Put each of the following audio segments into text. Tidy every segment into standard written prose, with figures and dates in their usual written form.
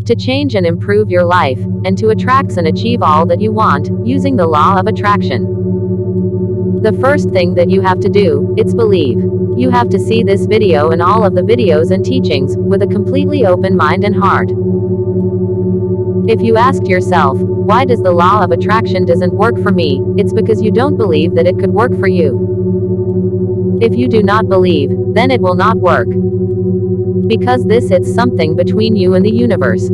to change and improve your life, and to attract and achieve all that you want, using the law of attraction. The first thing that you have to do, is believe. You have to see this video and all of the videos and teachings, with a completely open mind and heart. If you asked yourself, why does the law of attraction doesn't work for me, it's because you don't believe that it could work for you. If you do not believe, then it will not work. Because this it's something between you and the universe.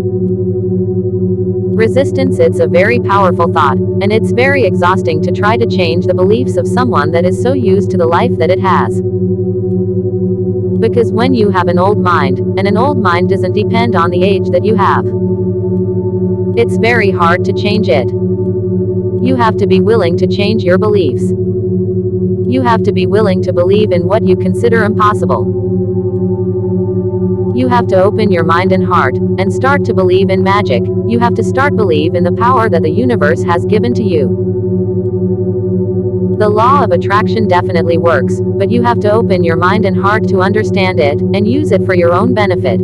Resistance, it's a very powerful thought, and it's very exhausting to try to change the beliefs of someone that is so used to the life that it has. Because when you have an old mind, and an old mind doesn't depend on the age that you have, it's very hard to change it. You have to be willing to change your beliefs. You have to be willing to believe in what you consider impossible. You have to open your mind and heart, and start to believe in magic. You have to start believe in the power that the universe has given to you. The law of attraction definitely works, but you have to open your mind and heart to understand it, and use it for your own benefit.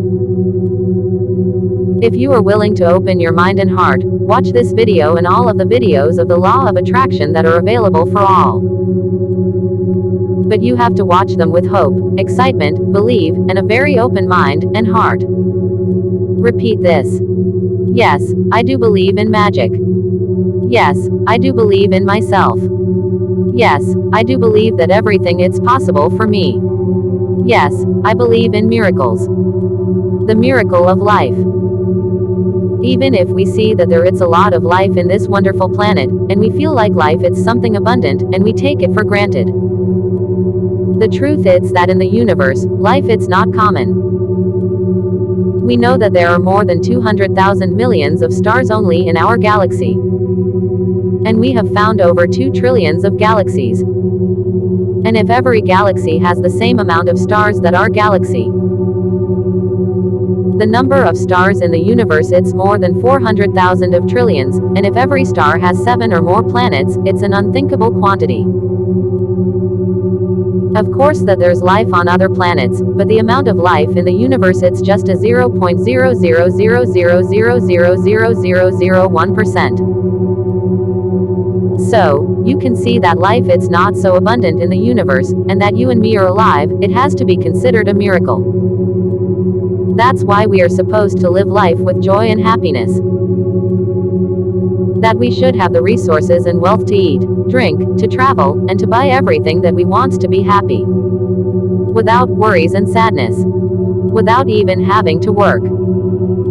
If you are willing to open your mind and heart, watch this video and all of the videos of the law of attraction that are available for all. But you have to watch them with hope, excitement, believe, and a very open mind and heart. Repeat this. Yes, I do believe in magic. Yes, I do believe in myself. Yes, I do believe that everything is possible for me. Yes, I believe in miracles. The miracle of life. Even if we see that there is a lot of life in this wonderful planet, and we feel like life is something abundant, and we take it for granted. The truth is that in the universe, life is not common. We know that there are more than 200,000 millions of stars only in our galaxy. And we have found over 2 trillions of galaxies. And if every galaxy has the same amount of stars that our galaxy, the number of stars in the universe it's more than 400,000 of trillions, and if every star has 7 or more planets, it's an unthinkable quantity. Of course that there's life on other planets, but the amount of life in the universe it's just a 0.000000001%. So, you can see that life it's not so abundant in the universe, and that you and me are alive, it has to be considered a miracle. That's why we are supposed to live life with joy and happiness. That we should have the resources and wealth to eat, drink, to travel, and to buy everything that we want to be happy. Without worries and sadness. Without even having to work.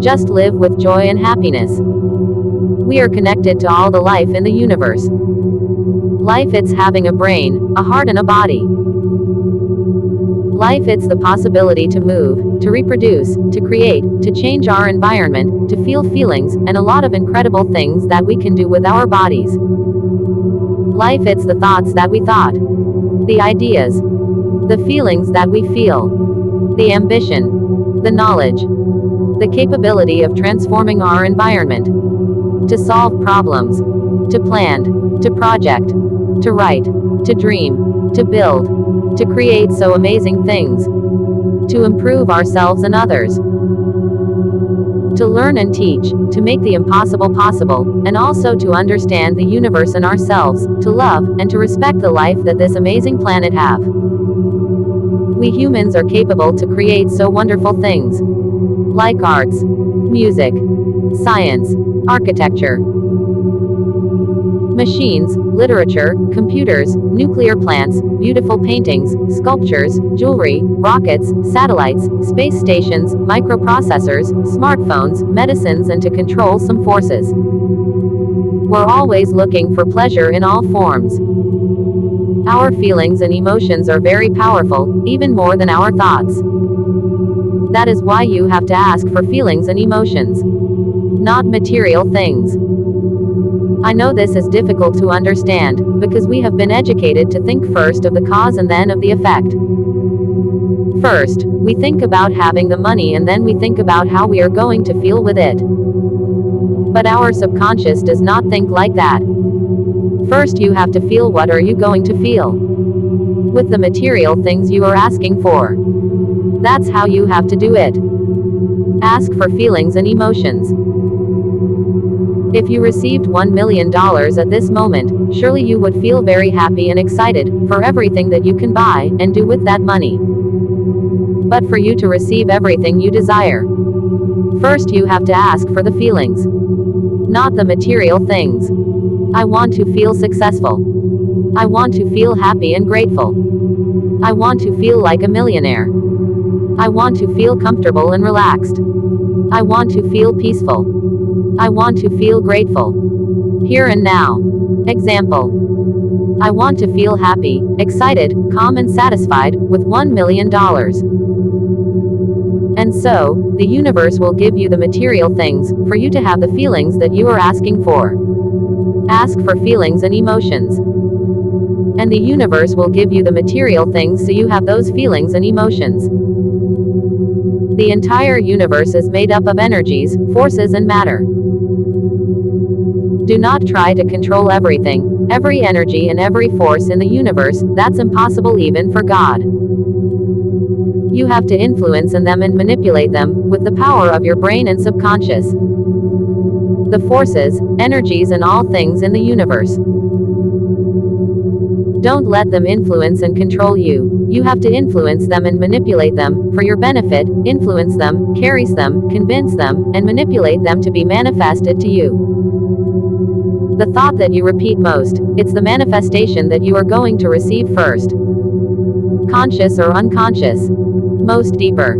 Just live with joy and happiness. We are connected to all the life in the universe. Life it's having a brain, a heart and a body. Life it's the possibility to move, to reproduce, to create, to change our environment, to feel feelings, and a lot of incredible things that we can do with our bodies. Life it's the thoughts that we thought. The ideas. The feelings that we feel. The ambition. The knowledge. The capability of transforming our environment. To solve problems. To plan. To project. To write. To dream. To build. To create so amazing things. To improve ourselves and others. To learn and teach, to make the impossible possible, and also to understand the universe and ourselves, to love, and to respect the life that this amazing planet have. We humans are capable to create so wonderful things. Like arts, music, science, architecture, machines, literature, computers, nuclear plants, beautiful paintings, sculptures, jewelry, rockets, satellites, space stations, microprocessors, smartphones, medicines, and to control some forces. We're always looking for pleasure in all forms. Our feelings and emotions are very powerful, even more than our thoughts. That is why you have to ask for feelings and emotions, not material things. I know this is difficult to understand, because we have been educated to think first of the cause and then of the effect. First, we think about having the money and then we think about how we are going to feel with it. But our subconscious does not think like that. First you have to feel what are you going to feel with the material things you are asking for. That's how you have to do it. Ask for feelings and emotions. If you received $1 million at this moment, surely you would feel very happy and excited for everything that you can buy and do with that money. But for you to receive everything you desire, first you have to ask for the feelings, not the material things. I want to feel successful. I want to feel happy and grateful. I want to feel like a millionaire. I want to feel comfortable and relaxed. I want to feel peaceful. I want to feel grateful. Here and now. Example. I want to feel happy, excited, calm and satisfied with $1 million. And so, the universe will give you the material things for you to have the feelings that you are asking for. Ask for feelings and emotions. And the universe will give you the material things so you have those feelings and emotions. The entire universe is made up of energies, forces and matter. Do not try to control everything, every energy and every force in the universe. That's impossible even for God. You have to influence in them and manipulate them with the power of your brain and subconscious. The forces, energies and all things in the universe. Don't let them influence and control you. You have to influence them and manipulate them for your benefit, influence them, carries them, convince them, and manipulate them to be manifested to you. The thought that you repeat most, it's the manifestation that you are going to receive first. Conscious or unconscious. Most deeper.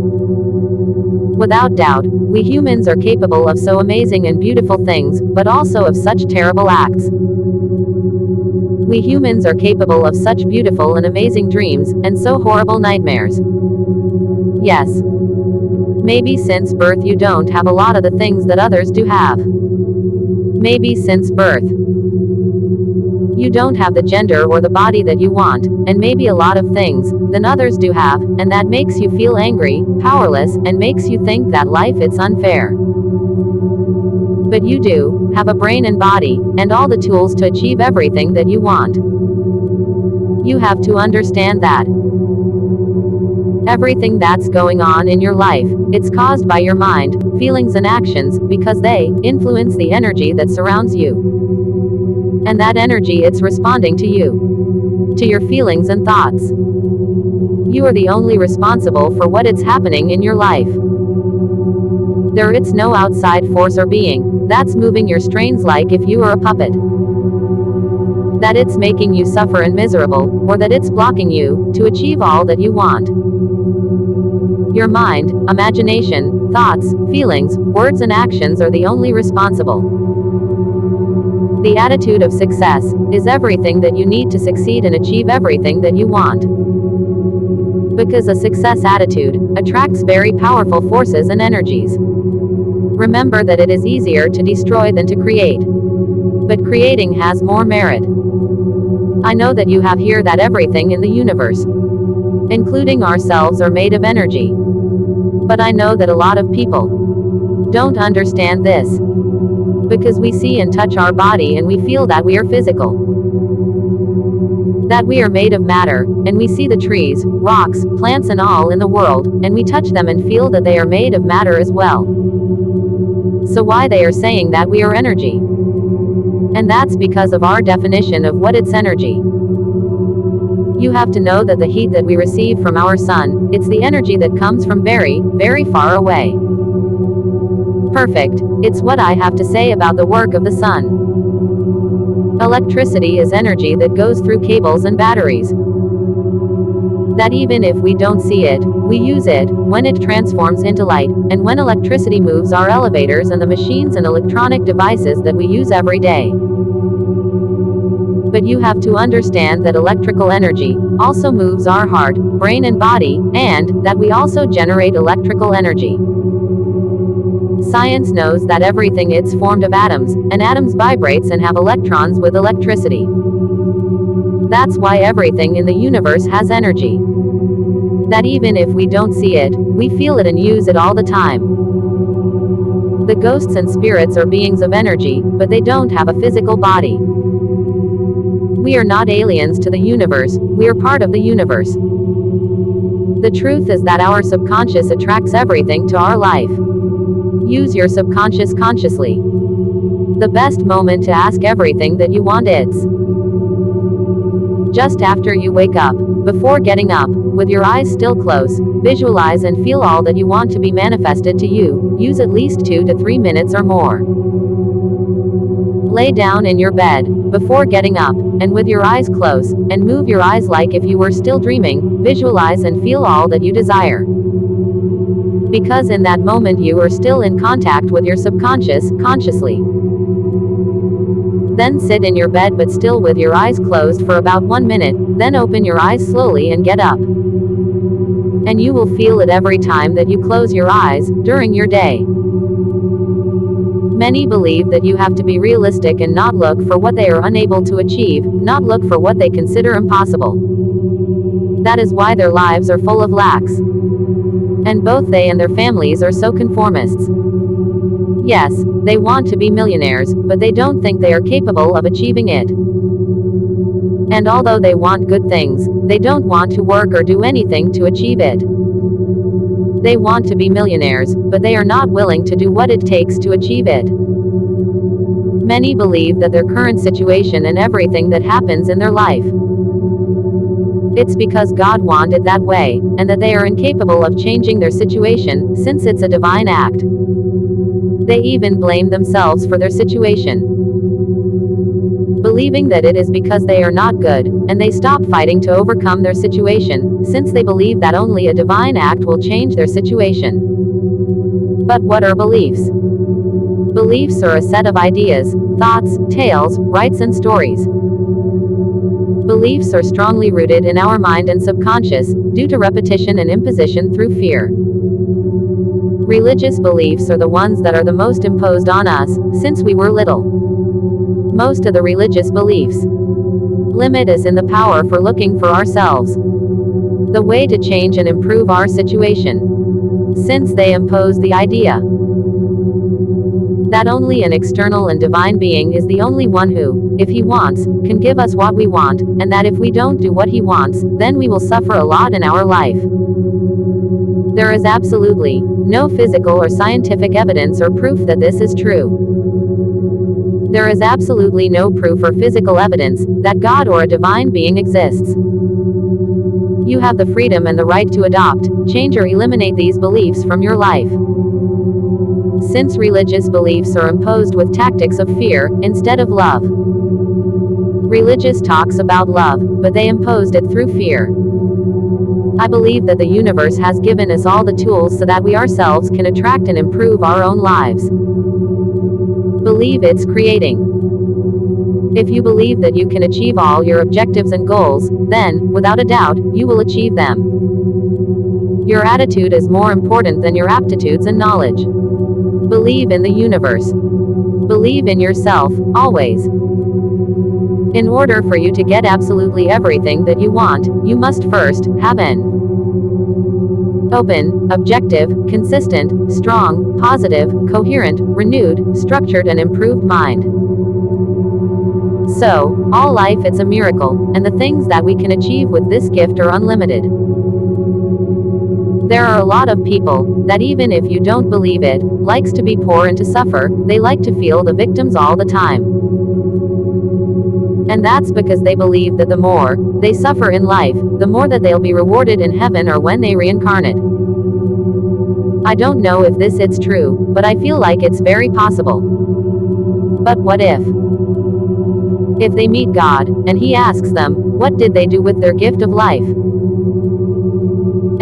Without doubt, we humans are capable of so amazing and beautiful things, but also of such terrible acts. We humans are capable of such beautiful and amazing dreams, and so horrible nightmares. Yes. Maybe since birth you don't have a lot of the things that others do have. Maybe since birth you don't have the gender or the body that you want, and maybe a lot of things than others do have, and that makes you feel angry, powerless, and makes you think that life it's unfair. But you do have a brain and body, and all the tools to achieve everything that you want. You have to understand that everything that's going on in your life, it's caused by your mind, feelings and actions, because they influence the energy that surrounds you. And that energy it's responding to you. To your feelings and thoughts. You are the only responsible for what it's happening in your life. There it's no outside force or being that's moving your strains like if you were a puppet. That it's making you suffer and miserable, or that it's blocking you to achieve all that you want. Your mind, imagination, thoughts, feelings, words and actions are the only responsible. The attitude of success is everything that you need to succeed and achieve everything that you want. Because a success attitude attracts very powerful forces and energies. Remember that it is easier to destroy than to create. But creating has more merit. I know that you have here that everything in the universe, including ourselves, are made of energy. But I know that a lot of people don't understand this. Because we see and touch our body and we feel that we are physical. That we are made of matter, and we see the trees, rocks, plants and all in the world, and we touch them and feel that they are made of matter as well. So why they are saying that we are energy? And that's because of our definition of what it's energy. You have to know that the heat that we receive from our sun, it's the energy that comes from very, very far away. Perfect. It's what I have to say about the work of the sun. Electricity is energy that goes through cables and batteries. That even if we don't see it, we use it when it transforms into light, and when electricity moves our elevators and the machines and electronic devices that we use every day. But you have to understand that electrical energy also moves our heart, brain and body, and that we also generate electrical energy. Science knows that everything it's formed of atoms, and atoms vibrates and have electrons with electricity. That's why everything in the universe has energy. That even if we don't see it, we feel it and use it all the time. The ghosts and spirits are beings of energy, but they don't have a physical body. We are not aliens to the universe, we are part of the universe. The truth is that our subconscious attracts everything to our life. Use your subconscious consciously. The best moment to ask everything that you want is just after you wake up. Before getting up, with your eyes still closed, visualize and feel all that you want to be manifested to you. Use at least 2 to 3 minutes or more. Lay down in your bed, before getting up, and with your eyes closed, and move your eyes like if you were still dreaming. Visualize and feel all that you desire. Because in that moment you are still in contact with your subconscious, consciously. Then sit in your bed but still with your eyes closed for about 1 minute, then open your eyes slowly and get up. And you will feel it every time that you close your eyes, during your day. Many believe that you have to be realistic and not look for what they are unable to achieve, not look for what they consider impossible. That is why their lives are full of lacks. And both they and their families are so conformists. Yes, they want to be millionaires, but they don't think they are capable of achieving it. And although they want good things, they don't want to work or do anything to achieve it. They want to be millionaires, but they are not willing to do what it takes to achieve it. Many believe that their current situation and everything that happens in their life, it's because God wanted it that way, and that they are incapable of changing their situation, since it's a divine act. They even blame themselves for their situation, believing that it is because they are not good, and they stop fighting to overcome their situation, since they believe that only a divine act will change their situation. But what are beliefs? Beliefs are a set of ideas, thoughts, tales, rites and stories. Beliefs are strongly rooted in our mind and subconscious, due to repetition and imposition through fear. Religious beliefs are the ones that are the most imposed on us, since we were little. Most of the religious beliefs limit us in the power for looking for ourselves, the way to change and improve our situation, since they impose the idea that only an external and divine being is the only one who, if he wants, can give us what we want, and that if we don't do what he wants, then we will suffer a lot in our life. There is absolutely no physical or scientific evidence or proof that this is true. There is absolutely no proof or physical evidence that God or a divine being exists. You have the freedom and the right to adopt, change or eliminate these beliefs from your life. Since religious beliefs are imposed with tactics of fear, instead of love. Religious talks about love, but they imposed it through fear. I believe that the universe has given us all the tools so that we ourselves can attract and improve our own lives. Believe it's creating. If you believe that you can achieve all your objectives and goals, then, without a doubt, you will achieve them. Your attitude is more important than your aptitudes and knowledge. Believe in the universe. Believe in yourself, always. In order for you to get absolutely everything that you want, you must first have an open, objective, consistent, strong, positive, coherent, renewed, structured and improved mind. So, all life it's a miracle, and the things that we can achieve with this gift are unlimited. There are a lot of people that, even if you don't believe it, likes to be poor and to suffer. They like to feel the victims all the time. And that's because they believe that the more they suffer in life, the more that they'll be rewarded in heaven or when they reincarnate. I don't know if this is true, but I feel like it's very possible. But what if? If they meet God, and He asks them, what did they do with their gift of life?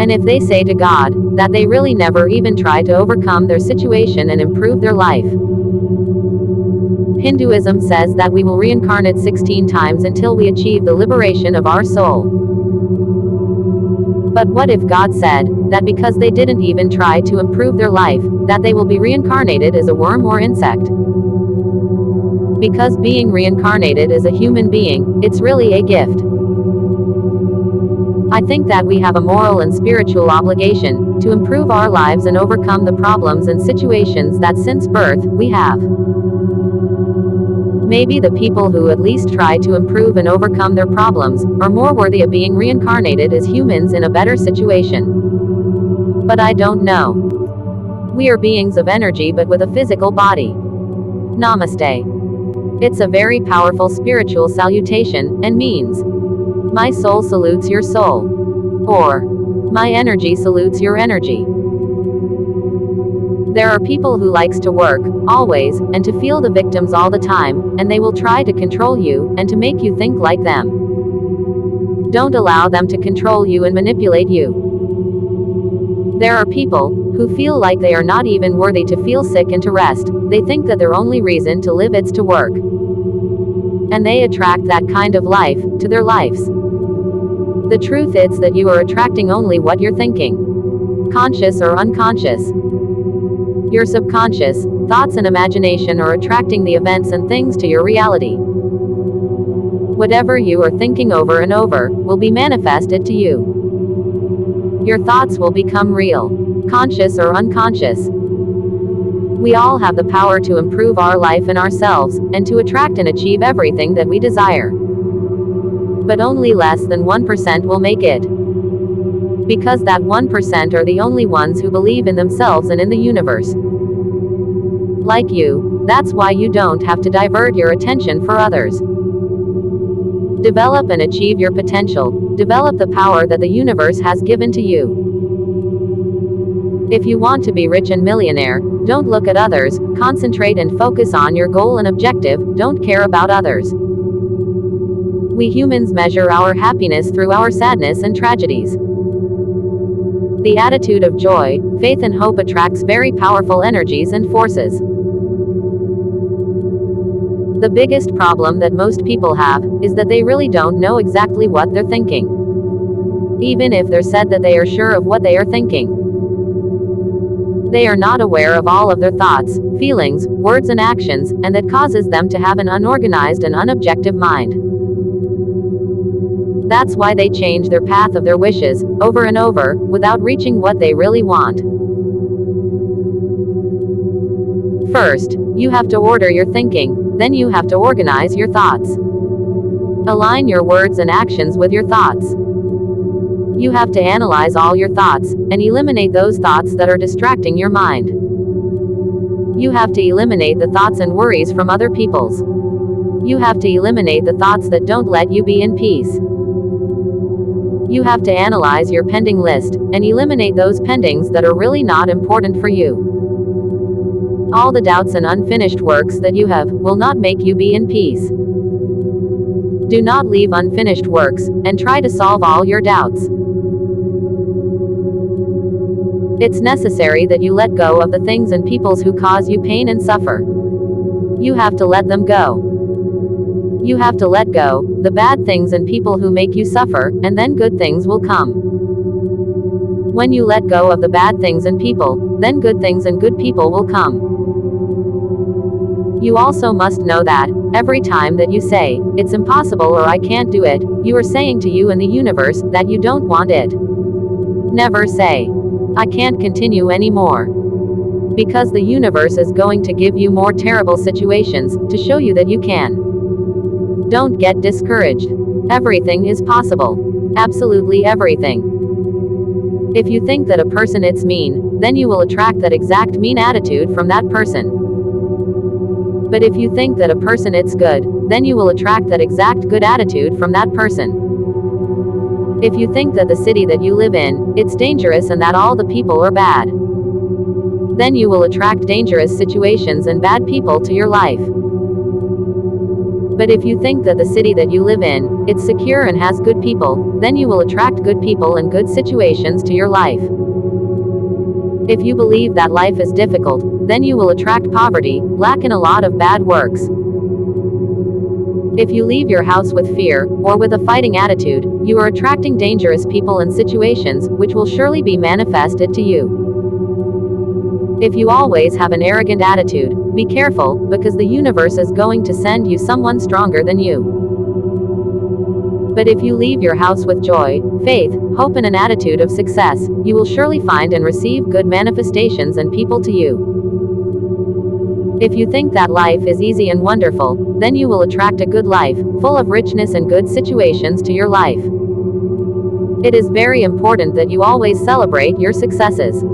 And if they say to God, that they really never even try to overcome their situation and improve their life. Hinduism says that we will reincarnate 16 times until we achieve the liberation of our soul. But what if God said, that because they didn't even try to improve their life, that they will be reincarnated as a worm or insect? Because being reincarnated as a human being, it's really a gift. I think that we have a moral and spiritual obligation to improve our lives and overcome the problems and situations that since birth we have. Maybe the people who at least try to improve and overcome their problems are more worthy of being reincarnated as humans in a better situation. But I don't know. We are beings of energy but with a physical body. Namaste. It's a very powerful spiritual salutation, and means, my soul salutes your soul. Or, my energy salutes your energy. There are people who likes to work, always, and to feel the victims all the time, and they will try to control you, and to make you think like them. Don't allow them to control you and manipulate you. There are people who feel like they are not even worthy to feel sick and to rest. They think that their only reason to live is to work. And they attract that kind of life to their lives. The truth is that you are attracting only what you're thinking. Conscious or unconscious. Your subconscious thoughts and imagination are attracting the events and things to your reality. Whatever you are thinking over and over will be manifested to you. Your thoughts will become real, conscious or unconscious. We all have the power to improve our life and ourselves, and to attract and achieve everything that we desire. But only less than 1% will make it. Because that 1% are the only ones who believe in themselves and in the universe. Like you, that's why you don't have to divert your attention for others. Develop and achieve your potential. Develop the power that the universe has given to you. If you want to be rich and millionaire, don't look at others, concentrate and focus on your goal and objective, don't care about others. We humans measure our happiness through our sadness and tragedies. The attitude of joy, faith and hope attracts very powerful energies and forces. The biggest problem that most people have is that they really don't know exactly what they're thinking. Even if they're said that they are sure of what they are thinking. They are not aware of all of their thoughts, feelings, words and actions, and that causes them to have an unorganized and unobjective mind. That's why they change their path of their wishes, over and over, without reaching what they really want. First, you have to order your thinking, then you have to organize your thoughts. Align your words and actions with your thoughts. You have to analyze all your thoughts, and eliminate those thoughts that are distracting your mind. You have to eliminate the thoughts and worries from other people's. You have to eliminate the thoughts that don't let you be in peace. You have to analyze your pending list, and eliminate those pendings that are really not important for you. All the doubts and unfinished works that you have will not make you be in peace. Do not leave unfinished works, and try to solve all your doubts. It's necessary that you let go of the things and peoples who cause you pain and suffer. You have to let them go. You have to let go the bad things and people who make you suffer, and then good things will come. When you let go of the bad things and people, then good things and good people will come. You also must know that, every time that you say, it's impossible or I can't do it, you are saying to you and the universe that you don't want it. Never say, I can't continue anymore. Because the universe is going to give you more terrible situations, to show you that you can. Don't get discouraged. Everything is possible. Absolutely everything. If you think that a person is mean, then you will attract that exact mean attitude from that person. But if you think that a person is good, then you will attract that exact good attitude from that person. If you think that the city that you live in, it's dangerous and that all the people are bad, then you will attract dangerous situations and bad people to your life. But if you think that the city that you live in, it's secure and has good people, then you will attract good people and good situations to your life. If you believe that life is difficult, then you will attract poverty, lack and a lot of bad works. If you leave your house with fear, or with a fighting attitude, you are attracting dangerous people and situations, which will surely be manifested to you. If you always have an arrogant attitude, be careful, because the universe is going to send you someone stronger than you. But if you leave your house with joy, faith, hope and an attitude of success, you will surely find and receive good manifestations and people to you. If you think that life is easy and wonderful, then you will attract a good life, full of richness and good situations to your life. It is very important that you always celebrate your successes.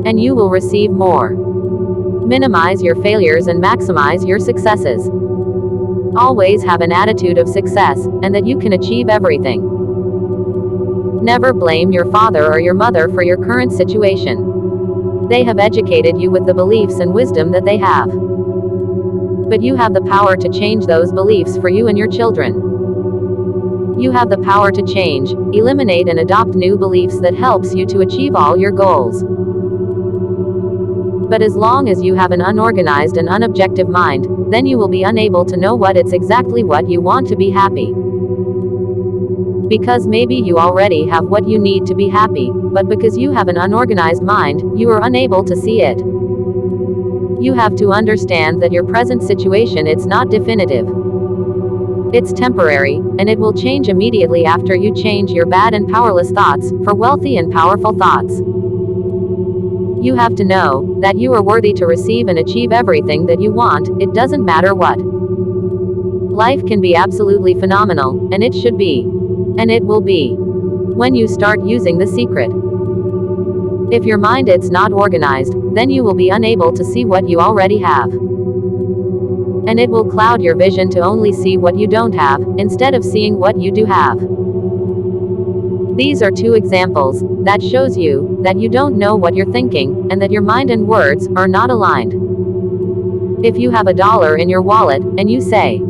and you will receive more. Minimize your failures and maximize your successes. Always have an attitude of success, and that you can achieve everything. Never blame your father or your mother for your current situation. They have educated you with the beliefs and wisdom that they have. But you have the power to change those beliefs for you and your children. You have the power to change, eliminate and adopt new beliefs that helps you to achieve all your goals. But as long as you have an unorganized and unobjective mind, then you will be unable to know what it's exactly what you want to be happy. Because maybe you already have what you need to be happy, but because you have an unorganized mind, you are unable to see it. You have to understand that your present situation is not definitive. It's temporary, and it will change immediately after you change your bad and powerless thoughts for wealthy and powerful thoughts. You have to know that you are worthy to receive and achieve everything that you want, it doesn't matter what. Life can be absolutely phenomenal, and it should be. And it will be. When you start using the secret. If your mind is not organized, then you will be unable to see what you already have. And it will cloud your vision to only see what you don't have, instead of seeing what you do have. These are two examples that shows you that you don't know what you're thinking, and that your mind and words are not aligned. If you have $1 in your wallet, and you say,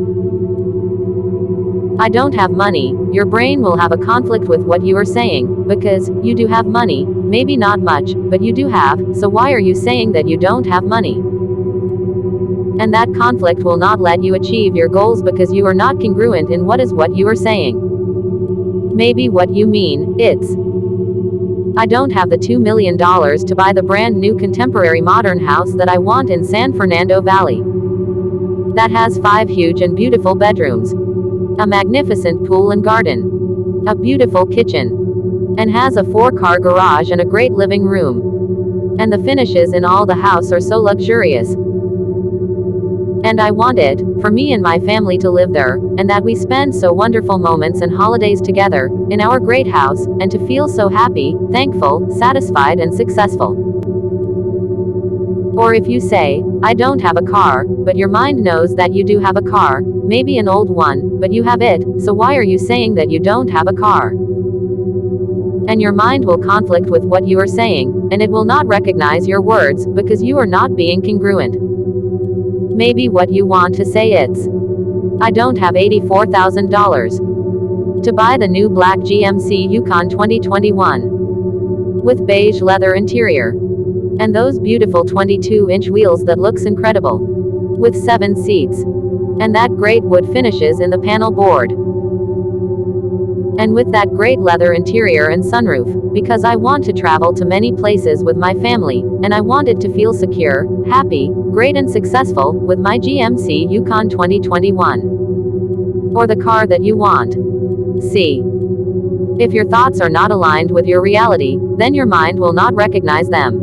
I don't have money, your brain will have a conflict with what you are saying, because you do have money, maybe not much, but you do have, so why are you saying that you don't have money? And that conflict will not let you achieve your goals because you are not congruent in what you are saying. Maybe what you mean, it's, I don't have the $2 million to buy the brand new contemporary modern house that I want in San Fernando Valley. That has 5 huge and beautiful bedrooms, a magnificent pool and garden, a beautiful kitchen, and has a 4-car garage and a great living room. And the finishes in all the house are so luxurious. And I want it, for me and my family to live there, and that we spend so wonderful moments and holidays together, in our great house, and to feel so happy, thankful, satisfied and successful. Or if you say, I don't have a car, but your mind knows that you do have a car, maybe an old one, but you have it, so why are you saying that you don't have a car? And your mind will conflict with what you are saying, and it will not recognize your words, because you are not being congruent. Maybe what you want to say is, I don't have $84,000 to buy the new black GMC Yukon 2021 with beige leather interior and those beautiful 22-inch wheels that looks incredible with 7 seats and that great wood finishes in the panel board and with that great leather interior and sunroof, because I want to travel to many places with my family, and I want it to feel secure, happy, great and successful, with my GMC Yukon 2021. Or the car that you want. See. If your thoughts are not aligned with your reality, then your mind will not recognize them.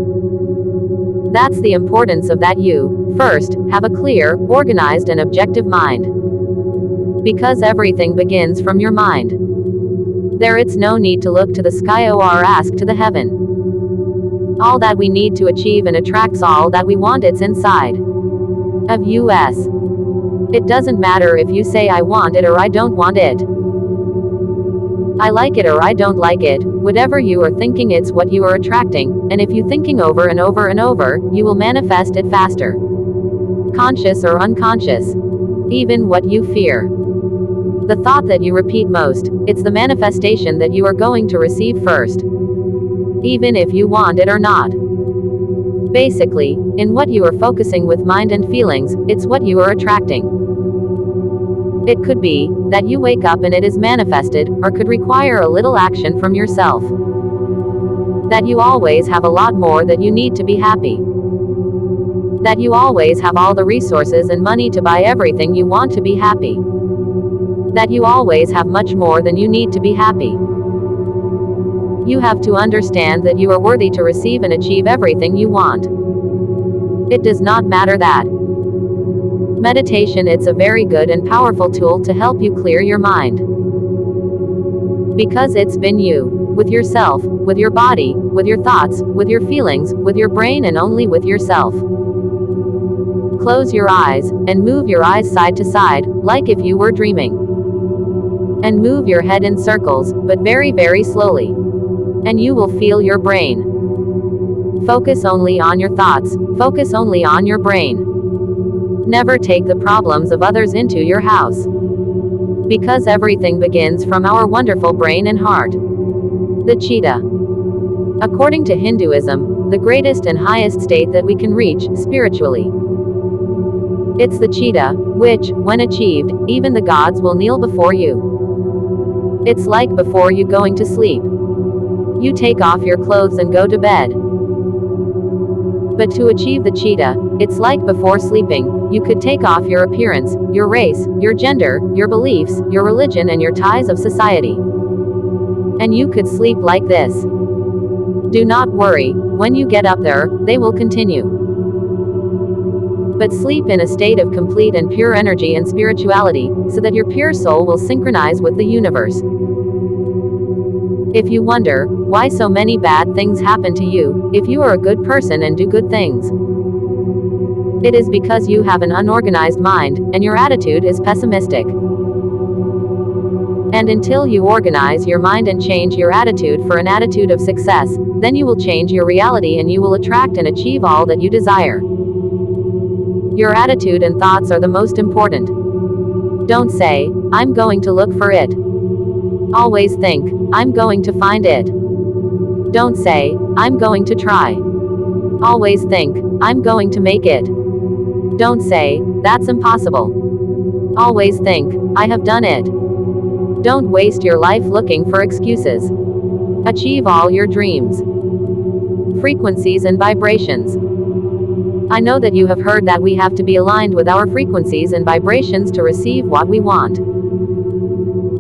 That's the importance of that you, first, have a clear, organized and objective mind. Because everything begins from your mind. There it's no need to look to the sky or ask to the heaven. All that we need to achieve and attracts all that we want, it's inside of us. It doesn't matter if you say I want it or I don't want it. I like it or I don't like it, whatever you are thinking, it's what you are attracting, and if you thinking over and over and over, you will manifest it faster. Conscious or unconscious. Even what you fear. The thought that you repeat most, it's the manifestation that you are going to receive first. Even if you want it or not. Basically, in what you are focusing with mind and feelings, it's what you are attracting. It could be that you wake up and it is manifested, or could require a little action from yourself. That you always have a lot more that you need to be happy. That you always have all the resources and money to buy everything you want to be happy. That you always have much more than you need to be happy. You have to understand that you are worthy to receive and achieve everything you want. It does not matter that. Meditation, it's a very good and powerful tool to help you clear your mind. Because it's been you. with yourself, with your body, with your thoughts, with your feelings, with your brain, and only with yourself. Close your eyes, and move your eyes side to side, like if you were dreaming. And move your head in circles, but very, very slowly. And you will feel your brain. Focus only on your thoughts, focus only on your brain. Never take the problems of others into your house. Because everything begins from our wonderful brain and heart. The cheetah. According to Hinduism, the greatest and highest state that we can reach, spiritually. It's the cheetah, which, when achieved, even the gods will kneel before you. It's like before you going to sleep. You take off your clothes and go to bed. But to achieve the cheetah, it's like before sleeping, you could take off your appearance, your race, your gender, your beliefs, your religion, and your ties of society. And you could sleep like this. Do not worry, when you get up there, they will continue. But sleep in a state of complete and pure energy and spirituality, so that your pure soul will synchronize with the universe. If you wonder why so many bad things happen to you, if you are a good person and do good things, it is because you have an unorganized mind, and your attitude is pessimistic. And until you organize your mind and change your attitude for an attitude of success, then you will change your reality and you will attract and achieve all that you desire. Your attitude and thoughts are the most important. Don't say, I'm going to look for it. Always think, I'm going to find it. Don't say, I'm going to try. Always think, I'm going to make it. Don't say, that's impossible. Always think, I have done it. Don't waste your life looking for excuses. Achieve all your dreams. Frequencies and vibrations. I know that you have heard that we have to be aligned with our frequencies and vibrations to receive what we want.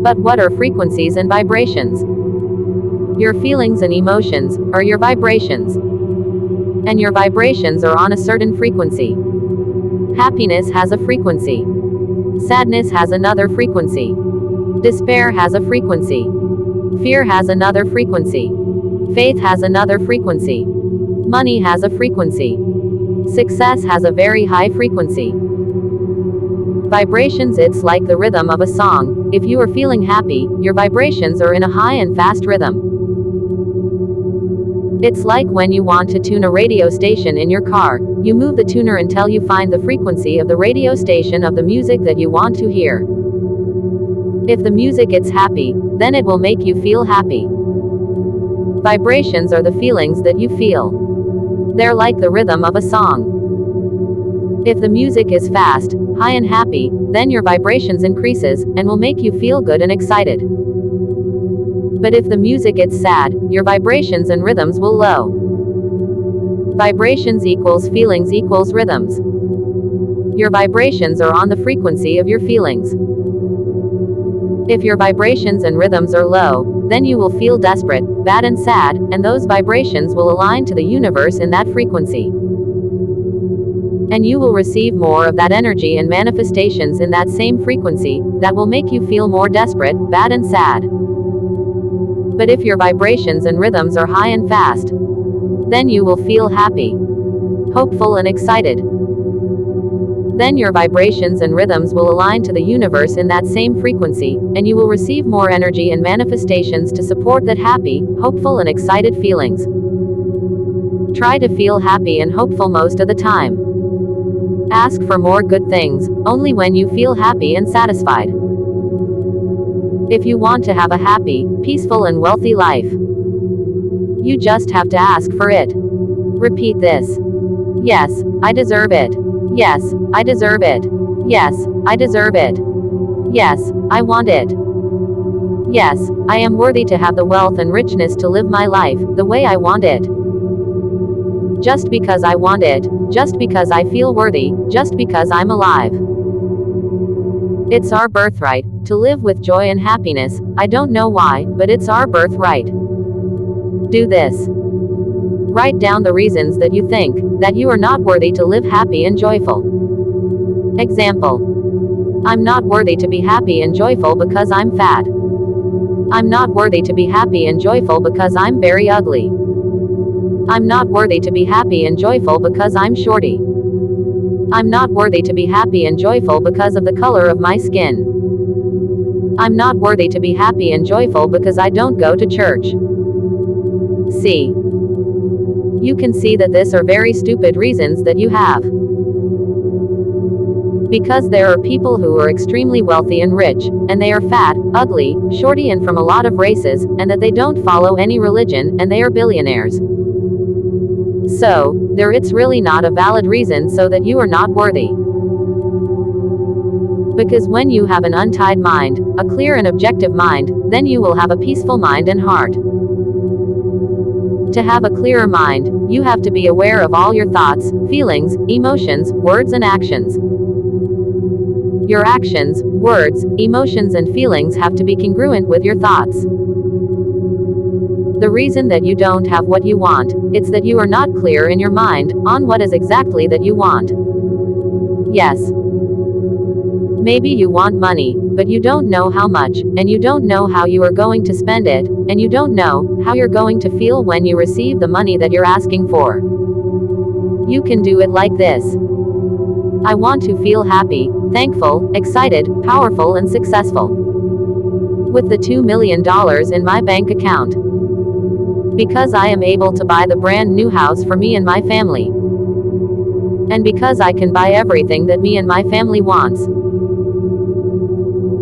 But what are frequencies and vibrations? Your feelings and emotions are your vibrations. And your vibrations are on a certain frequency. Happiness has a frequency. Sadness has another frequency. Despair has a frequency. Fear has another frequency. Faith has another frequency. Money has a frequency. Success has a very high frequency. Vibrations, it's like the rhythm of a song. If you are feeling happy, your vibrations are in a high and fast rhythm. It's like when you want to tune a radio station in your car, you move the tuner until you find the frequency of the radio station of the music that you want to hear. If the music is happy, then it will make you feel happy. Vibrations are the feelings that you feel. They're like the rhythm of a song. If the music is fast, high and happy, then your vibrations increases, and will make you feel good and excited. But if the music is sad, your vibrations and rhythms will low. Vibrations equals feelings equals rhythms. Your vibrations are on the frequency of your feelings. If your vibrations and rhythms are low, then you will feel desperate, bad and sad, and those vibrations will align to the universe in that frequency. And you will receive more of that energy and manifestations in that same frequency, that will make you feel more desperate, bad and sad. But if your vibrations and rhythms are high and fast, then you will feel happy, hopeful and excited. Then your vibrations and rhythms will align to the universe in that same frequency, and you will receive more energy and manifestations to support that happy, hopeful and excited feelings. Try to feel happy and hopeful most of the time. Ask for more good things, only when you feel happy and satisfied. If you want to have a happy, peaceful and wealthy life, you just have to ask for it. Repeat this. Yes, I deserve it. Yes, I deserve it. Yes, I deserve it. Yes, I want it. Yes, I am worthy to have the wealth and richness to live my life the way I want it. Just because I want it, just because I feel worthy, just because I'm alive. It's our birthright to live with joy and happiness. I don't know why, but it's our birthright. Do this. Write down the reasons that you think that you are not worthy to live happy and joyful. Example: I'm not worthy to be happy and joyful because I'm fat. I'm not worthy to be happy and joyful because I'm very ugly. I'm not worthy to be happy and joyful because I'm shorty. I'm not worthy to be happy and joyful because of the color of my skin. I'm not worthy to be happy and joyful because I don't go to church. See. You can see that these are very stupid reasons that you have. Because there are people who are extremely wealthy and rich, and they are fat, ugly, shorty and from a lot of races, and that they don't follow any religion, and they are billionaires. So, it's really not a valid reason so that you are not worthy. Because when you have an untied mind, a clear and objective mind, then you will have a peaceful mind and heart. To have a clearer mind, you have to be aware of all your thoughts, feelings, emotions, words and actions. Your actions, words, emotions and feelings have to be congruent with your thoughts. The reason that you don't have what you want, it's that you are not clear in your mind on what is exactly that you want. Yes. Maybe you want money, but you don't know how much, and you don't know how you are going to spend it, and you don't know how you're going to feel when you receive the money that you're asking for. You can do it like this. I want to feel happy, thankful, excited, powerful and successful. With the $2 million in my bank account. Because I am able to buy the brand new house for me and my family. And because I can buy everything that me and my family wants.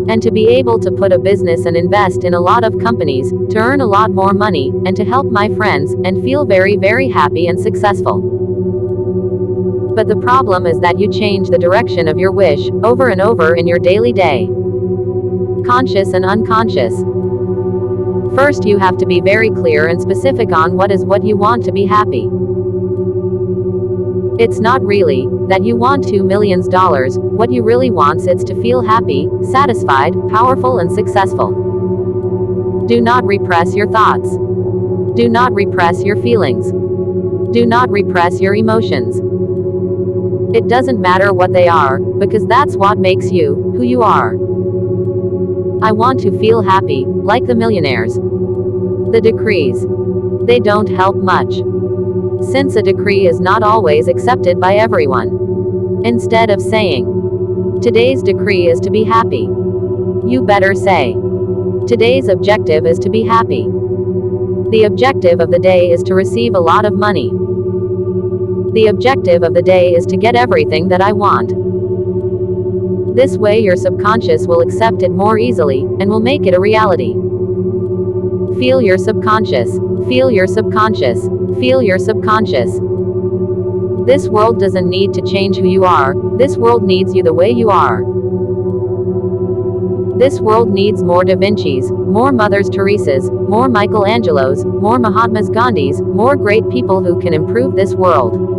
And to be able to put a business and invest in a lot of companies, to earn a lot more money, and to help my friends, and feel very, very happy and successful. But the problem is that you change the direction of your wish, over and over in your daily day. Conscious and unconscious. First you have to be very clear and specific on what you want to be happy. It's not really that you want $2 million, what you really want is to feel happy, satisfied, powerful and successful. Do not repress your thoughts. Do not repress your feelings. Do not repress your emotions. It doesn't matter what they are, because that's what makes you, who you are. I want to feel happy, like the millionaires. The decrees. They don't help much. Since a decree is not always accepted by everyone. Instead of saying, today's decree is to be happy. You better say, today's objective is to be happy. The objective of the day is to receive a lot of money. The objective of the day is to get everything that I want. This way your subconscious will accept it more easily, and will make it a reality. Feel your subconscious. Feel your subconscious. Feel your subconscious. This world doesn't need to change who you are, this world needs you the way you are. This world needs more Da Vinci's, more Mothers Teresa's, more Michelangelos, more Mahatmas Gandhi's, more great people who can improve this world.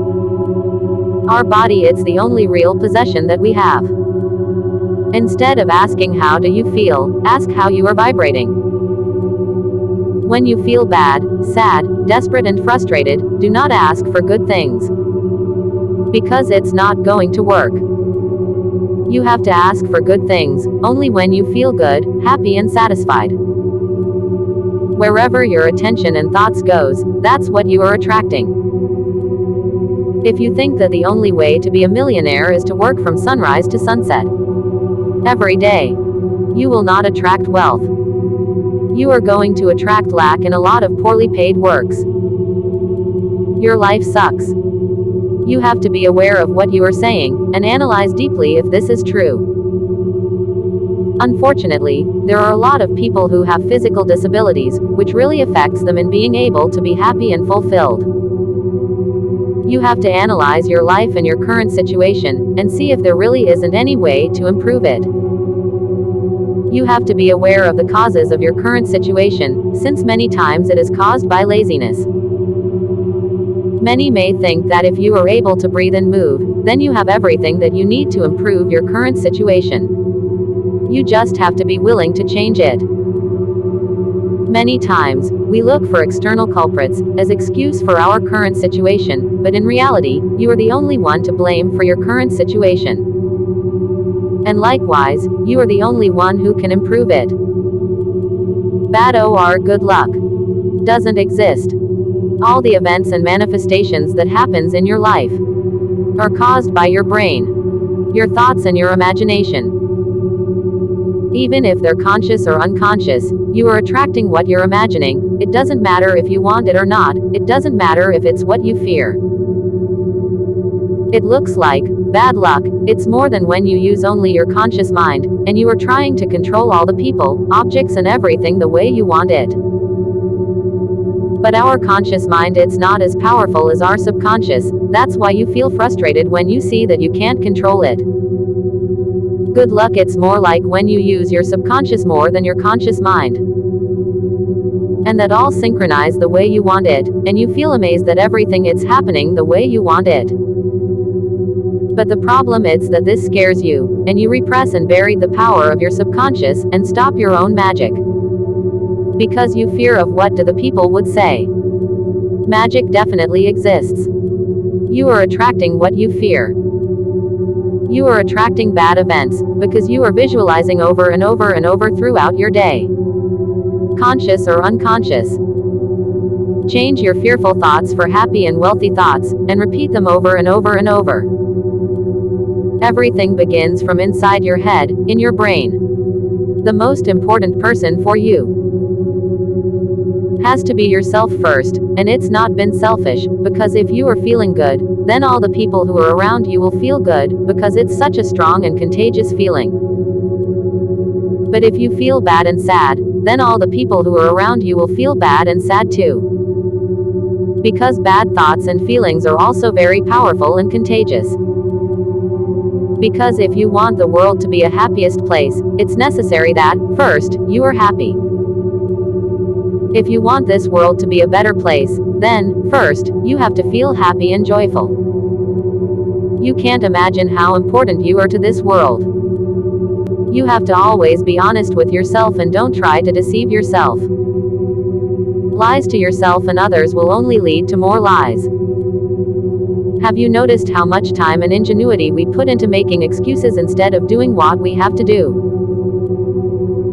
Our body, it's the only real possession that we have. Instead of asking how do you feel, ask how you are vibrating. When you feel bad, sad, desperate and frustrated, do not ask for good things. Because it's not going to work. You have to ask for good things, only when you feel good, happy and satisfied. Wherever your attention and thoughts goes, that's what you are attracting. If you think that the only way to be a millionaire is to work from sunrise to sunset every day, you will not attract wealth. You are going to attract lack in a lot of poorly paid works. Your life sucks. You have to be aware of what you are saying, and analyze deeply if this is true. Unfortunately, there are a lot of people who have physical disabilities, which really affects them in being able to be happy and fulfilled. You have to analyze your life and your current situation, and see if there really isn't any way to improve it. You have to be aware of the causes of your current situation, since many times it is caused by laziness. Many may think that if you are able to breathe and move, then you have everything that you need to improve your current situation. You just have to be willing to change it. Many times, we look for external culprits as excuse for our current situation, but in reality, you are the only one to blame for your current situation. And likewise, you are the only one who can improve it. Bad or good luck doesn't exist. All the events and manifestations that happens in your life are caused by your brain, your thoughts and your imagination. Even if they're conscious or unconscious, you are attracting what you're imagining. It doesn't matter if you want it or not, it doesn't matter if it's what you fear. It looks like bad luck, it's more than when you use only your conscious mind, and you are trying to control all the people, objects and everything the way you want it. But our conscious mind, it's not as powerful as our subconscious. That's why you feel frustrated when you see that you can't control it. Good luck, it's more like when you use your subconscious more than your conscious mind. And that all synchronize the way you want it, and you feel amazed that everything is happening the way you want it. But the problem is that this scares you, and you repress and bury the power of your subconscious, and stop your own magic. Because you fear of what the people would say. Magic definitely exists. You are attracting what you fear. You are attracting bad events, because you are visualizing over and over and over throughout your day. Conscious or unconscious. Change your fearful thoughts for happy and wealthy thoughts, and repeat them over and over and over. Everything begins from inside your head, in your brain. The most important person for you has to be yourself first, and it's not been selfish, because if you are feeling good, then all the people who are around you will feel good, because it's such a strong and contagious feeling. But if you feel bad and sad, then all the people who are around you will feel bad and sad too. Because bad thoughts and feelings are also very powerful and contagious. Because if you want the world to be a happiest place, it's necessary that, first, you are happy. If you want this world to be a better place, then, first, you have to feel happy and joyful. You can't imagine how important you are to this world. You have to always be honest with yourself and don't try to deceive yourself. Lies to yourself and others will only lead to more lies. Have you noticed how much time and ingenuity we put into making excuses instead of doing what we have to do?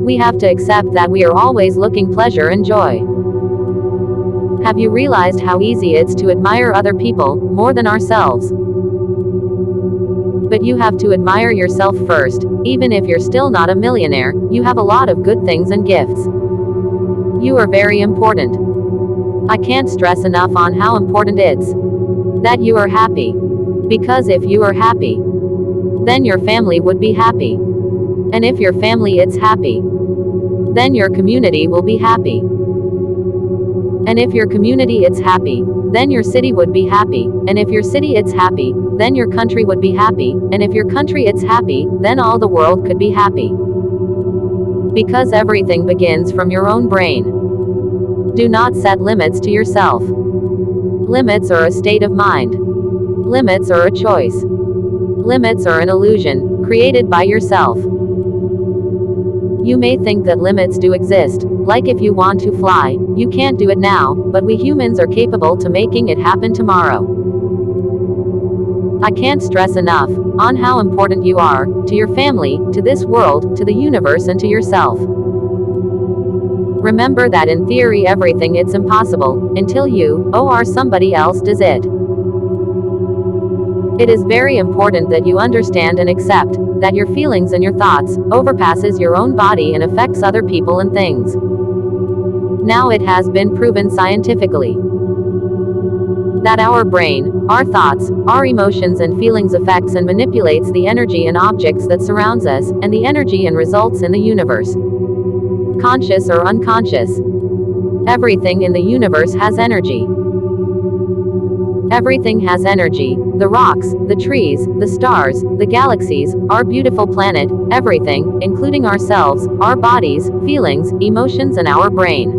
We have to accept that we are always looking pleasure and joy. Have you realized how easy it's to admire other people, more than ourselves? But you have to admire yourself first. Even if you're still not a millionaire, you have a lot of good things and gifts. You are very important. I can't stress enough on how important it's that you are happy. Because if you are happy, then your family would be happy. And if your family is happy, then your community will be happy. And if your community is happy, then your city would be happy. And if your city is happy, then your country would be happy. And if your country is happy, then all the world could be happy. Because everything begins from your own brain. Do not set limits to yourself. Limits are a state of mind. Limits are a choice. Limits are an illusion, created by yourself. You may think that limits do exist, like if you want to fly, you can't do it now, but we humans are capable to making it happen tomorrow. I can't stress enough on how important you are, to your family, to this world, to the universe and to yourself. Remember that in theory everything is impossible, until you, or somebody else does it. It is very important that you understand and accept that your feelings and your thoughts overpasses your own body and affects other people and things. Now it has been proven scientifically that our brain, our thoughts, our emotions and feelings affects and manipulates the energy and objects that surrounds us, and the energy and results in the universe. Conscious or unconscious. Everything in the universe has energy. Everything has energy. The rocks, the trees, the stars, the galaxies, our beautiful planet, everything, including ourselves, our bodies, feelings, emotions and our brain.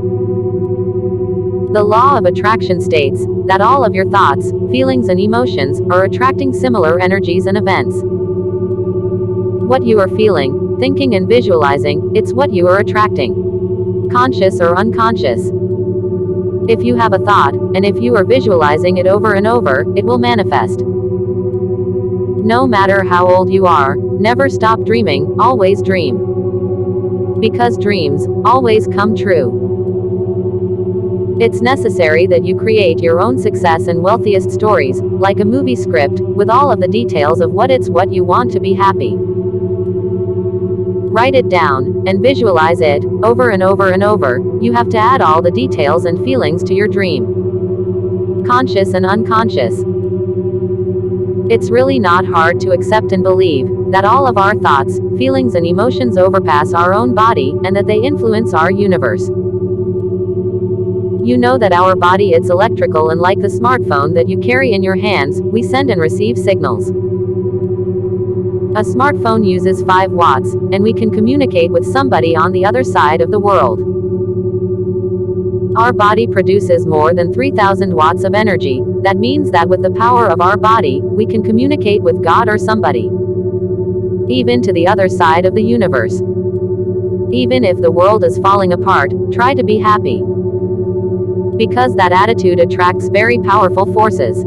The law of attraction states that all of your thoughts, feelings and emotions are attracting similar energies and events. What you are feeling, thinking and visualizing, it's what you are attracting. Conscious or unconscious. If you have a thought, and if you are visualizing it over and over, it will manifest. No matter how old you are, never stop dreaming, always dream. Because dreams always come true. It's necessary that you create your own success and wealthiest stories, like a movie script, with all of the details of what you want to be happy. Write it down, and visualize it, over and over and over. You have to add all the details and feelings to your dream. Conscious and unconscious. It's really not hard to accept and believe that all of our thoughts, feelings and emotions overpass our own body, and that they influence our universe. You know that our body it's electrical, and like the smartphone that you carry in your hands, we send and receive signals. A smartphone uses 5 watts, and we can communicate with somebody on the other side of the world. Our body produces more than 3,000 watts of energy. That means that with the power of our body, we can communicate with God or somebody. Even to the other side of the universe. Even if the world is falling apart, try to be happy. Because that attitude attracts very powerful forces.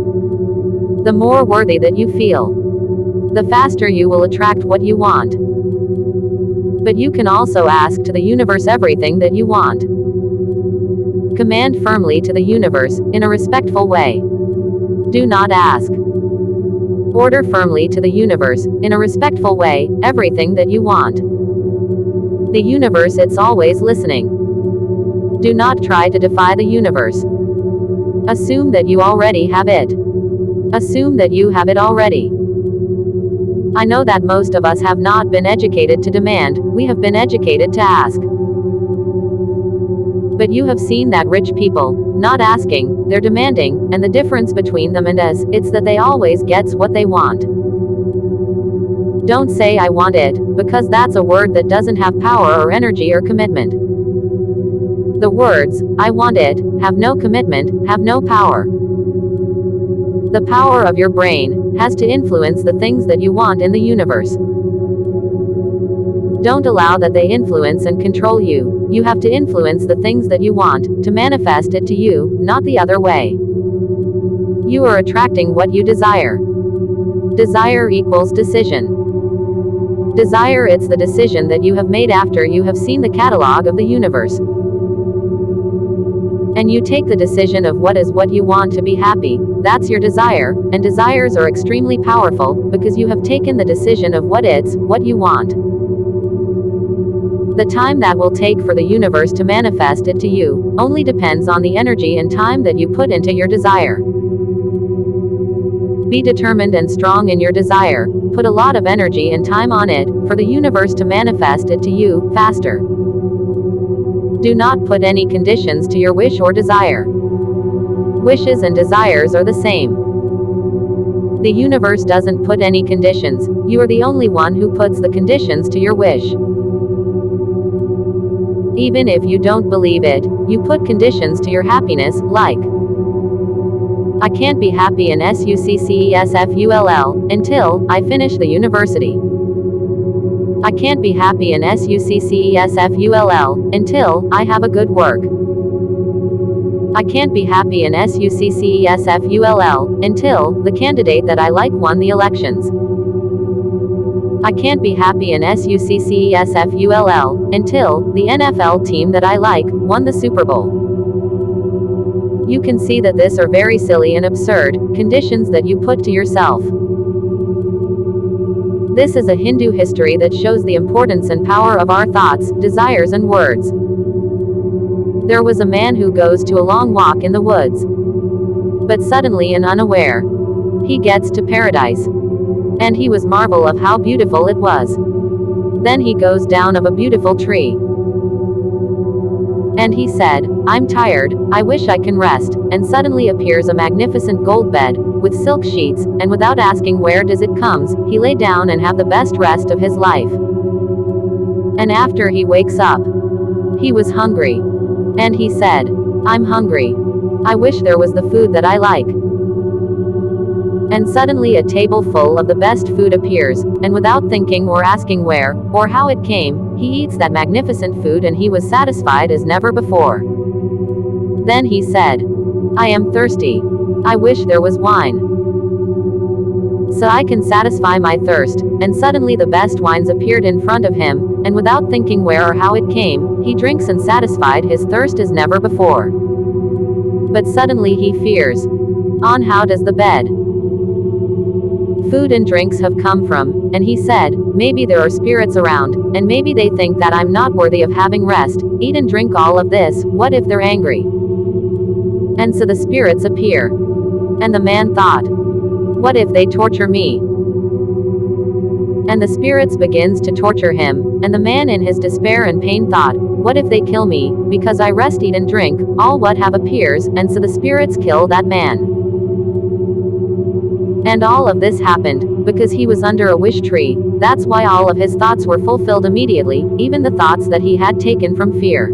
The more worthy that you feel, the faster you will attract what you want. But you can also ask to the universe everything that you want. Command firmly to the universe, in a respectful way. Do not ask. Order firmly to the universe, in a respectful way, everything that you want. The universe it's always listening. Do not try to defy the universe. Assume that you already have it. Assume that you have it already. I know that most of us have not been educated to demand, we have been educated to ask. But you have seen that rich people, not asking, they're demanding, and the difference between them and us, it's that they always gets what they want. Don't say I want it, because that's a word that doesn't have power or energy or commitment. The words, I want it, have no commitment, have no power. The power of your brain has to influence the things that you want in the universe. Don't allow that they influence and control you. You have to influence the things that you want, to manifest it to you, not the other way. You are attracting what you desire. Desire equals decision. Desire it's the decision that you have made after you have seen the catalog of the universe. And you take the decision of what you want to be happy, that's your desire, and desires are extremely powerful, because you have taken the decision of what you want. The time that will take for the universe to manifest it to you, only depends on the energy and time that you put into your desire. Be determined and strong in your desire, put a lot of energy and time on it, for the universe to manifest it to you, faster. Do not put any conditions to your wish or desire. Wishes and desires are the same. The universe doesn't put any conditions, you are the only one who puts the conditions to your wish. Even if you don't believe it, you put conditions to your happiness, like, I can't be happy in SUCCESFULL until I finish the university. I can't be happy in SUCCESFULL until I have a good work. I can't be happy in SUCCESFULL until the candidate that I like won the elections. I can't be happy in SUCCESFULL until the NFL team that I like won the Super Bowl. You can see that these are very silly and absurd conditions that you put to yourself. This is a Hindu history that shows the importance and power of our thoughts, desires and words. There was a man who goes to a long walk in the woods. But suddenly and unaware, he gets to paradise. And he was marvel of how beautiful it was. Then he goes down of a beautiful tree. And he said, I'm tired, I wish I can rest, and suddenly appears a magnificent gold bed, with silk sheets, and without asking where does it comes, he lay down and have the best rest of his life. And after he wakes up, he was hungry. And he said, I'm hungry. I wish there was the food that I like. And suddenly a table full of the best food appears, and without thinking or asking where, or how it came, he eats that magnificent food and he was satisfied as never before. Then he said, I am thirsty. I wish there was wine. so I can satisfy my thirst. And suddenly the best wines appeared in front of him, and without thinking where or how it came, he drinks and satisfied his thirst as never before. But suddenly he fears. On how does the bed, food and drinks have come from? And he said, maybe there are spirits around, and maybe they think that I'm not worthy of having rest, eat and drink all of this. What if they're angry? And so the spirits appear. And the man thought, what if they torture me? And the spirits begins to torture him, and the man in his despair and pain thought, what if they kill me, because I rest, eat and drink, all what have appears, and so the spirits kill that man. And all of this happened, because he was under a wish tree. That's why all of his thoughts were fulfilled immediately, even the thoughts that he had taken from fear.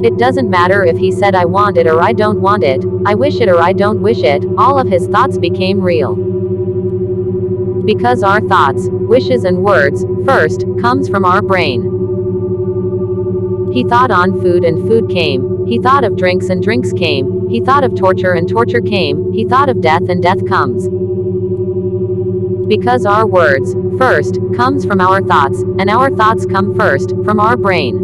It doesn't matter if he said I want it or I don't want it, I wish it or I don't wish it, all of his thoughts became real. Because our thoughts, wishes and words, first, comes from our brain. He thought on food and food came, he thought of drinks and drinks came, he thought of torture and torture came, he thought of death and death comes. Because our words, first, comes from our thoughts, and our thoughts come first, from our brain.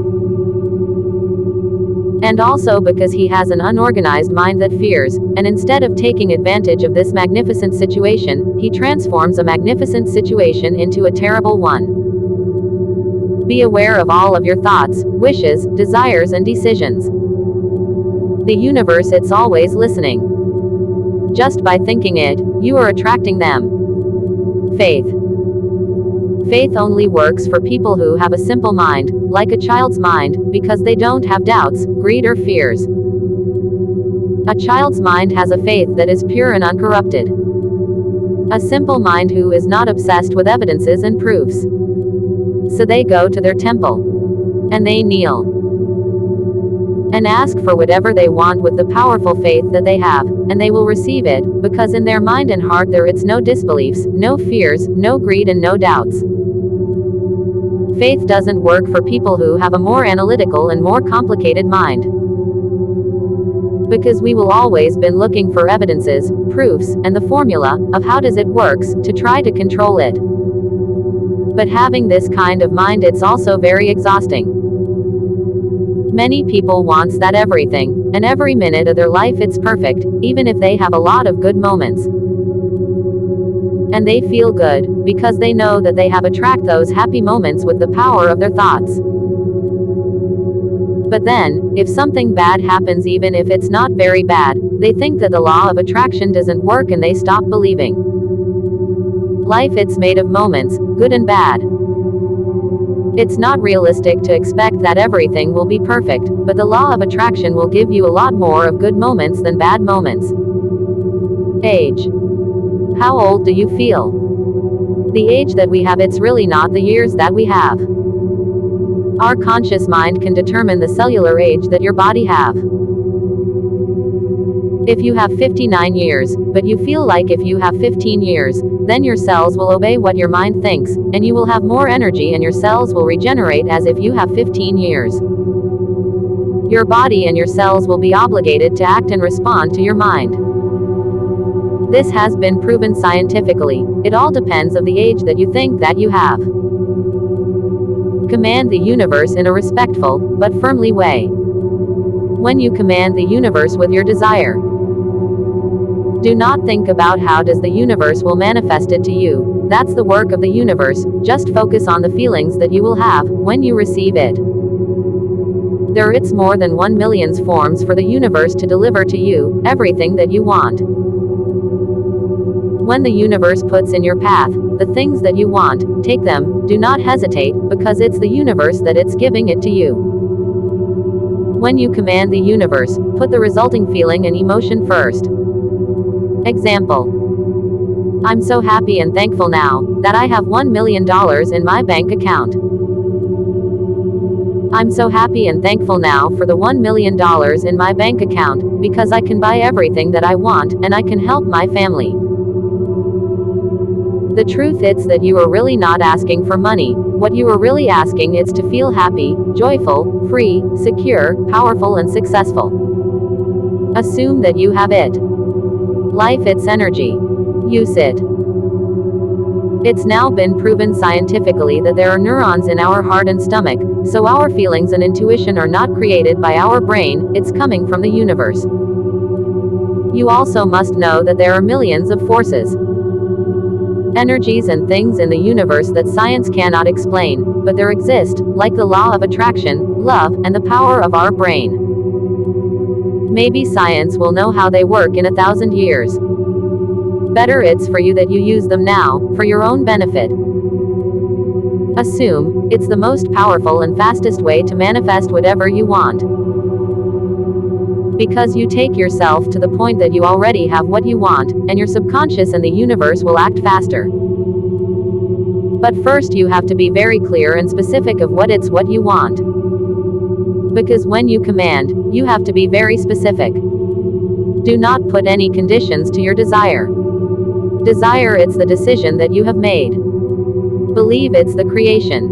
And also because he has an unorganized mind that fears, and instead of taking advantage of this magnificent situation, he transforms a magnificent situation into a terrible one. Be aware of all of your thoughts, wishes, desires and decisions. The universe, it's always listening. Just by thinking it, you are attracting them. Faith. Faith only works for people who have a simple mind, like a child's mind, because they don't have doubts, greed or fears. A child's mind has a faith that is pure and uncorrupted. A simple mind who is not obsessed with evidences and proofs. So they go to their temple. And they kneel. And ask for whatever they want with the powerful faith that they have, and they will receive it, because in their mind and heart there it's no disbeliefs, no fears, no greed and no doubts. Faith doesn't work for people who have a more analytical and more complicated mind. Because we will always been looking for evidences, proofs, and the formula, of how does it works, to try to control it. But having this kind of mind, it's also very exhausting. Many people wants that everything, and every minute of their life it's perfect, even if they have a lot of good moments. And they feel good, because they know that they have attract those happy moments with the power of their thoughts. But then, if something bad happens, even if it's not very bad, they think that the law of attraction doesn't work and they stop believing. Life, it's made of moments, good and bad. It's not realistic to expect that everything will be perfect, but the law of attraction will give you a lot more of good moments than bad moments. Age. How old do you feel? The age that we have, it's really not the years that we have. Our conscious mind can determine the cellular age that your body have. If you have 59 years, but you feel like if you have 15 years, then your cells will obey what your mind thinks, and you will have more energy and your cells will regenerate as if you have 15 years. Your body and your cells will be obligated to act and respond to your mind. This has been proven scientifically. It all depends on the age that you think that you have. Command the universe in a respectful, but firmly way. When you command the universe with your desire, do not think about how does the universe will manifest it to you. That's the work of the universe. Just focus on the feelings that you will have when you receive it. There it's more than 1 million forms for the universe to deliver to you everything that you want. When the universe puts in your path the things that you want, take them, do not hesitate, because it's the universe that it's giving it to you. When you command the universe, put the resulting feeling and emotion first. Example. I'm so happy and thankful now that I have $1 million in my bank account. I'm so happy and thankful now for the $1 million in my bank account, because I can buy everything that I want, and I can help my family. The truth is that you are really not asking for money. What you are really asking is to feel happy, joyful, free, secure, powerful and successful. Assume that you have it. Life, it's energy. use it. It's now been proven scientifically that there are neurons in our heart and stomach, so our feelings and intuition are not created by our brain, it's coming from the universe. You also must know that there are millions of forces, energies and things in the universe that science cannot explain, but there exist, like the law of attraction, love, and the power of our brain. Maybe science will know how they work in 1,000 years. Better it's for you that you use them now, for your own benefit. Assume, it's the most powerful and fastest way to manifest whatever you want. Because you take yourself to the point that you already have what you want, and your subconscious and the universe will act faster. But first you have to be very clear and specific of what you want. Because when you command, you have to be very specific. Do not put any conditions to your desire. Desire it's the decision that you have made. Believe it's the creation.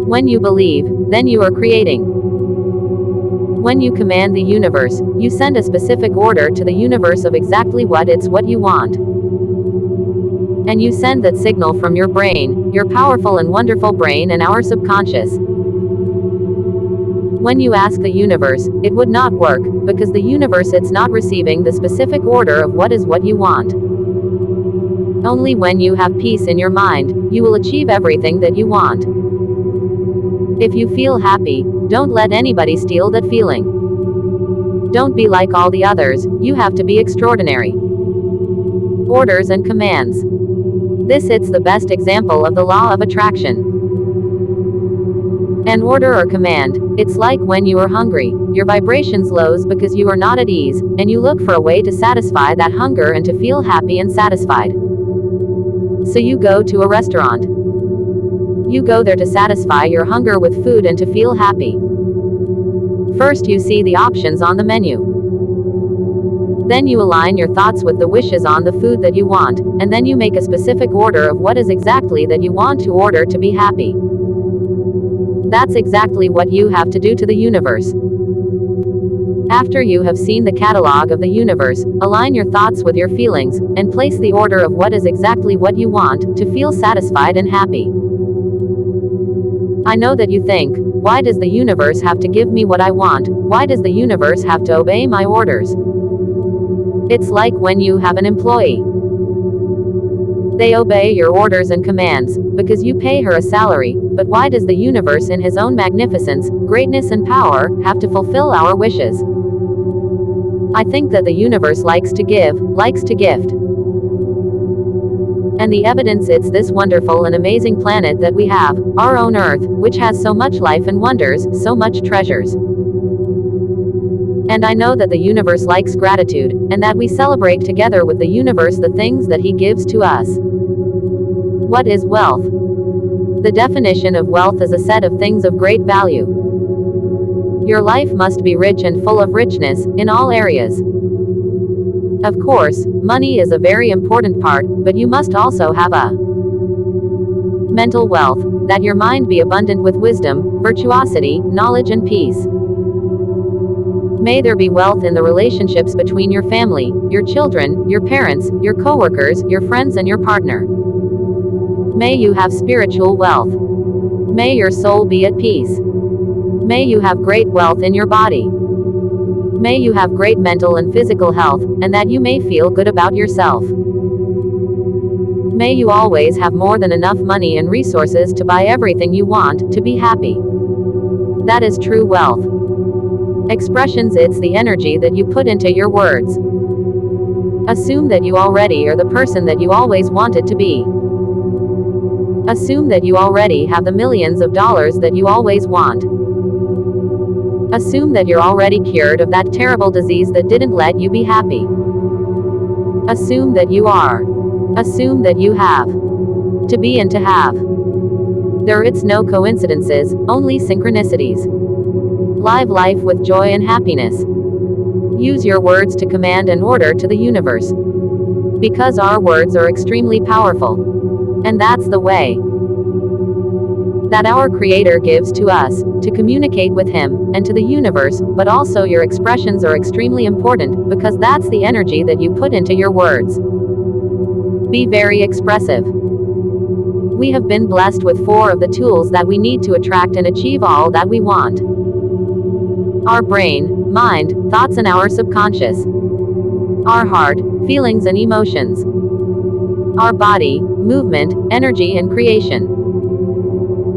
When you believe, then you are creating. When you command the universe, you send a specific order to the universe of exactly what you want. And you send that signal from your brain, your powerful and wonderful brain and our subconscious. When you ask the universe, it would not work, because the universe it's not receiving the specific order of what you want. Only when you have peace in your mind, you will achieve everything that you want. If you feel happy, don't let anybody steal that feeling. Don't be like all the others, you have to be extraordinary. Orders and commands. It's the best example of the law of attraction. An order or command, it's like when you are hungry, your vibrations lows because you are not at ease, and you look for a way to satisfy that hunger and to feel happy and satisfied. So you go to a restaurant. You go there to satisfy your hunger with food and to feel happy. First you see the options on the menu. Then you align your thoughts with the wishes on the food that you want, and then you make a specific order of what is exactly that you want to order to be happy. That's exactly what you have to do to the universe. After you have seen the catalog of the universe, align your thoughts with your feelings, and place the order of what is exactly what you want, to feel satisfied and happy. I know that you think, why does the universe have to give me what I want? Why does the universe have to obey my orders? It's like when you have an employee. They obey your orders and commands, because you pay her a salary, but why does the universe in his own magnificence, greatness and power, have to fulfill our wishes? I think that the universe likes to give, likes to gift. And the evidence it's this wonderful and amazing planet that we have, our own Earth, which has so much life and wonders, so much treasures. And I know that the universe likes gratitude, and that we celebrate together with the universe the things that he gives to us. What is wealth? The definition of wealth is a set of things of great value. Your life must be rich and full of richness, in all areas. Of course, money is a very important part, but you must also have a mental wealth, that your mind be abundant with wisdom, virtuosity, knowledge and peace. May there be wealth in the relationships between your family, your children, your parents, your coworkers, your friends and your partner. May you have spiritual wealth. May your soul be at peace. May you have great wealth in your body. May you have great mental and physical health, and that you may feel good about yourself. May you always have more than enough money and resources to buy everything you want, to be happy. That is true wealth. Expressions it's the energy that you put into your words. Assume that you already are the person that you always wanted to be. Assume that you already have the millions of dollars that you always want. Assume that you're already cured of that terrible disease that didn't let you be happy. Assume that you are. Assume that you have. To be and to have. It's no coincidences, only synchronicities. Live life with joy and happiness. Use your words to command an order to the universe. Because our words are extremely powerful. And that's the way that our Creator gives to us, to communicate with Him, and to the universe, but also your expressions are extremely important, because that's the energy that you put into your words. Be very expressive. We have been blessed with 4 of the tools that we need to attract and achieve all that we want: our brain, mind, thoughts, and our subconscious; our heart, feelings and emotions; our body, movement, energy and creation.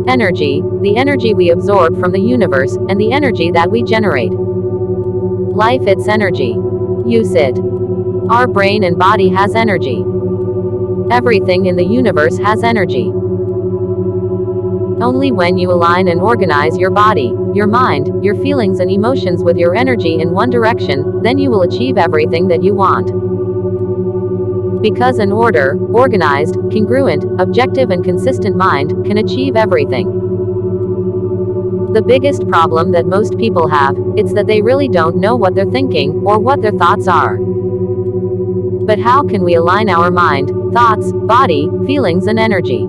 Energy, the energy we absorb from the universe, and the energy that we generate. Life, its energy. Use it. Our brain and body has energy. Everything in the universe has energy. Only when you align and organize your body, your mind, your feelings and emotions with your energy in one direction, then you will achieve everything that you want. Because an organized, congruent, objective and consistent mind can achieve everything. The biggest problem that most people have, it's that they really don't know what they're thinking, or what their thoughts are. But how can we align our mind, thoughts, body, feelings and energy?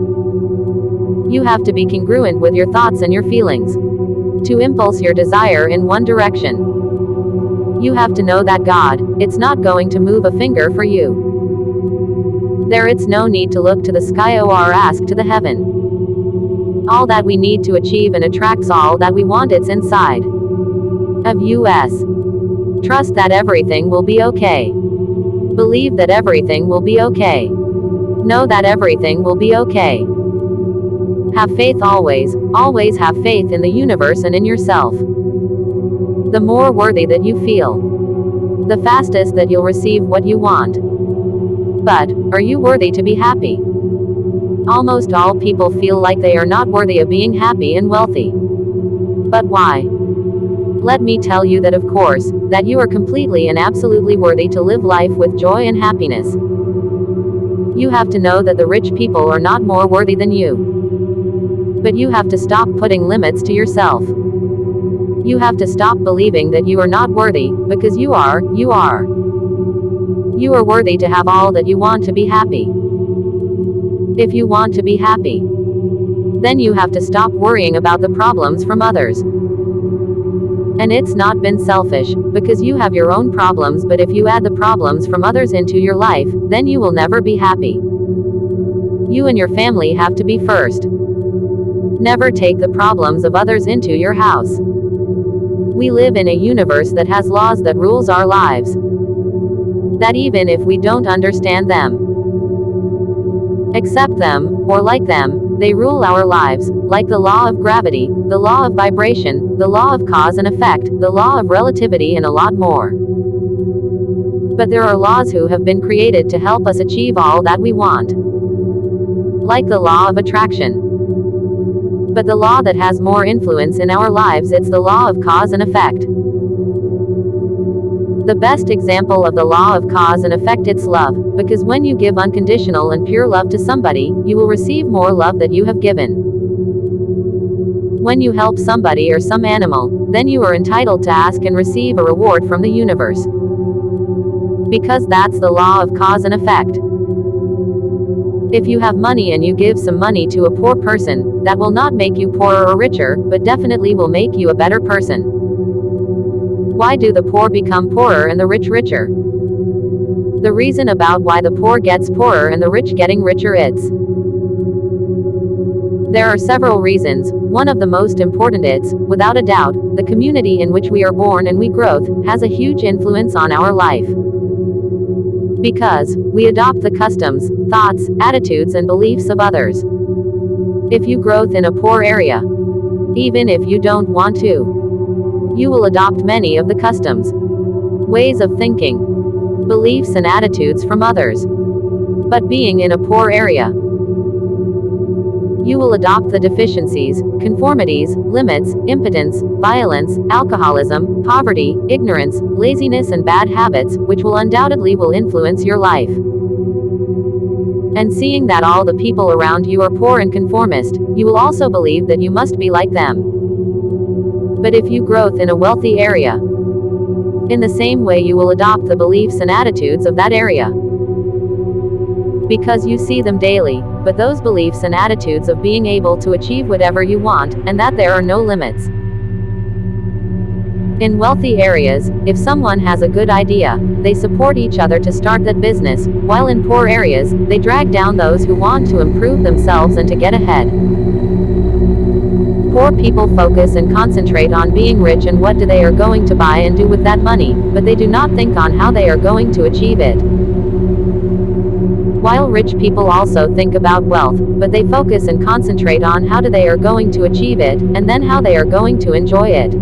You have to be congruent with your thoughts and your feelings. To impulse your desire in one direction. You have to know that God, it's not going to move a finger for you. It's no need to look to the sky or ask to the heaven. All that we need to achieve and attracts all that we want, it's inside of us. Trust that everything will be okay. Believe that everything will be okay. Know that everything will be okay. Have faith always, always have faith in the universe and in yourself. The more worthy that you feel, the fastest that you'll receive what you want. But, are you worthy to be happy? Almost all people feel like they are not worthy of being happy and wealthy. But why? Let me tell you that of course, that you are completely and absolutely worthy to live life with joy and happiness. You have to know that the rich people are not more worthy than you. But you have to stop putting limits to yourself. You have to stop believing that you are not worthy, because you are. You are worthy to have all that you want to be happy. If you want to be happy, then you have to stop worrying about the problems from others. And it's not been selfish, because you have your own problems, but if you add the problems from others into your life, then you will never be happy. You and your family have to be first. Never take the problems of others into your house. We live in a universe that has laws that rules our lives. That even if we don't understand them, accept them, or like them, they rule our lives, like the law of gravity, the law of vibration, the law of cause and effect, the law of relativity and a lot more. But there are laws who have been created to help us achieve all that we want. Like the law of attraction. But the law that has more influence in our lives, it's the law of cause and effect. The best example of the law of cause and effect, it's love, because when you give unconditional and pure love to somebody, you will receive more love that you have given. When you help somebody or some animal, then you are entitled to ask and receive a reward from the universe. Because that's the law of cause and effect. If you have money and you give some money to a poor person, that will not make you poorer or richer, but definitely will make you a better person. Why do the poor become poorer and the rich richer? The reason about why the poor gets poorer and the rich getting richer, there are several reasons. One of the most important is, without a doubt, the community in which we are born and we grow has a huge influence on our life. Because we adopt the customs, thoughts, attitudes and beliefs of others. If you grow in a poor area, even if you don't want to, you will adopt many of the customs, ways of thinking, beliefs and attitudes from others. But being in a poor area, you will adopt the deficiencies, conformities, limits, impotence, violence, alcoholism, poverty, ignorance, laziness and bad habits, which will undoubtedly influence your life. And seeing that all the people around you are poor and conformist, you will also believe that you must be like them. But if you grow in a wealthy area, in the same way you will adopt the beliefs and attitudes of that area. Because you see them daily, but those beliefs and attitudes of being able to achieve whatever you want, and that there are no limits. In wealthy areas, if someone has a good idea, they support each other to start that business, while in poor areas, they drag down those who want to improve themselves and to get ahead. Poor people focus and concentrate on being rich and what they are going to buy and do with that money, but they do not think on how they are going to achieve it. While rich people also think about wealth, but they focus and concentrate on how they are going to achieve it, and then how they are going to enjoy it.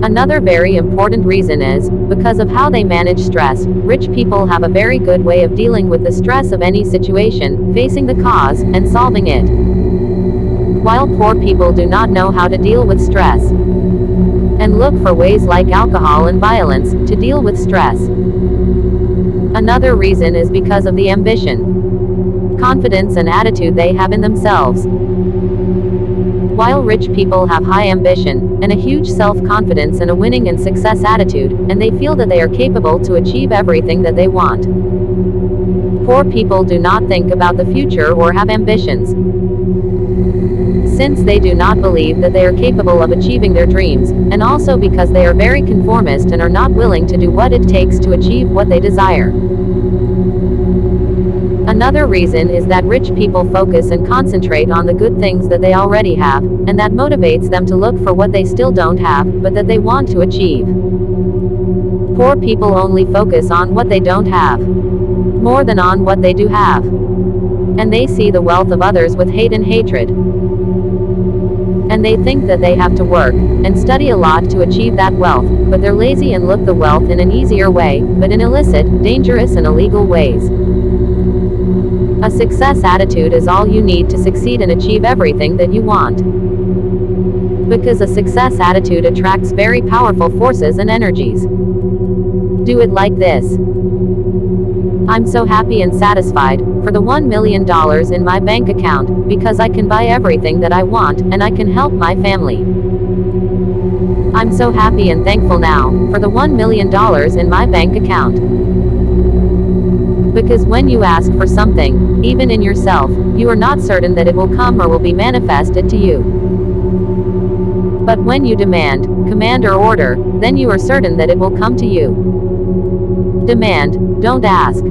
Another very important reason is, because of how they manage stress, rich people have a very good way of dealing with the stress of any situation, facing the cause, and solving it. While poor people do not know how to deal with stress, and look for ways like alcohol and violence, to deal with stress. Another reason is because of the ambition, confidence and attitude they have in themselves. While rich people have high ambition, and a huge self-confidence and a winning and success attitude, and they feel that they are capable to achieve everything that they want. Poor people do not think about the future or have ambitions, since they do not believe that they are capable of achieving their dreams, and also because they are very conformist and are not willing to do what it takes to achieve what they desire. Another reason is that rich people focus and concentrate on the good things that they already have, and that motivates them to look for what they still don't have, but that they want to achieve. Poor people only focus on what they don't have, more than on what they do have. And they see the wealth of others with hate and hatred. And they think that they have to work and study a lot to achieve that wealth, but they're lazy and look the wealth in an easier way, but in illicit, dangerous and illegal ways. A success attitude is all you need to succeed and achieve everything that you want. Because a success attitude attracts very powerful forces and energies. Do it like this. I'm so happy and satisfied for the $1 million in my bank account, because I can buy everything that I want, and I can help my family. I'm so happy and thankful now for the $1 million in my bank account. Because when you ask for something, even in yourself, you are not certain that it will come or will be manifested to you. But when you demand, command or order, then you are certain that it will come to you. Demand, don't ask.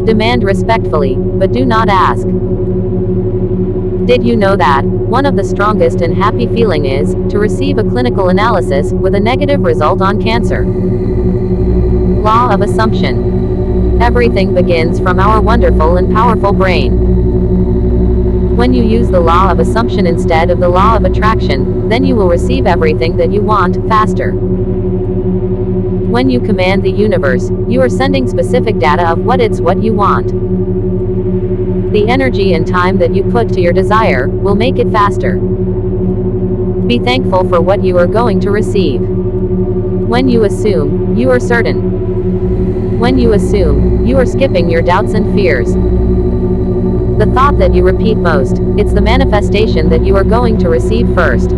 Demand respectfully, but do not ask. Did you know that one of the strongest and happy feeling is to receive a clinical analysis with a negative result on cancer? Law of assumption. Everything begins from our wonderful and powerful brain. When you use the law of assumption instead of the law of attraction, then you will receive everything that you want, faster. When you command the universe, you are sending specific data of what you want. The energy and time that you put to your desire will make it faster. Be thankful for what you are going to receive. When you assume, you are certain. When you assume, you are skipping your doubts and fears. The thought that you repeat most, it's the manifestation that you are going to receive first.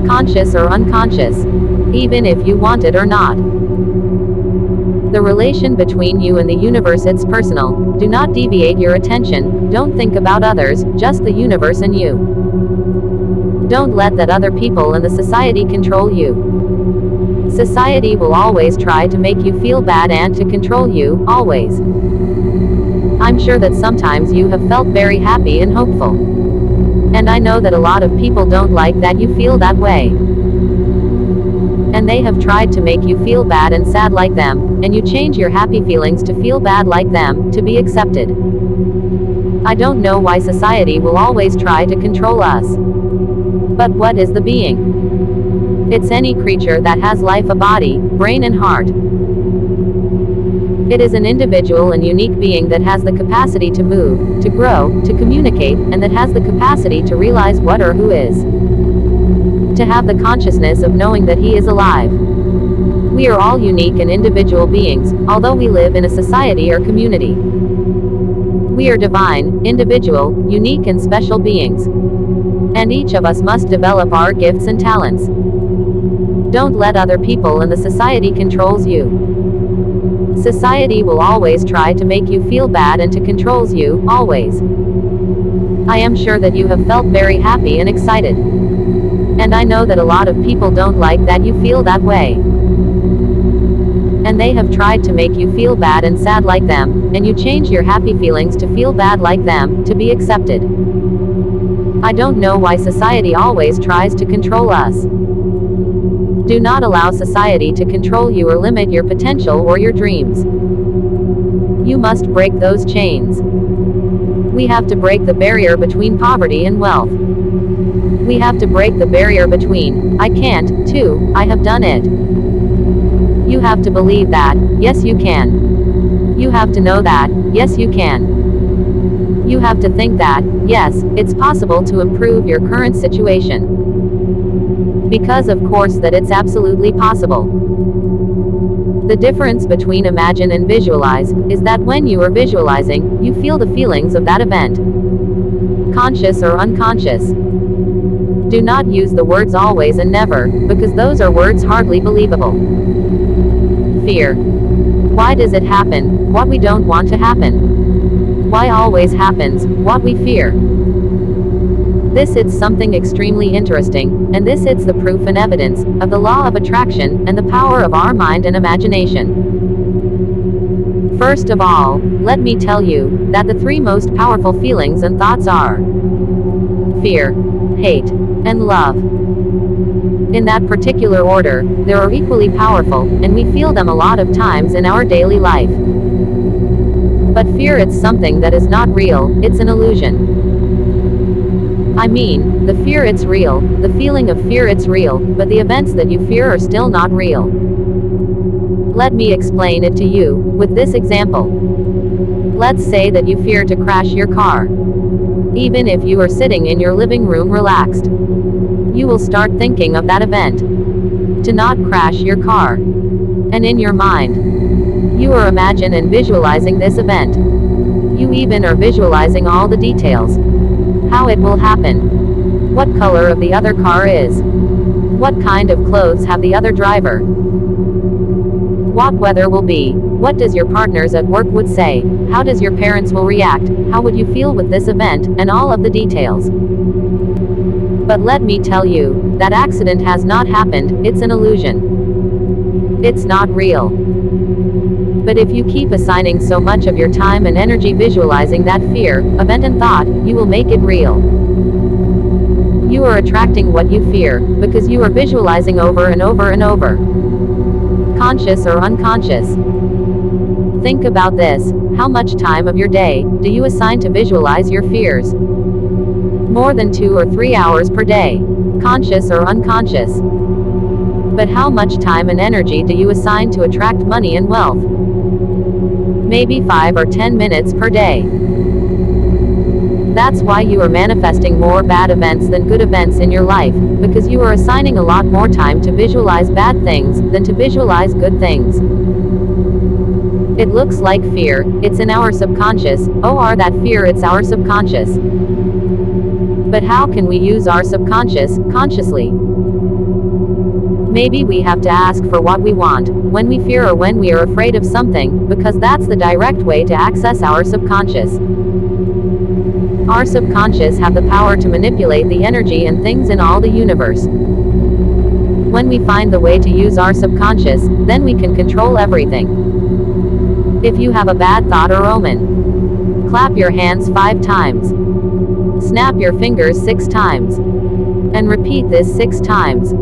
Conscious or unconscious, even if you want it or not. The relation between you and the universe, it's personal. Do not deviate your attention, don't think about others, just the universe and you. Don't let that other people and the society control you. Society will always try to make you feel bad and to control you, always. I'm sure that sometimes you have felt very happy and hopeful. And I know that a lot of people don't like that you feel that way. And they have tried to make you feel bad and sad like them, and you change your happy feelings to feel bad like them, to be accepted. I don't know why society will always try to control us. But what is the being? It's any creature that has life, a body, brain and heart. It is an individual and unique being that has the capacity to move, to grow, to communicate, and that has the capacity to realize what or who is. To have the consciousness of knowing that he is alive. We are all unique and individual beings, although we live in a society or community. We are divine, individual, unique and special beings. And each of us must develop our gifts and talents. Don't let other people and the society controls you. Society will always try to make you feel bad and to controls you, always. I am sure that you have felt very happy and excited. And I know that a lot of people don't like that you feel that way. And they have tried to make you feel bad and sad like them, and you change your happy feelings to feel bad like them, to be accepted. I don't know why society always tries to control us. Do not allow society to control you or limit your potential or your dreams. You must break those chains. We have to break the barrier between poverty and wealth. We have to break the barrier between, I can't, to, I have done it. You have to believe that, yes you can. You have to know that, yes you can. You have to think that, yes, it's possible to improve your current situation. Because of course that it's absolutely possible. The difference between imagine and visualize is that when you are visualizing, you feel the feelings of that event. Conscious or unconscious. Do not use the words always and never, because those are words hardly believable. Fear. Why does it happen, what we don't want to happen? Why always happens, what we fear? This is something extremely interesting, and this is the proof and evidence of the law of attraction and the power of our mind and imagination. First of all, let me tell you that the three most powerful feelings and thoughts are fear, hate, and love. In that particular order, they are equally powerful, and we feel them a lot of times in our daily life. But fear is something that is not real, it's an illusion. I mean, the fear it's real, the feeling of fear it's real, but the events that you fear are still not real. Let me explain it to you, with this example. Let's say that you fear to crash your car. Even if you are sitting in your living room relaxed, you will start thinking of that event. To not crash your car. And in your mind, you are imagine and visualizing this event. You even are visualizing all the details. How it will happen. What color of the other car is. What kind of clothes have the other driver. What weather will be. What does your partners at work would say. How does your parents will react. How would you feel with this event, and all of the details. But let me tell you, that accident has not happened, it's an illusion. It's not real. But if you keep assigning so much of your time and energy visualizing that fear, event and thought, you will make it real. You are attracting what you fear, because you are visualizing over and over and over. Conscious or unconscious. Think about this, how much time of your day do you assign to visualize your fears? More than 2 or 3 hours per day. Conscious or unconscious. But how much time and energy do you assign to attract money and wealth? Maybe 5 or 10 minutes per day. That's why you are manifesting more bad events than good events in your life, because you are assigning a lot more time to visualize bad things than to visualize good things. It looks like fear, it's in our subconscious, that fear it's our subconscious. But how can we use our subconscious, consciously? Maybe we have to ask for what we want, when we fear or when we are afraid of something, because that's the direct way to access our subconscious. Our subconscious have the power to manipulate the energy and things in all the universe. When we find the way to use our subconscious, then we can control everything. If you have a bad thought or omen, clap your hands 5 times. Snap your fingers 6 times. And repeat this 6 times.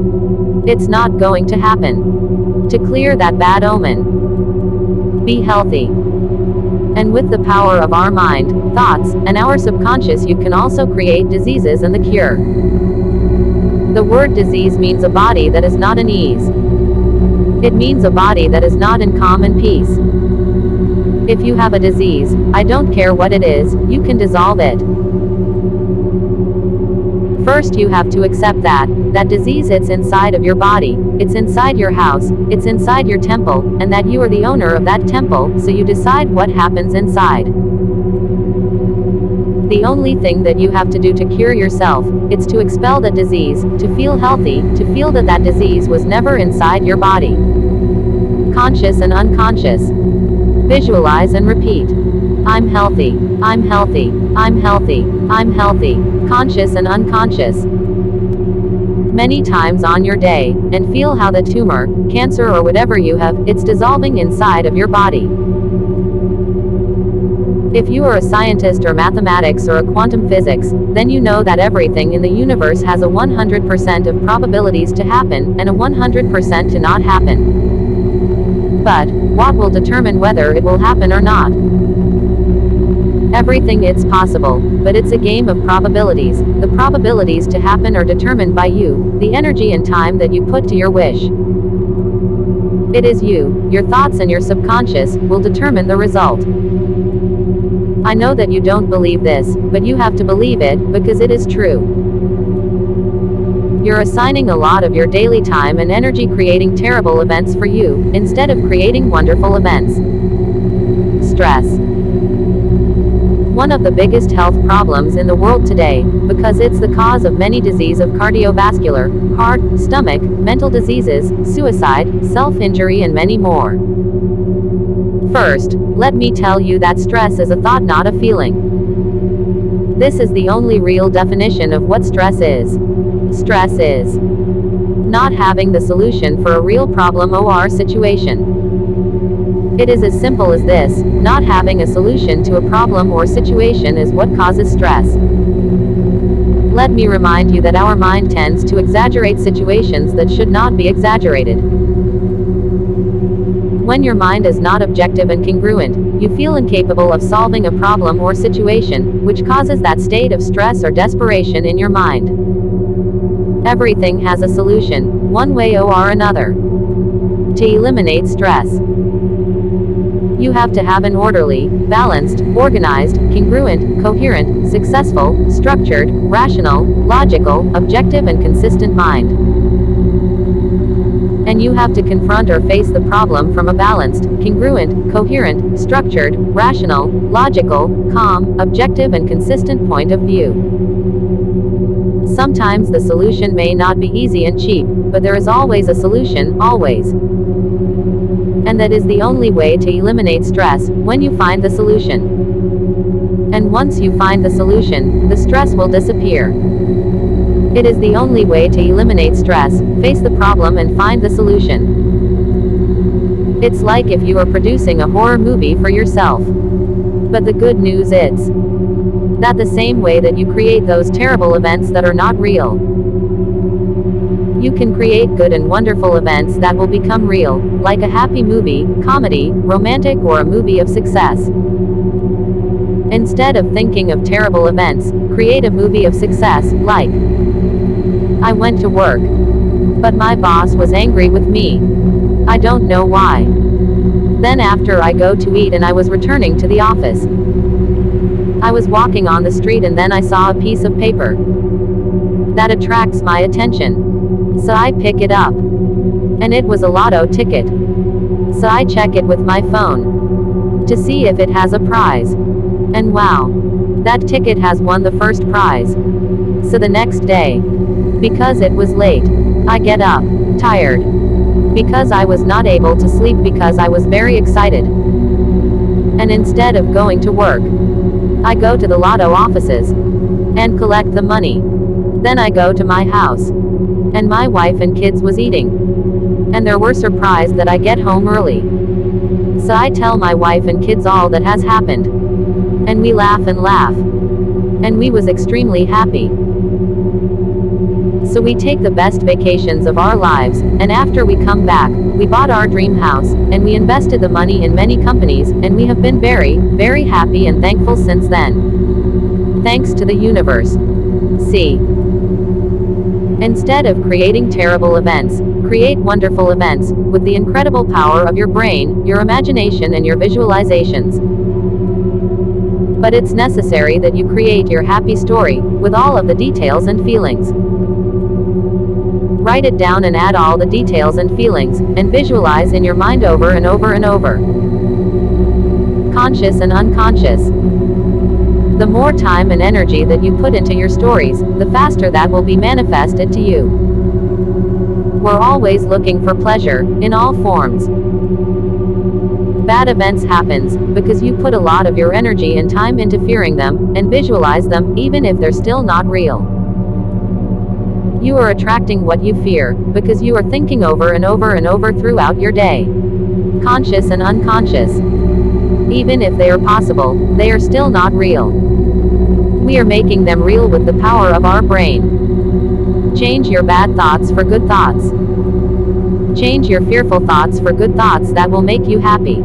It's not going to happen. To clear that bad omen. Be healthy. And with the power of our mind, thoughts, and our subconscious you can also create diseases and the cure. The word disease means a body that is not in ease. It means a body that is not in calm and peace. If you have a disease, I don't care what it is, you can dissolve it. First you have to accept that disease it's inside of your body, it's inside your house, it's inside your temple, and that you are the owner of that temple, so you decide what happens inside. The only thing that you have to do to cure yourself, it's to expel that disease, to feel healthy, to feel that that disease was never inside your body. Conscious and unconscious. Visualize and repeat. I'm healthy, I'm healthy, I'm healthy, I'm healthy. Conscious and unconscious. many times on your day, and feel how the tumor, cancer or whatever you have, it's dissolving inside of your body. If you are a scientist or mathematics or a quantum physics, then you know that everything in the universe has a 100% of probabilities to happen, and a 100% to not happen. But, what will determine whether it will happen or not? Everything it's possible, but it's a game of probabilities. The probabilities to happen are determined by you, the energy and time that you put to your wish. It is you, your thoughts and your subconscious, will determine the result. I know that you don't believe this, but you have to believe it, because it is true. You're assigning a lot of your daily time and energy creating terrible events for you, instead of creating wonderful events. Stress. One of the biggest health problems in the world today, because it's the cause of many diseases of cardiovascular, heart, stomach, mental diseases, suicide, self-injury and many more. First, let me tell you that stress is a thought, not a feeling. This is the only real definition of what stress is. Stress is not having the solution for a real problem or situation. It is as simple as this: not having a solution to a problem or situation is what causes stress. Let me remind you that our mind tends to exaggerate situations that should not be exaggerated. When your mind is not objective and congruent, you feel incapable of solving a problem or situation, which causes that state of stress or desperation in your mind. Everything has a solution, one way or another. To eliminate stress, you have to have an orderly, balanced, organized, congruent, coherent, successful, structured, rational, logical, objective and consistent mind. And you have to confront or face the problem from a balanced, congruent, coherent, structured, rational, logical, calm, objective and consistent point of view. Sometimes the solution may not be easy and cheap, but there is always a solution, always. And that is the only way to eliminate stress, when you find the solution. And once you find the solution, the stress will disappear. It is the only way to eliminate stress: face the problem and find the solution. It's like if you are producing a horror movie for yourself. But the good news is that the same way that you create those terrible events that are not real, you can create good and wonderful events that will become real, like a happy movie, comedy, romantic or a movie of success. Instead of thinking of terrible events, create a movie of success, like, I went to work, but my boss was angry with me. I don't know why. Then after I go to eat and I was returning to the office, I was walking on the street and then I saw a piece of paper that attracts my attention. So I pick it up. And it was a lotto ticket. So I check it with my phone to see if it has a prize. And wow, that ticket has won the first prize. So the next day, because it was late, I get up, tired, because I was not able to sleep because I was very excited. And instead of going to work, I go to the lotto offices and collect the money. Then I go to my house, and my wife and kids was eating. And they were surprised that I get home early. So I tell my wife and kids all that has happened. And we laugh and laugh. And we was extremely happy. So we take the best vacations of our lives, and after we come back, we bought our dream house, and we invested the money in many companies, and we have been very, very happy and thankful since then. Thanks to the universe. See. Instead of creating terrible events, create wonderful events, with the incredible power of your brain, your imagination and your visualizations. But it's necessary that you create your happy story, with all of the details and feelings. Write it down and add all the details and feelings, and visualize in your mind over and over and over. Conscious and unconscious. The more time and energy that you put into your stories, the faster that will be manifested to you. We're always looking for pleasure, in all forms. Bad events happens, because you put a lot of your energy and time into fearing them, and visualize them, even if they're still not real. You are attracting what you fear, because you are thinking over and over and over throughout your day. Conscious and unconscious. Even if they are possible, they are still not real. We are making them real with the power of our brain. Change your bad thoughts for good thoughts. Change your fearful thoughts for good thoughts that will make you happy.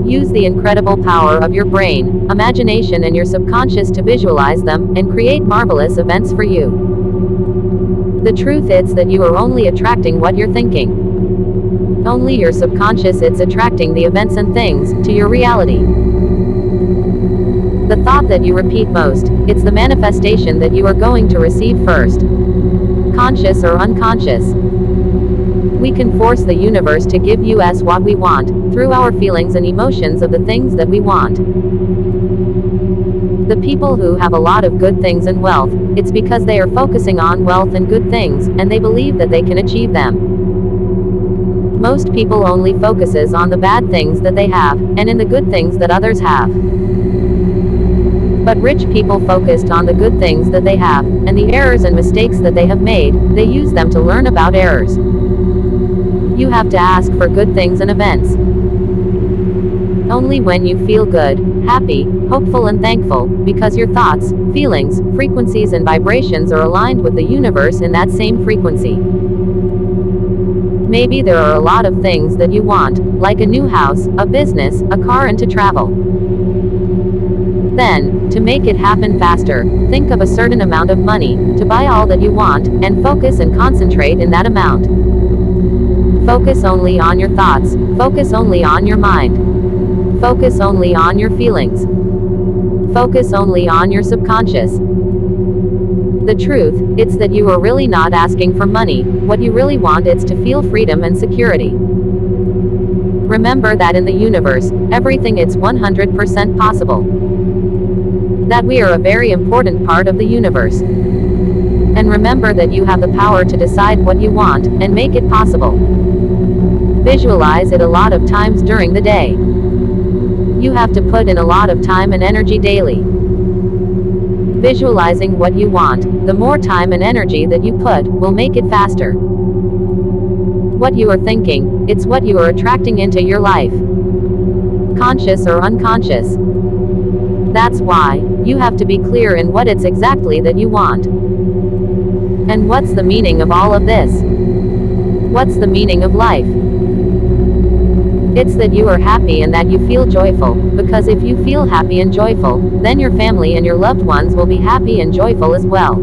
Use the incredible power of your brain, imagination and your subconscious to visualize them, and create marvelous events for you. The truth is that you are only attracting what you're thinking. Only your subconscious is attracting the events and things to your reality. The thought that you repeat most, it's the manifestation that you are going to receive first. Conscious or unconscious. We can force the universe to give us what we want, through our feelings and emotions of the things that we want. The people who have a lot of good things and wealth, it's because they are focusing on wealth and good things, and they believe that they can achieve them. Most people only focuses on the bad things that they have, and in the good things that others have. But rich people focused on the good things that they have, and the errors and mistakes that they have made, they use them to learn about errors. You have to ask for good things and events. Only when you feel good, happy, hopeful and thankful, because your thoughts, feelings, frequencies and vibrations are aligned with the universe in that same frequency. Maybe there are a lot of things that you want, like a new house, a business, a car and to travel. Then, to make it happen faster, think of a certain amount of money, to buy all that you want, and focus and concentrate in that amount. Focus only on your thoughts, focus only on your mind. Focus only on your feelings. Focus only on your subconscious. The truth, it's that you are really not asking for money, what you really want is to feel freedom and security. Remember that in the universe, everything is 100% possible. That we are a very important part of the universe. And remember that you have the power to decide what you want, and make it possible. Visualize it a lot of times during the day. You have to put in a lot of time and energy daily. Visualizing what you want, the more time and energy that you put, will make it faster. What you are thinking, it's what you are attracting into your life. Conscious or unconscious. That's why, you have to be clear in what it's exactly that you want. And what's the meaning of all of this? What's the meaning of life? It's that you are happy and that you feel joyful, because if you feel happy and joyful, then your family and your loved ones will be happy and joyful as well.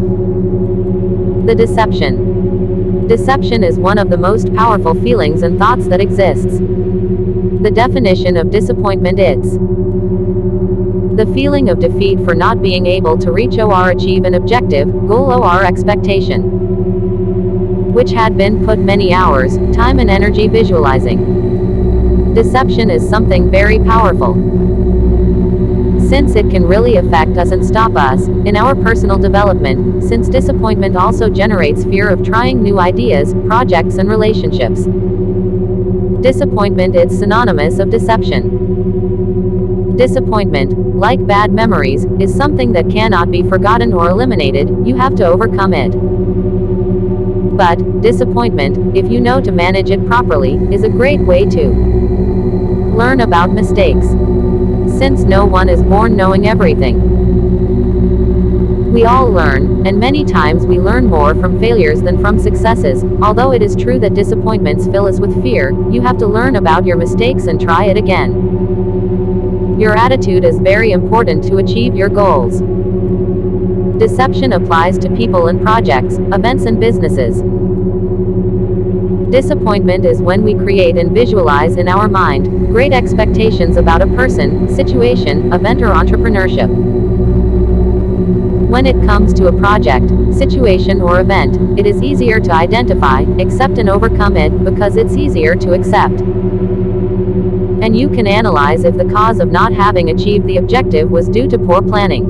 The deception. Deception is one of the most powerful feelings and thoughts that exists. The definition of disappointment is the feeling of defeat for not being able to reach or achieve an objective, goal or expectation, which had been put many hours, time and energy visualizing. Deception is something very powerful, since it can really affect us and stop us in our personal development, since disappointment also generates fear of trying new ideas, projects and relationships. Disappointment is synonymous of deception. Disappointment, like bad memories, is something that cannot be forgotten or eliminated, you have to overcome it. But, disappointment, if you know to manage it properly, is a great way to learn about mistakes. Since no one is born knowing everything. We all learn, and many times we learn more from failures than from successes. Although it is true that disappointments fill us with fear, you have to learn about your mistakes and try it again. Your attitude is very important to achieve your goals. Deception applies to people and projects, events and businesses. Disappointment is when we create and visualize in our mind great expectations about a person, situation, event or entrepreneurship. When it comes to a project, situation or event, it is easier to identify, accept and overcome it, because it's easier to accept. And you can analyze if the cause of not having achieved the objective was due to poor planning.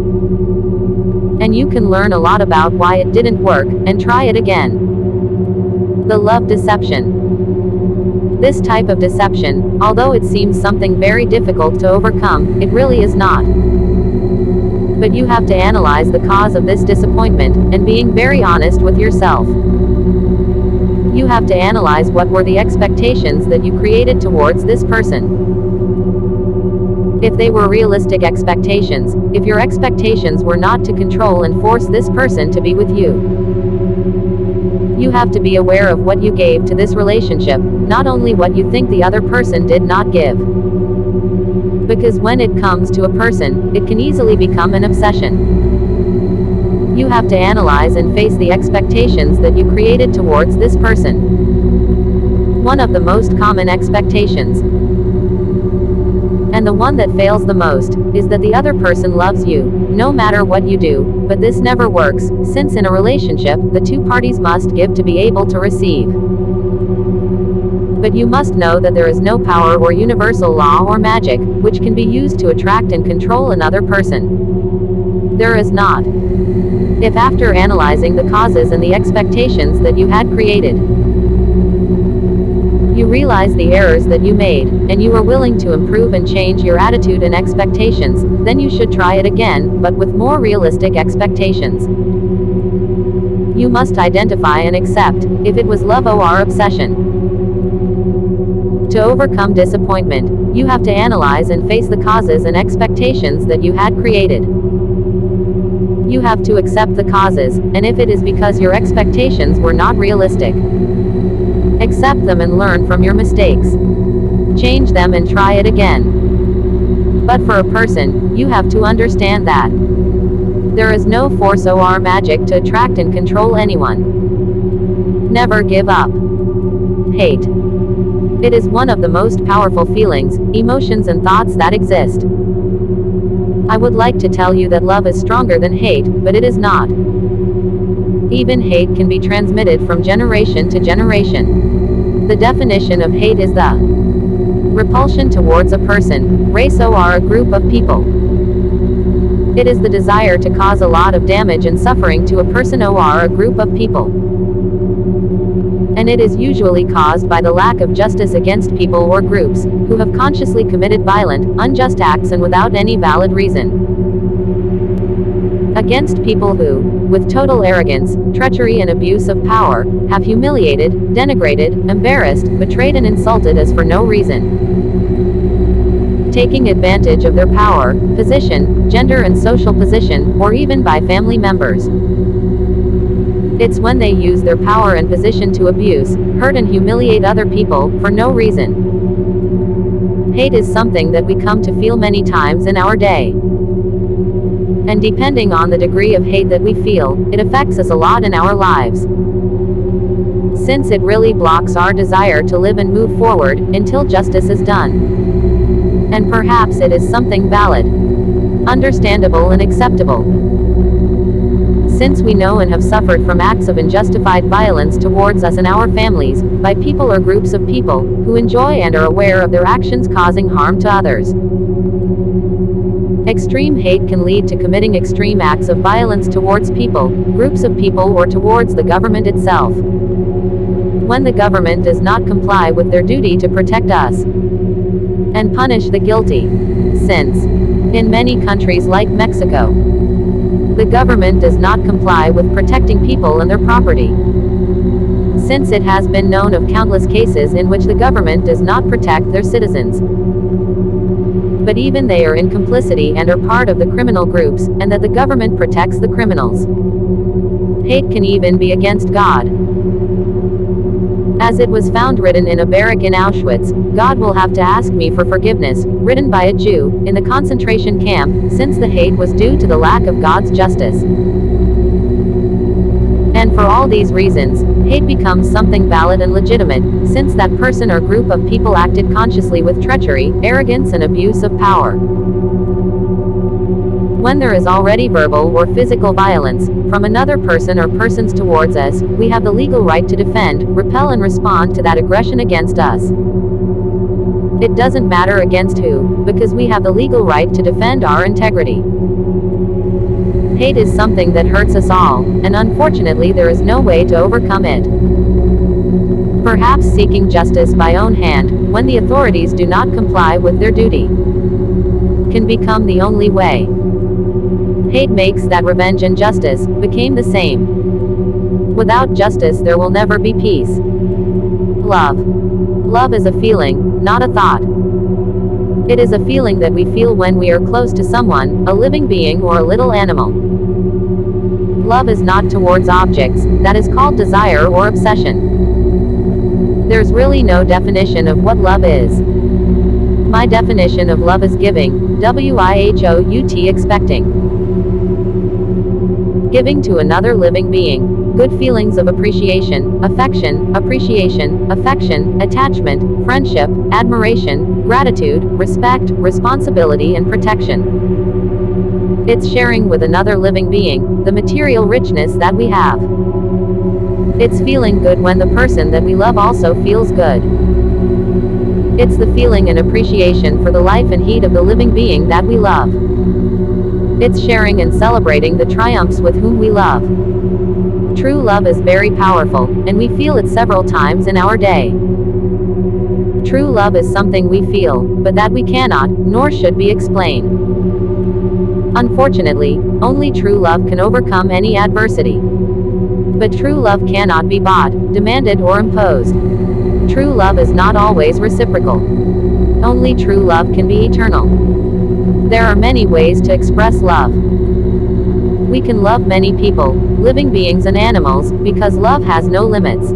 And you can learn a lot about why it didn't work, and try it again. The love deception. This type of deception, although it seems something very difficult to overcome, it really is not. But you have to analyze the cause of this disappointment, and being very honest with yourself. You have to analyze what were the expectations that you created towards this person. If they were realistic expectations, if your expectations were not to control and force this person to be with you. You have to be aware of what you gave to this relationship, not only what you think the other person did not give. Because when it comes to a person, it can easily become an obsession. You have to analyze and face the expectations that you created towards this person. One of the most common expectations, and the one that fails the most, is that the other person loves you, no matter what you do. But this never works, since in a relationship, the two parties must give to be able to receive. But you must know that there is no power or universal law or magic, which can be used to attract and control another person. There is not. If after analyzing the causes and the expectations that you had created, you realize the errors that you made, and you are willing to improve and change your attitude and expectations, then you should try it again, but with more realistic expectations. You must identify and accept if it was love or obsession. To overcome disappointment, you have to analyze and face the causes and expectations that you had created. You have to accept the causes, and if it is because your expectations were not realistic, accept them and learn from your mistakes. Change them and try it again. But for a person, you have to understand that there is no force or magic to attract and control anyone. Never give up. Hate. It is one of the most powerful feelings, emotions and thoughts that exist. I would like to tell you that love is stronger than hate, but it is not. Even hate can be transmitted from generation to generation. The definition of hate is the repulsion towards a person, race or a group of people. It is the desire to cause a lot of damage and suffering to a person or a group of people. And it is usually caused by the lack of justice against people or groups who have consciously committed violent, unjust acts and without any valid reason. Against people who, with total arrogance, treachery and abuse of power, have humiliated, denigrated, embarrassed, betrayed and insulted us for no reason. Taking advantage of their power, position, gender and social position, or even by family members. It's when they use their power and position to abuse, hurt and humiliate other people, for no reason. Hate is something that we come to feel many times in our day. And depending on the degree of hate that we feel, it affects us a lot in our lives. Since it really blocks our desire to live and move forward, until justice is done. And perhaps it is something valid, understandable and acceptable. Since we know and have suffered from acts of unjustified violence towards us and our families, by people or groups of people, who enjoy and are aware of their actions causing harm to others. Extreme hate can lead to committing extreme acts of violence towards people, groups of people or towards the government itself. When the government does not comply with their duty to protect us and punish the guilty. Since, in many countries like Mexico, the government does not comply with protecting people and their property. Since it has been known of countless cases in which the government does not protect their citizens, but even they are in complicity and are part of the criminal groups, and that the government protects the criminals. Hate can even be against God. As it was found written in a barrack in Auschwitz, God will have to ask me for forgiveness, written by a Jew, in the concentration camp, since the hate was due to the lack of God's justice. And for all these reasons, hate becomes something valid and legitimate, since that person or group of people acted consciously with treachery, arrogance and abuse of power. When there is already verbal or physical violence from another person or persons towards us, we have the legal right to defend, repel and respond to that aggression against us. It doesn't matter against who, because we have the legal right to defend our integrity. Hate is something that hurts us all, and unfortunately there is no way to overcome it. Perhaps seeking justice by own hand, when the authorities do not comply with their duty, can become the only way. Hate makes that revenge and justice became the same. Without justice, there will never be peace. Love. Love is a feeling, not a thought. It is a feeling that we feel when we are close to someone, a living being or a little animal. Love is not towards objects, that is called desire or obsession. There's really no definition of what love is. My definition of love is giving, WIHOUT expecting. Giving to another living being, good feelings of appreciation, affection, attachment, friendship, admiration, gratitude, respect, responsibility and protection. It's sharing with another living being, the material richness that we have. It's feeling good when the person that we love also feels good. It's the feeling and appreciation for the life and heat of the living being that we love. It's sharing and celebrating the triumphs with whom we love. True love is very powerful, and we feel it several times in our day. True love is something we feel, but that we cannot, nor should be explained. Unfortunately, only true love can overcome any adversity. But true love cannot be bought, demanded or imposed. True love is not always reciprocal. Only true love can be eternal. There are many ways to express love. We can love many people, living beings and animals, because love has no limits.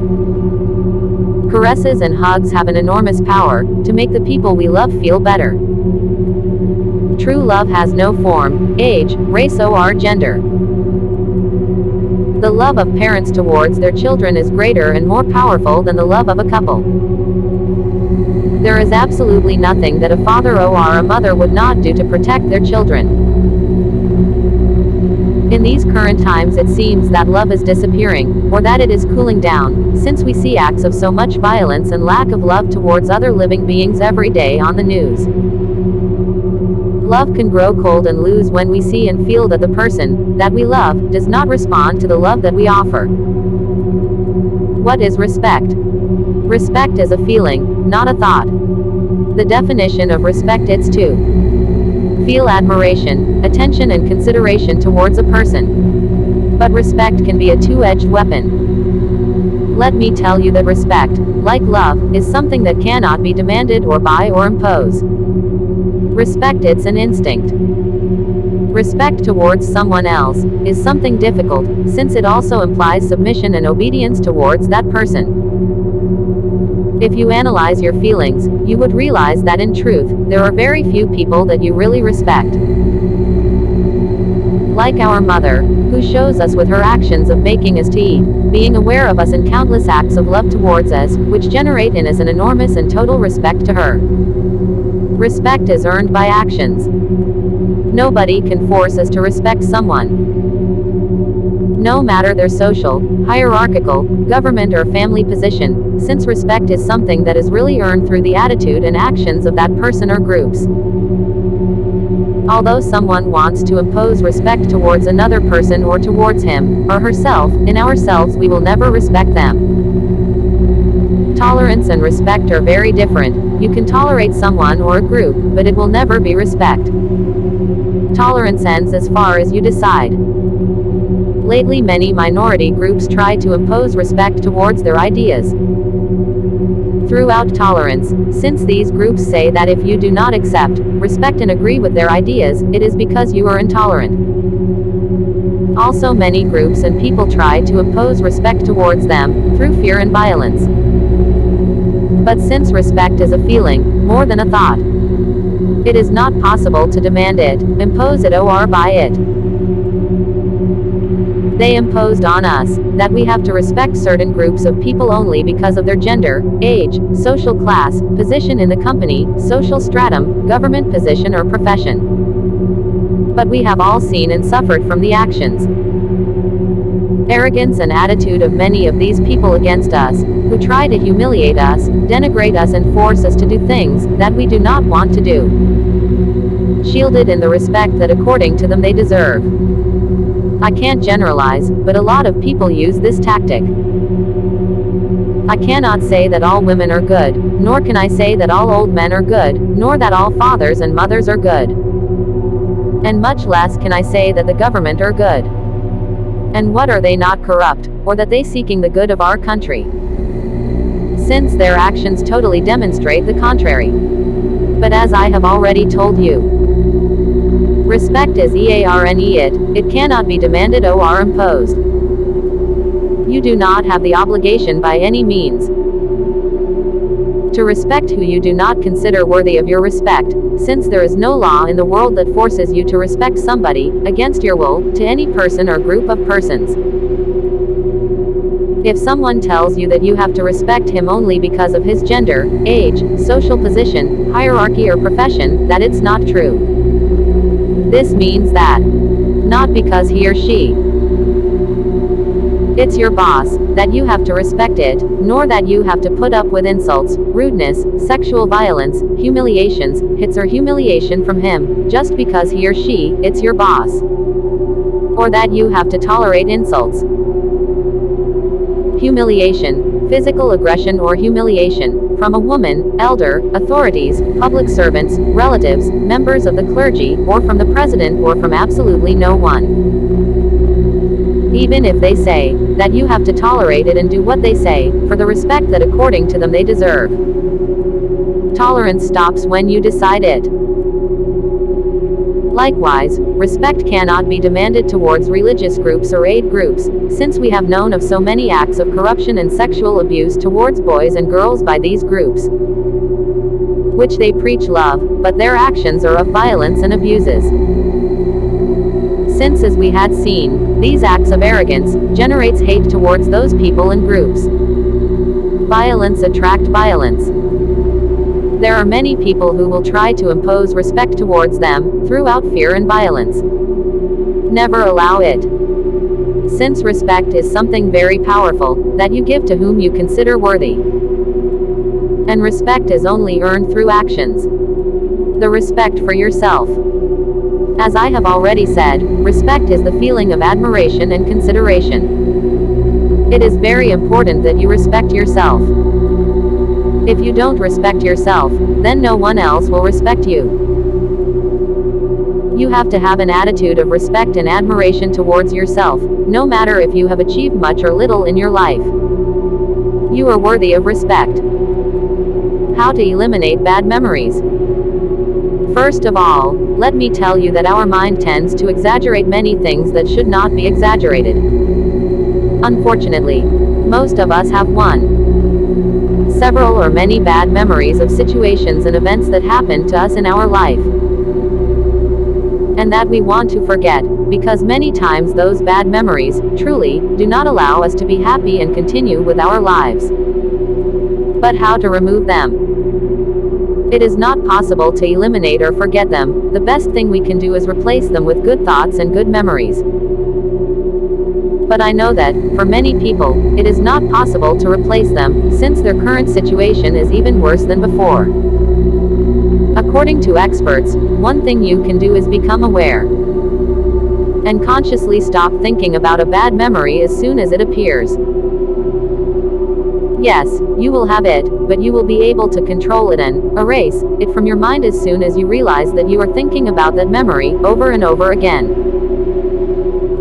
Caresses and hugs have an enormous power to make the people we love feel better. True love has no form, age, race or gender. The love of parents towards their children is greater and more powerful than the love of a couple. There is absolutely nothing that a father or a mother would not do to protect their children. In these current times it seems that love is disappearing, or that it is cooling down, since we see acts of so much violence and lack of love towards other living beings every day on the news. Love can grow cold and lose when we see and feel that the person that we love does not respond to the love that we offer. What is respect? Respect is a feeling, not a thought. The definition of respect is to feel admiration, attention and consideration towards a person. But respect can be a two-edged weapon. Let me tell you that respect, like love, is something that cannot be demanded or buy or impose. Respect, it's an instinct. Respect towards someone else is something difficult, since it also implies submission and obedience towards that person. If you analyze your feelings, you would realize that in truth, there are very few people that you really respect. Like our mother, who shows us with her actions of making us to eat, being aware of us and countless acts of love towards us, which generate in us an enormous and total respect to her. Respect is earned by actions. Nobody can force us to respect someone. No matter their social, hierarchical, government or family position, since respect is something that is really earned through the attitude and actions of that person or groups. Although someone wants to impose respect towards another person or towards him or herself, in ourselves we will never respect them. Tolerance and respect are very different. You can tolerate someone or a group, but it will never be respect. Tolerance ends as far as you decide. Lately many minority groups try to impose respect towards their ideas. Throughout tolerance, since these groups say that if you do not accept, respect and agree with their ideas, it is because you are intolerant. Also many groups and people try to impose respect towards them, through fear and violence. But since respect is a feeling, more than a thought, it is not possible to demand it, impose it or buy it. They imposed on us that we have to respect certain groups of people only because of their gender, age, social class, position in the company, social stratum, government position or profession. But we have all seen and suffered from the actions, arrogance and attitude of many of these people against us, who try to humiliate us, denigrate us and force us to do things that we do not want to do, shielded in the respect that according to them they deserve. I can't generalize, but a lot of people use this tactic. I cannot say that all women are good, nor can I say that all old men are good, nor that all fathers and mothers are good. And much less can I say that the government are good. And what are they not corrupt, or that they seeking the good of our country? Since their actions totally demonstrate the contrary. But as I have already told you, respect is it cannot be demanded or imposed. You do not have the obligation by any means to respect who you do not consider worthy of your respect, since there is no law in the world that forces you to respect somebody, against your will, to any person or group of persons. If someone tells you that you have to respect him only because of his gender, age, social position, hierarchy or profession, that it's not true. This means that, not because he or she it's your boss, that you have to respect it, nor that you have to put up with insults, rudeness, sexual violence, humiliations, hits or humiliation from him, just because he or she, it's your boss. Or that you have to tolerate insults, humiliation, physical aggression or humiliation, from a woman, elder, authorities, public servants, relatives, members of the clergy, or from the president or from absolutely no one. Even if they say that you have to tolerate it and do what they say, for the respect that according to them they deserve. Tolerance stops when you decide it. Likewise, respect cannot be demanded towards religious groups or aid groups, since we have known of so many acts of corruption and sexual abuse towards boys and girls by these groups, which they preach love, but their actions are of violence and abuses. Since, as we had seen, these acts of arrogance generates hate towards those people and groups. Violence attract violence. There are many people who will try to impose respect towards them, throughout fear and violence. Never allow it. Since respect is something very powerful, that you give to whom you consider worthy. And respect is only earned through actions. The respect for yourself. As I have already said, respect is the feeling of admiration and consideration. It is very important that you respect yourself. If you don't respect yourself, then no one else will respect you. You have to have an attitude of respect and admiration towards yourself, no matter if you have achieved much or little in your life. You are worthy of respect. How to eliminate bad memories? First of all, let me tell you that our mind tends to exaggerate many things that should not be exaggerated. Unfortunately, most of us have one, several or many bad memories of situations and events that happened to us in our life, and that we want to forget, because many times those bad memories, truly, do not allow us to be happy and continue with our lives. But how to remove them? It is not possible to eliminate or forget them. The best thing we can do is replace them with good thoughts and good memories. But I know that, for many people, it is not possible to replace them, since their current situation is even worse than before. According to experts, one thing you can do is become aware and consciously stop thinking about a bad memory as soon as it appears. Yes, you will have it, but you will be able to control it and erase it from your mind as soon as you realize that you are thinking about that memory over and over again.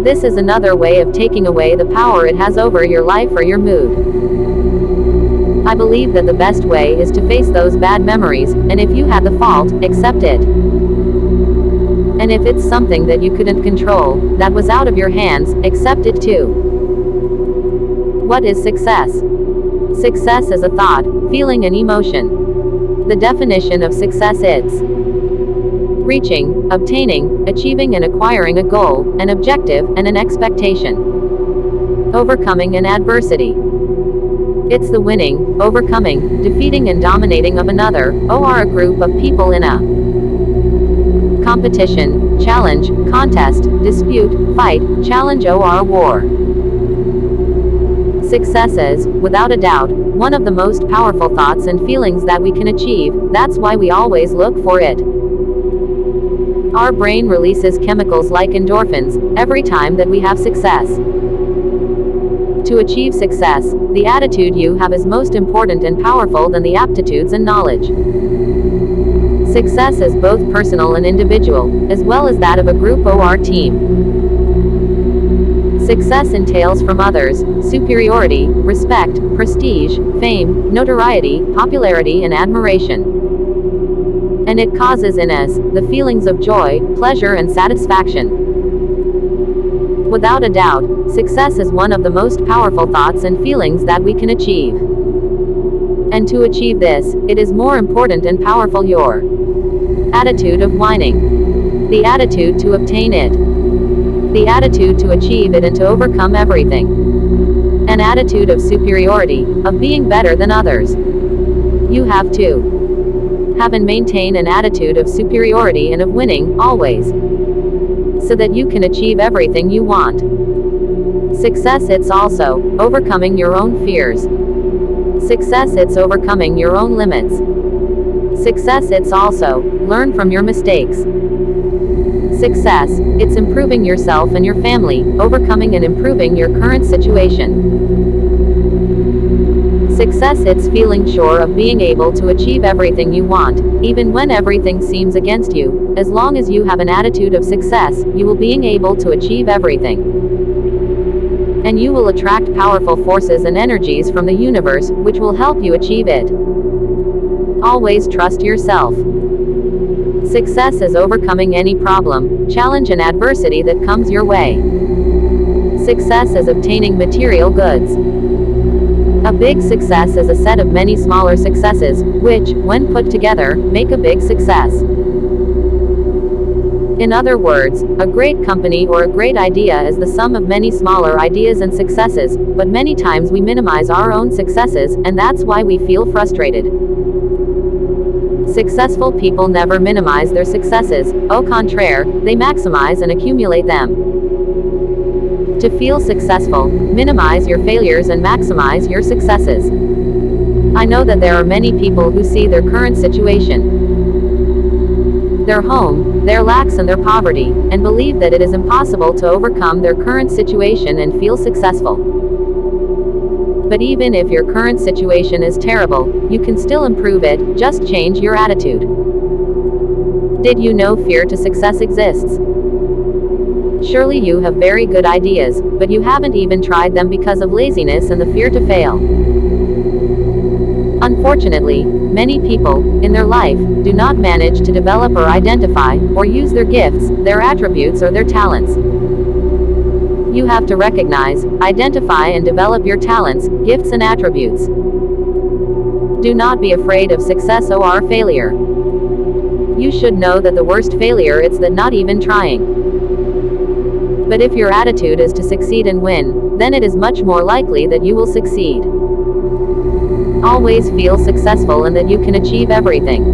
This is another way of taking away the power it has over your life or your mood. I believe that the best way is to face those bad memories, and if you had the fault, accept it. And if it's something that you couldn't control, that was out of your hands, accept it too. What is success? Success is a thought, feeling and emotion. The definition of success is reaching, obtaining, achieving and acquiring a goal, an objective, and an expectation. Overcoming an adversity. It's the winning, overcoming, defeating and dominating of another, or a group of people in a competition, challenge, contest, dispute, fight, challenge or war. Success is, without a doubt, one of the most powerful thoughts and feelings that we can achieve. That's why we always look for it. Our brain releases chemicals like endorphins every time that we have success. To achieve success, the attitude you have is most important and powerful than the aptitudes and knowledge. Success is both personal and individual, as well as that of a group or team. Success entails from others superiority, respect, prestige, fame, notoriety, popularity, and admiration. And it causes in us the feelings of joy, pleasure, and satisfaction. Without a doubt, success is one of the most powerful thoughts and feelings that we can achieve. And to achieve this, it is more important and powerful your attitude of whining, the attitude to obtain it, the attitude to achieve it and to overcome everything, an attitude of superiority, of being better than others. You have to have and maintain an attitude of superiority and of winning, always, so that you can achieve everything you want. Success, it's also overcoming your own fears. Success, it's overcoming your own limits. Success, it's also learn from your mistakes. Success, it's improving yourself and your family, overcoming and improving your current situation. Success, it's feeling sure of being able to achieve everything you want, even when everything seems against you. As long as you have an attitude of success, you will being able to achieve everything. And you will attract powerful forces and energies from the universe, which will help you achieve it. Always trust yourself. Success is overcoming any problem, challenge, and adversity that comes your way. Success is obtaining material goods. A big success is a set of many smaller successes, which, when put together, make a big success. In other words, a great company or a great idea is the sum of many smaller ideas and successes, but many times we minimize our own successes, and that's why we feel frustrated. Successful people never minimize their successes, au contraire, they maximize and accumulate them. To feel successful, minimize your failures and maximize your successes. I know that there are many people who see their current situation, their home, their lacks and their poverty, and believe that it is impossible to overcome their current situation and feel successful. But even if your current situation is terrible, you can still improve it, just change your attitude. Did you know fear to success exists? Surely you have very good ideas, but you haven't even tried them because of laziness and the fear to fail. Unfortunately, many people, in their life, do not manage to develop or identify, or use their gifts, their attributes or their talents. You have to recognize, identify and develop your talents, gifts and attributes. Do not be afraid of success or failure. You should know that the worst failure is that not even trying. But if your attitude is to succeed and win, then it is much more likely that you will succeed. Always feel successful and that you can achieve everything.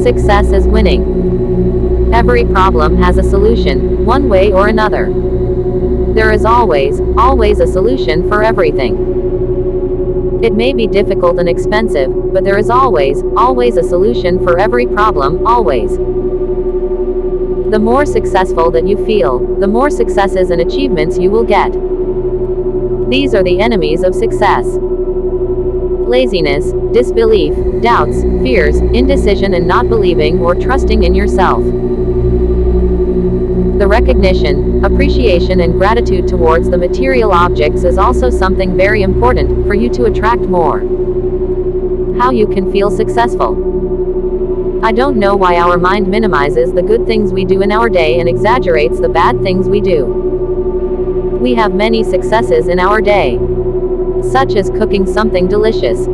Success is winning. Every problem has a solution, one way or another. There is always a solution for everything. It may be difficult and expensive, but there is always a solution for every problem, always. The more successful that you feel, the more successes and achievements you will get. These are the enemies of success: laziness, disbelief, doubts, fears, indecision, and not believing or trusting in yourself. The recognition, appreciation, and gratitude towards the material objects is also something very important for you to attract more. How you can feel successful. I don't know why our mind minimizes the good things we do in our day and exaggerates the bad things we do. We have many successes in our day, such as cooking something delicious,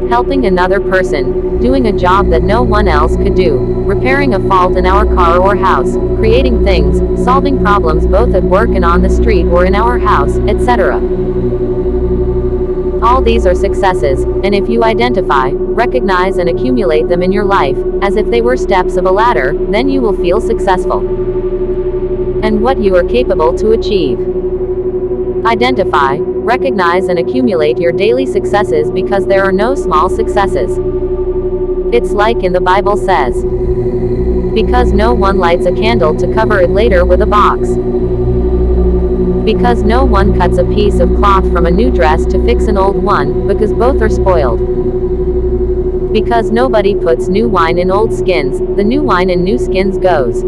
helping another person, doing a job that no one else could do, repairing a fault in our car or house, creating things, solving problems both at work and on the street or in our house, etc. All these are successes, and if you identify, recognize and accumulate them in your life, as if they were steps of a ladder, then you will feel successful. And what you are capable to achieve. Identify, recognize and accumulate your daily successes because there are no small successes. It's like in the Bible says, because no one lights a candle to cover it later with a box. Because no one cuts a piece of cloth from a new dress to fix an old one, because both are spoiled. Because nobody puts new wine in old skins, the new wine in new skins goes.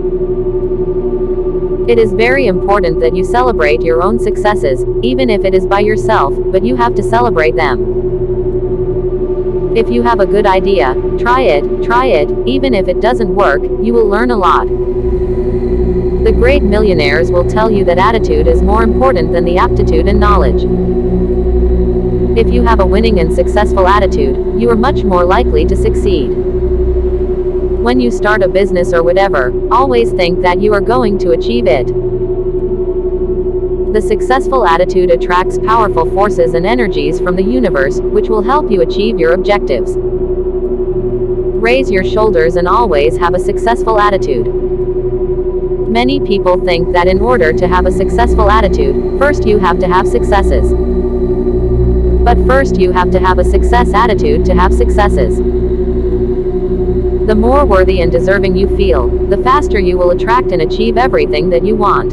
It is very important that you celebrate your own successes, even if it is by yourself, but you have to celebrate them. If you have a good idea, try it, even if it doesn't work, you will learn a lot. The great millionaires will tell you that attitude is more important than the aptitude and knowledge. If you have a winning and successful attitude, you are much more likely to succeed. When you start a business or whatever, always think that you are going to achieve it. The successful attitude attracts powerful forces and energies from the universe, which will help you achieve your objectives. Raise your shoulders and always have a successful attitude. Many people think that in order to have a successful attitude, first you have to have successes. But first you have to have a success attitude to have successes. The more worthy and deserving you feel, the faster you will attract and achieve everything that you want.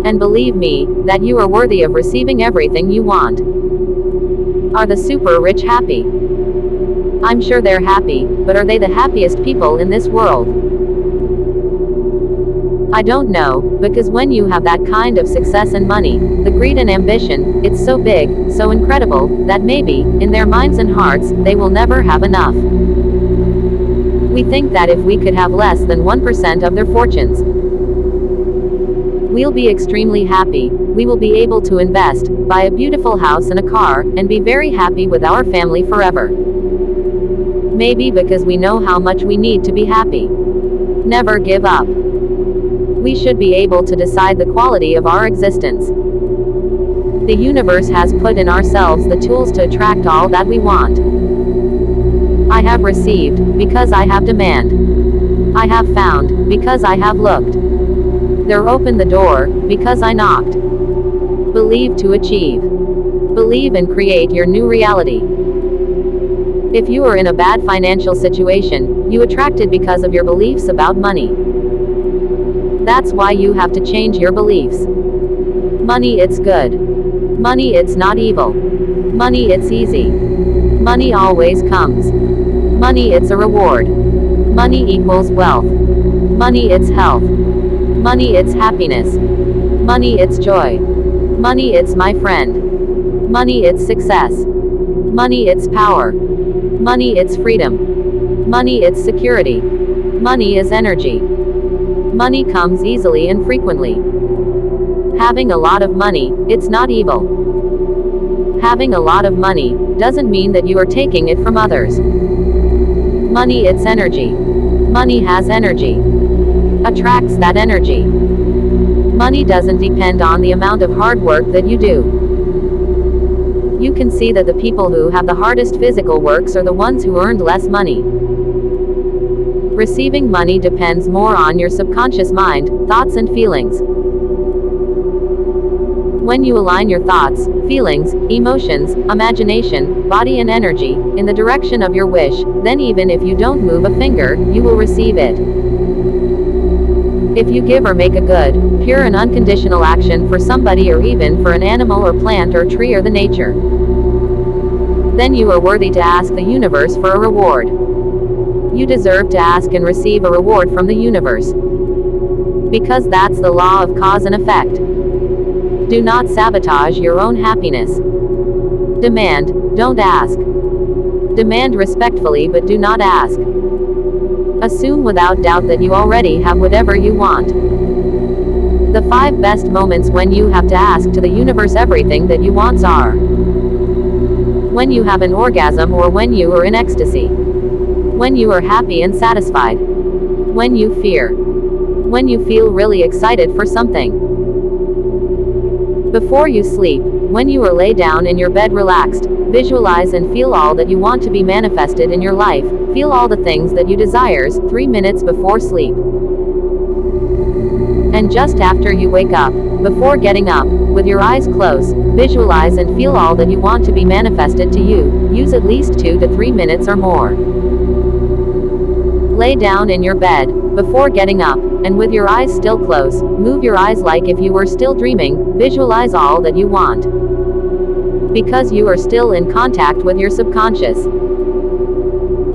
And believe me, that you are worthy of receiving everything you want. Are the super rich happy? I'm sure they're happy, but are they the happiest people in this world? I don't know, because when you have that kind of success and money, the greed and ambition, it's so big, so incredible, that maybe, in their minds and hearts, they will never have enough. We think that if we could have less than 1% of their fortunes, we'll be extremely happy. We will be able to invest, buy a beautiful house and a car, and be very happy with our family forever. Maybe because we know how much we need to be happy. Never give up. We should be able to decide the quality of our existence. The universe has put in ourselves the tools to attract all that we want. I have received, because I have demand. I have found, because I have looked. There opened the door, because I knocked. Believe to achieve. Believe and create your new reality. If you are in a bad financial situation, you attracted because of your beliefs about money. That's why you have to change your beliefs. Money, it's good. Money, it's not evil. Money, it's easy. Money always comes. Money, it's a reward. Money equals wealth. Money, it's health. Money, it's happiness. Money, it's joy. Money, it's my friend. Money, it's success. Money, it's power. Money, it's freedom. Money, it's security. Money is energy. Money comes easily and frequently. Having a lot of money, it's not evil. Having a lot of money doesn't mean that you are taking it from others. Money, it's energy. Money has energy. Attracts that energy. Money doesn't depend on the amount of hard work that you do. You can see that the people who have the hardest physical works are the ones who earned less money. Receiving money depends more on your subconscious mind, thoughts and feelings. When you align your thoughts, feelings, emotions, imagination, body and energy, in the direction of your wish, then even if you don't move a finger, you will receive it. If you give or make a good, pure and unconditional action for somebody or even for an animal or plant or tree or the nature, then you are worthy to ask the universe for a reward. You deserve to ask and receive a reward from the universe. Because that's the law of cause and effect. Do not sabotage your own happiness. Demand, don't ask. Demand respectfully but do not ask. Assume without doubt that you already have whatever you want. The 5 best moments when you have to ask to the universe everything that you want are: when you have an orgasm or when you are in ecstasy. When you are happy and satisfied. When you fear. When you feel really excited for something. Before you sleep, when you are lay down in your bed relaxed, visualize and feel all that you want to be manifested in your life, feel all the things that you desires, 3 minutes before sleep. And just after you wake up, before getting up, with your eyes closed, visualize and feel all that you want to be manifested to you, use at least 2 to 3 minutes or more. Lay down in your bed, before getting up, and with your eyes still closed, move your eyes like if you were still dreaming, visualize all that you want. Because you are still in contact with your subconscious.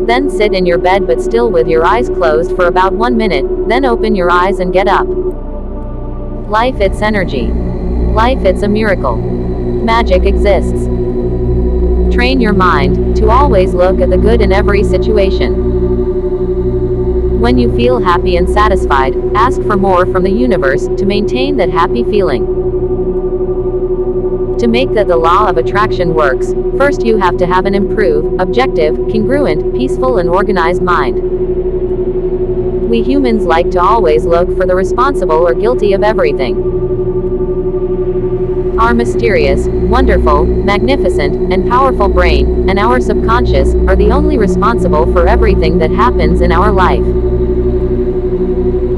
Then sit in your bed but still with your eyes closed for about 1 minute, then open your eyes and get up. Life, it's energy. Life, it's a miracle. Magic exists. Train your mind to always look at the good in every situation. When you feel happy and satisfied, ask for more from the universe to maintain that happy feeling. To make that the law of attraction works, first you have to have an improved, objective, congruent, peaceful and organized mind. We humans like to always look for the responsible or guilty of everything. Our mysterious, wonderful, magnificent, and powerful brain, and our subconscious, are the only responsible for everything that happens in our life.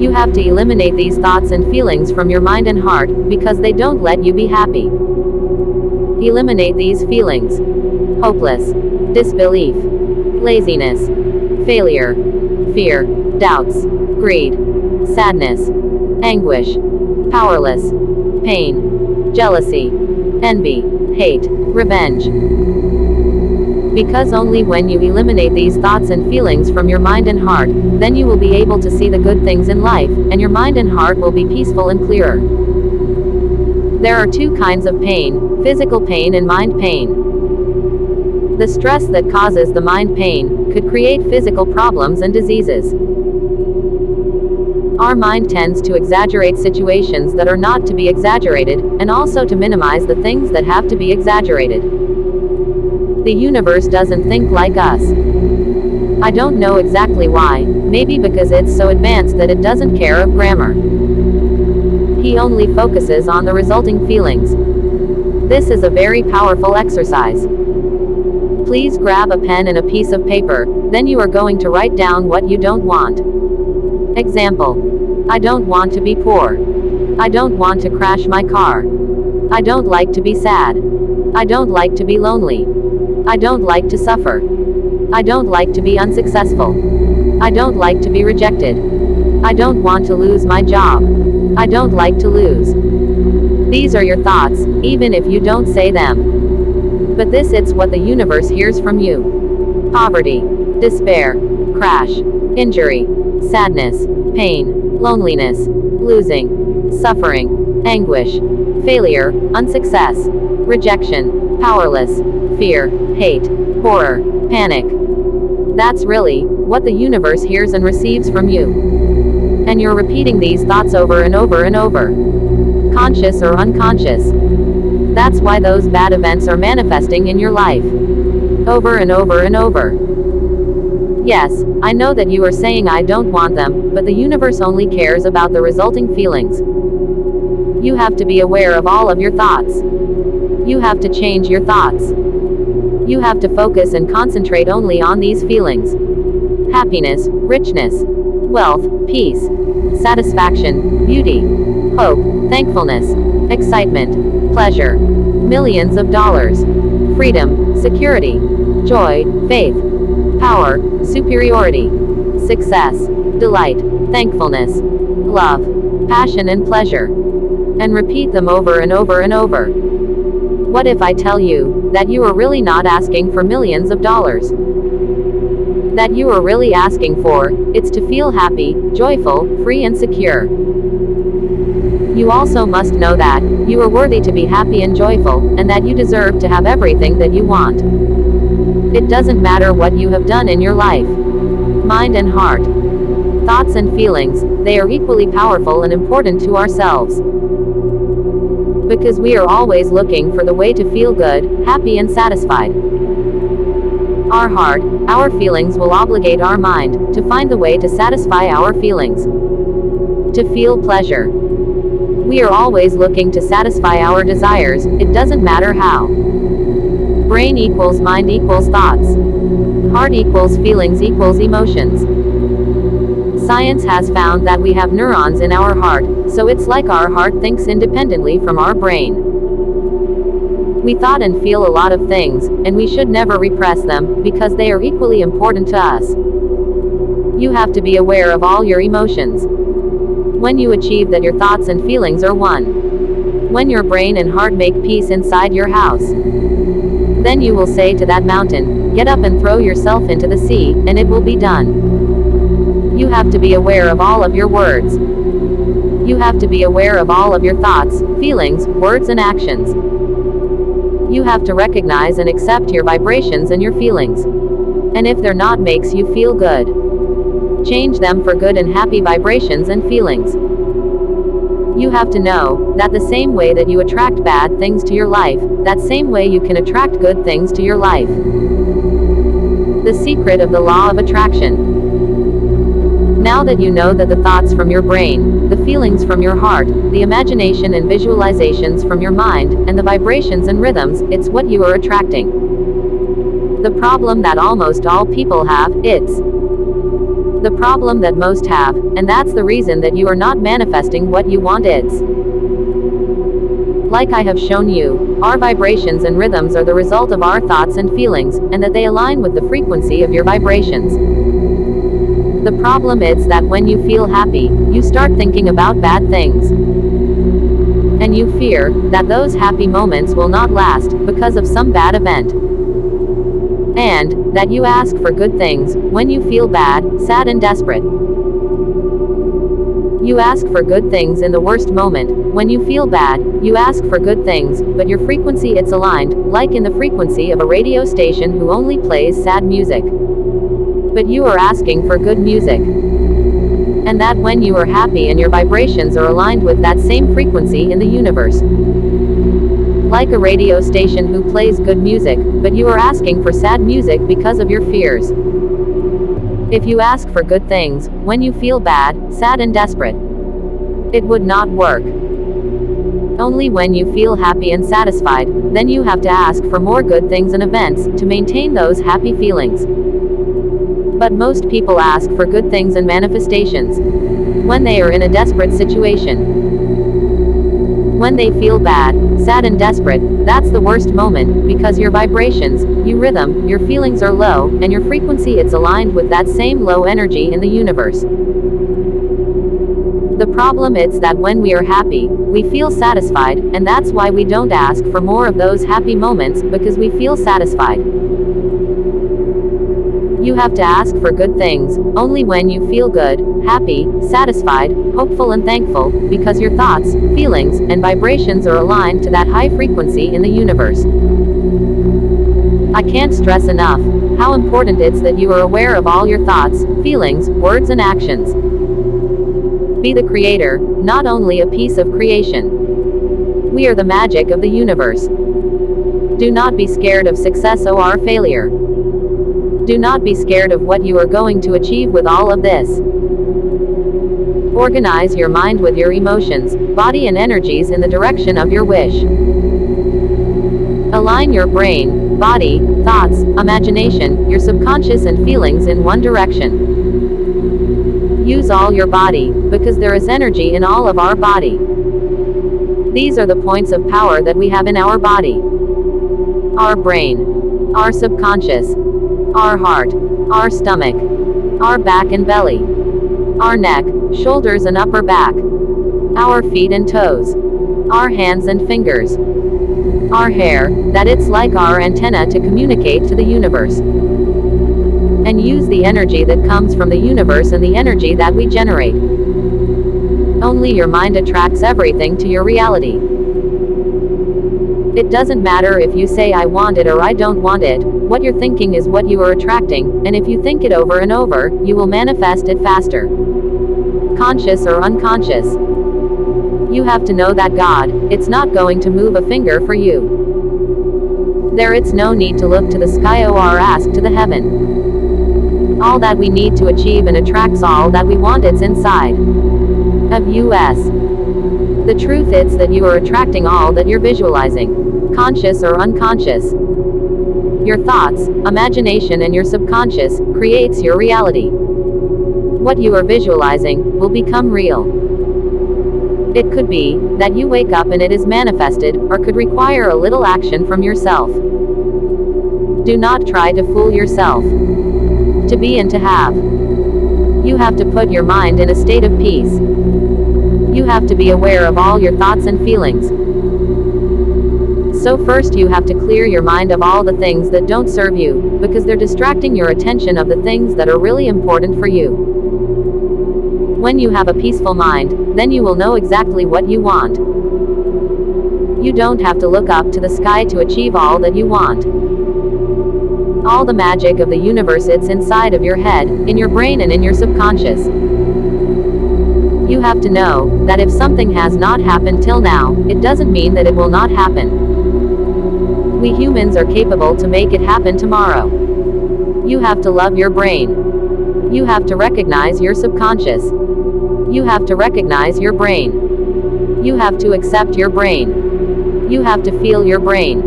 You have to eliminate these thoughts and feelings from your mind and heart, because they don't let you be happy. Eliminate these feelings: hopeless, disbelief, laziness, failure, fear, doubts, greed, sadness, anguish, powerless, pain, jealousy, envy, hate, revenge. Because only when you eliminate these thoughts and feelings from your mind and heart, then you will be able to see the good things in life, and your mind and heart will be peaceful and clearer. There are two kinds of pain: physical pain and mind pain. The stress that causes the mind pain could create physical problems and diseases. Our mind tends to exaggerate situations that are not to be exaggerated, and also to minimize the things that have to be exaggerated. The universe doesn't think like us. I don't know exactly why, maybe because it's so advanced that it doesn't care of grammar. He only focuses on the resulting feelings. This is a very powerful exercise. Please grab a pen and a piece of paper, then you are going to write down what you don't want. Example: I don't want to be poor. I don't want to crash my car. I don't like to be sad. I don't like to be lonely. I don't like to suffer. I don't like to be unsuccessful. I don't like to be rejected. I don't want to lose my job. I don't like to lose. These are your thoughts, even if you don't say them. But it's what the universe hears from you. Poverty, despair, crash, injury, sadness, pain, loneliness, losing, suffering, anguish, failure, unsuccess, rejection, powerless, fear, hate, horror, panic. That's really what the universe hears and receives from you. And you're repeating these thoughts over and over and over, conscious or unconscious. That's why those bad events are manifesting in your life, over and over and over. Yes, I know that you are saying I don't want them, but the universe only cares about the resulting feelings. You have to be aware of all of your thoughts. You have to change your thoughts. You have to focus and concentrate only on these feelings: happiness, richness, wealth, peace, satisfaction, beauty, hope, thankfulness, excitement, pleasure, millions of dollars, freedom, security, joy, faith, power, superiority, success, delight, thankfulness, love, passion and pleasure. And repeat them over and over and over. What if I tell you that you are really not asking for millions of dollars? That you are really asking for, it's to feel happy, joyful, free and secure. You also must know that you are worthy to be happy and joyful, and that you deserve to have everything that you want. It doesn't matter what you have done in your life. Mind and heart, thoughts and feelings, they are equally powerful and important to ourselves. Because we are always looking for the way to feel good, happy and satisfied. Our heart, our feelings will obligate our mind to find the way to satisfy our feelings. To feel pleasure. We are always looking to satisfy our desires, it doesn't matter how. Brain equals mind equals thoughts. Heart equals feelings equals emotions. Science has found that we have neurons in our heart, so it's like our heart thinks independently from our brain. We thought and feel a lot of things, and we should never repress them, because they are equally important to us. You have to be aware of all your emotions. When you achieve that your thoughts and feelings are one. When your brain and heart make peace inside your house. Then you will say to that mountain, Get up and throw yourself into the sea, and it will be done. You have to be aware of all of your words. You have to be aware of all of your thoughts, feelings, words and actions. You have to recognize and accept your vibrations and your feelings. And if they're not makes you feel good, change them for good and happy vibrations and feelings. You have to know that the same way that you attract bad things to your life, that same way you can attract good things to your life. The secret of the law of attraction. Now that you know that the thoughts from your brain, the feelings from your heart, the imagination and visualizations from your mind, and the vibrations and rhythms, it's what you are attracting. The problem that almost all people have, it's the problem that most have, and that's the reason that you are not manifesting what you want. It's like I have shown you, our vibrations and rhythms are the result of our thoughts and feelings, and that they align with the frequency of your vibrations. The problem is that when you feel happy, you start thinking about bad things. And you fear that those happy moments will not last because of some bad event. And that you ask for good things when you feel bad, sad and desperate. You ask for good things in the worst moment. When you feel bad, you ask for good things, but your frequency it's aligned, like in the frequency of a radio station who only plays sad music. But you are asking for good music. And that when you are happy and your vibrations are aligned with that same frequency in the universe. Like a radio station who plays good music, but you are asking for sad music because of your fears. If you ask for good things, when you feel bad, sad and desperate, it would not work. Only when you feel happy and satisfied, then you have to ask for more good things and events to maintain those happy feelings. But most people ask for good things and manifestations when they are in a desperate situation. When they feel bad, sad and desperate, that's the worst moment, because your vibrations, your rhythm, your feelings are low, and your frequency it's aligned with that same low energy in the universe. The problem is that when we are happy, we feel satisfied, and that's why we don't ask for more of those happy moments, because we feel satisfied. You have to ask for good things only when you feel good, happy, satisfied, hopeful and thankful, because your thoughts, feelings, and vibrations are aligned to that high frequency in the universe. I can't stress enough how important it's that you are aware of all your thoughts, feelings, words and actions. Be the creator, not only a piece of creation. We are the magic of the universe. Do not be scared of success or failure. Do not be scared of what you are going to achieve with all of this. Organize your mind with your emotions, body and energies in the direction of your wish. Align your brain, body, thoughts, imagination, your subconscious and feelings in one direction. Use all your body, because there is energy in all of our body. These are the points of power that we have in our body. Our brain, our subconscious, our heart, our stomach, our back and belly, our neck, shoulders and upper back, our feet and toes, our hands and fingers, our hair, that it's like our antenna to communicate to the universe. And use the energy that comes from the universe and the energy that we generate. Only your mind attracts everything to your reality. It doesn't matter if you say I want it or I don't want it. What you're thinking is what you are attracting, and if you think it over and over, you will manifest it faster. Conscious or unconscious. You have to know that God, it's not going to move a finger for you. There it's no need to look to the sky or ask to the heaven. All that we need to achieve and attracts all that we want it's inside of us. The truth is that you are attracting all that you're visualizing, conscious or unconscious. Your thoughts, imagination and your subconscious creates your reality. What you are visualizing will become real. It could be that you wake up and it is manifested, or could require a little action from yourself. Do not try to fool yourself. To be and to have. You have to put your mind in a state of peace. You have to be aware of all your thoughts and feelings. So first you have to clear your mind of all the things that don't serve you, because they're distracting your attention of the things that are really important for you. When you have a peaceful mind, then you will know exactly what you want. You don't have to look up to the sky to achieve all that you want. All the magic of the universe, it's inside of your head, in your brain and in your subconscious. You have to know that if something has not happened till now, it doesn't mean that it will not happen. We humans are capable to make it happen tomorrow. You have to love your brain. You have to recognize your subconscious. You have to recognize your brain. You have to accept your brain. You have to feel your brain.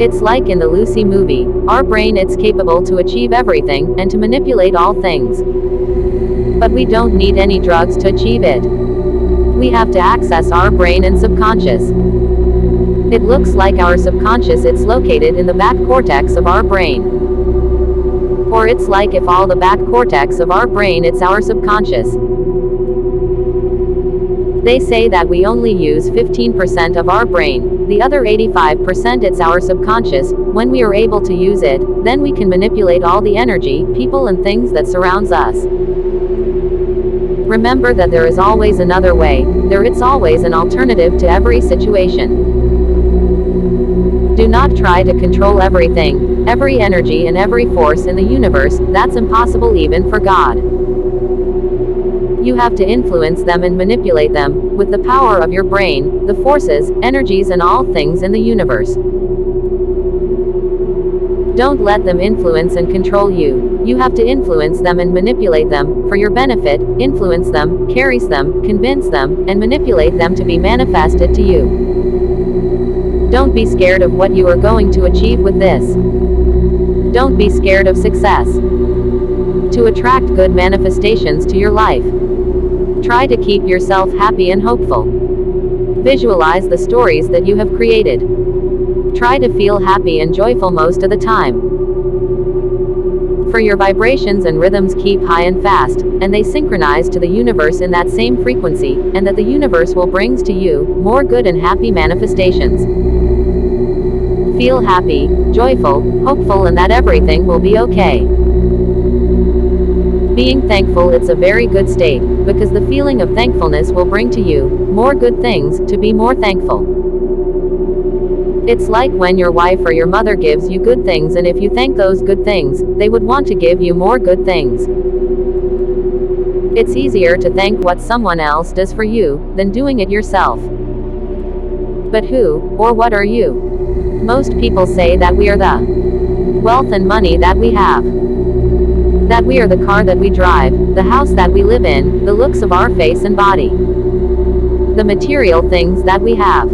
It's like in the Lucy movie, our brain, it's capable to achieve everything, and to manipulate all things. But we don't need any drugs to achieve it. We have to access our brain and subconscious. It looks like our subconscious, it's located in the back cortex of our brain. Or it's like if all the back cortex of our brain, it's our subconscious. They say that we only use 15% of our brain, the other 85% it's our subconscious. When we are able to use it, then we can manipulate all the energy, people and things that surrounds us. Remember that there is always another way, it's always an alternative to every situation. Do not try to control everything, every energy and every force in the universe, that's impossible even for God. You have to influence them and manipulate them, with the power of your brain, the forces, energies and all things in the universe. Don't let them influence and control you. You have to influence them and manipulate them, for your benefit, influence them, carries them, convince them, and manipulate them to be manifested to you. Don't be scared of what you are going to achieve with this. Don't be scared of success. To attract good manifestations to your life, try to keep yourself happy and hopeful. Visualize the stories that you have created. Try to feel happy and joyful most of the time. For your vibrations and rhythms keep high and fast, and they synchronize to the universe in that same frequency, and that the universe will brings to you more good and happy manifestations. Feel happy, joyful, hopeful, and that everything will be okay. Being thankful, it's a very good state, because the feeling of thankfulness will bring to you more good things, to be more thankful. It's like when your wife or your mother gives you good things, and if you thank those good things, they would want to give you more good things. It's easier to thank what someone else does for you, than doing it yourself. But who, or what are you? Most people say that we are the wealth and money that we have. That we are the car that we drive, the house that we live in, the looks of our face and body. The material things that we have.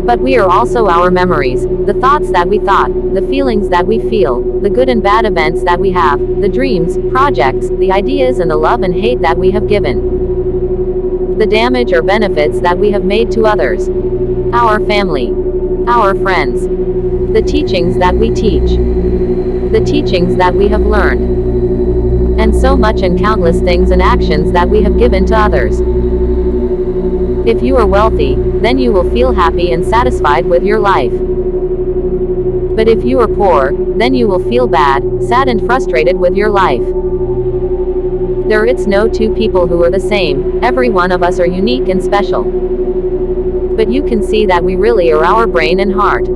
But we are also our memories, the thoughts that we thought, the feelings that we feel, the good and bad events that we have, the dreams, projects, the ideas and the love and hate that we have given. The damage or benefits that we have made to others. Our family. Our friends. The teachings that we teach. The teachings that we have learned. And so much and countless things and actions that we have given to others. If you are wealthy, then you will feel happy and satisfied with your life. But if you are poor, then you will feel bad, sad and frustrated with your life. It's no two people who are the same, every one of us are unique and special. But you can see that we really are our brain and heart.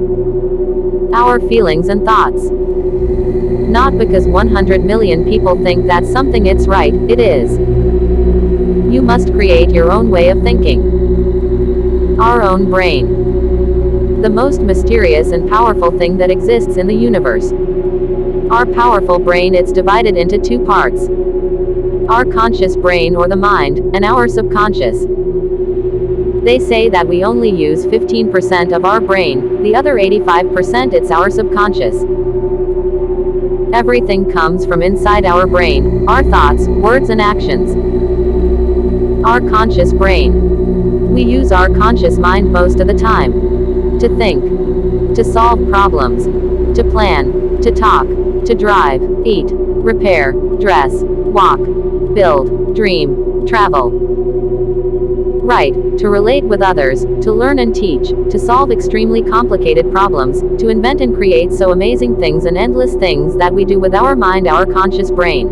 Our feelings and thoughts. Not because 100 million people think that something it's right, it is. You must create your own way of thinking. Our own brain. The most mysterious and powerful thing that exists in the universe. Our powerful brain, it's divided into two parts. Our conscious brain or the mind, and our subconscious. They say that we only use 15% of our brain, the other 85% it's our subconscious. Everything comes from inside our brain, our thoughts, words and actions. Our conscious brain. We use our conscious mind most of the time. To think. To solve problems. To plan. To talk. To drive. Eat. Repair. Dress. Walk. Build. Dream. Travel. write, to relate with others, to learn and teach, to solve extremely complicated problems, to invent and create so amazing things and endless things that we do with our mind, our conscious brain.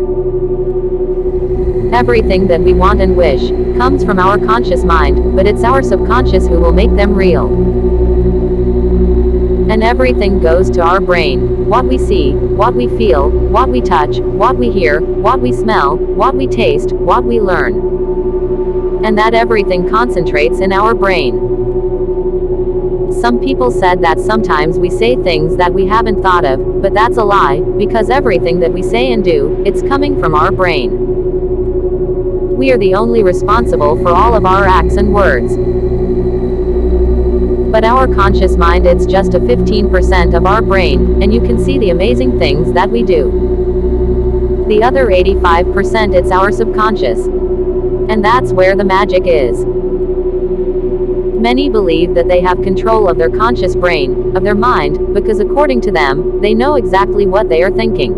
Everything that we want and wish comes from our conscious mind, but it's our subconscious who will make them real. And everything goes to our brain. What we see, what we feel, what we touch, what we hear, what we smell, what we taste, what we learn. And that everything concentrates in our brain. Some people said that sometimes we say things that we haven't thought of, but that's a lie, because everything that we say and do, it's coming from our brain. We are the only responsible for all of our acts and words. But our conscious mind, it's just a 15% of our brain, and you can see the amazing things that we do. The other 85%, it's our subconscious. And that's where the magic is. Many believe that they have control of their conscious brain, of their mind, because according to them, they know exactly what they are thinking.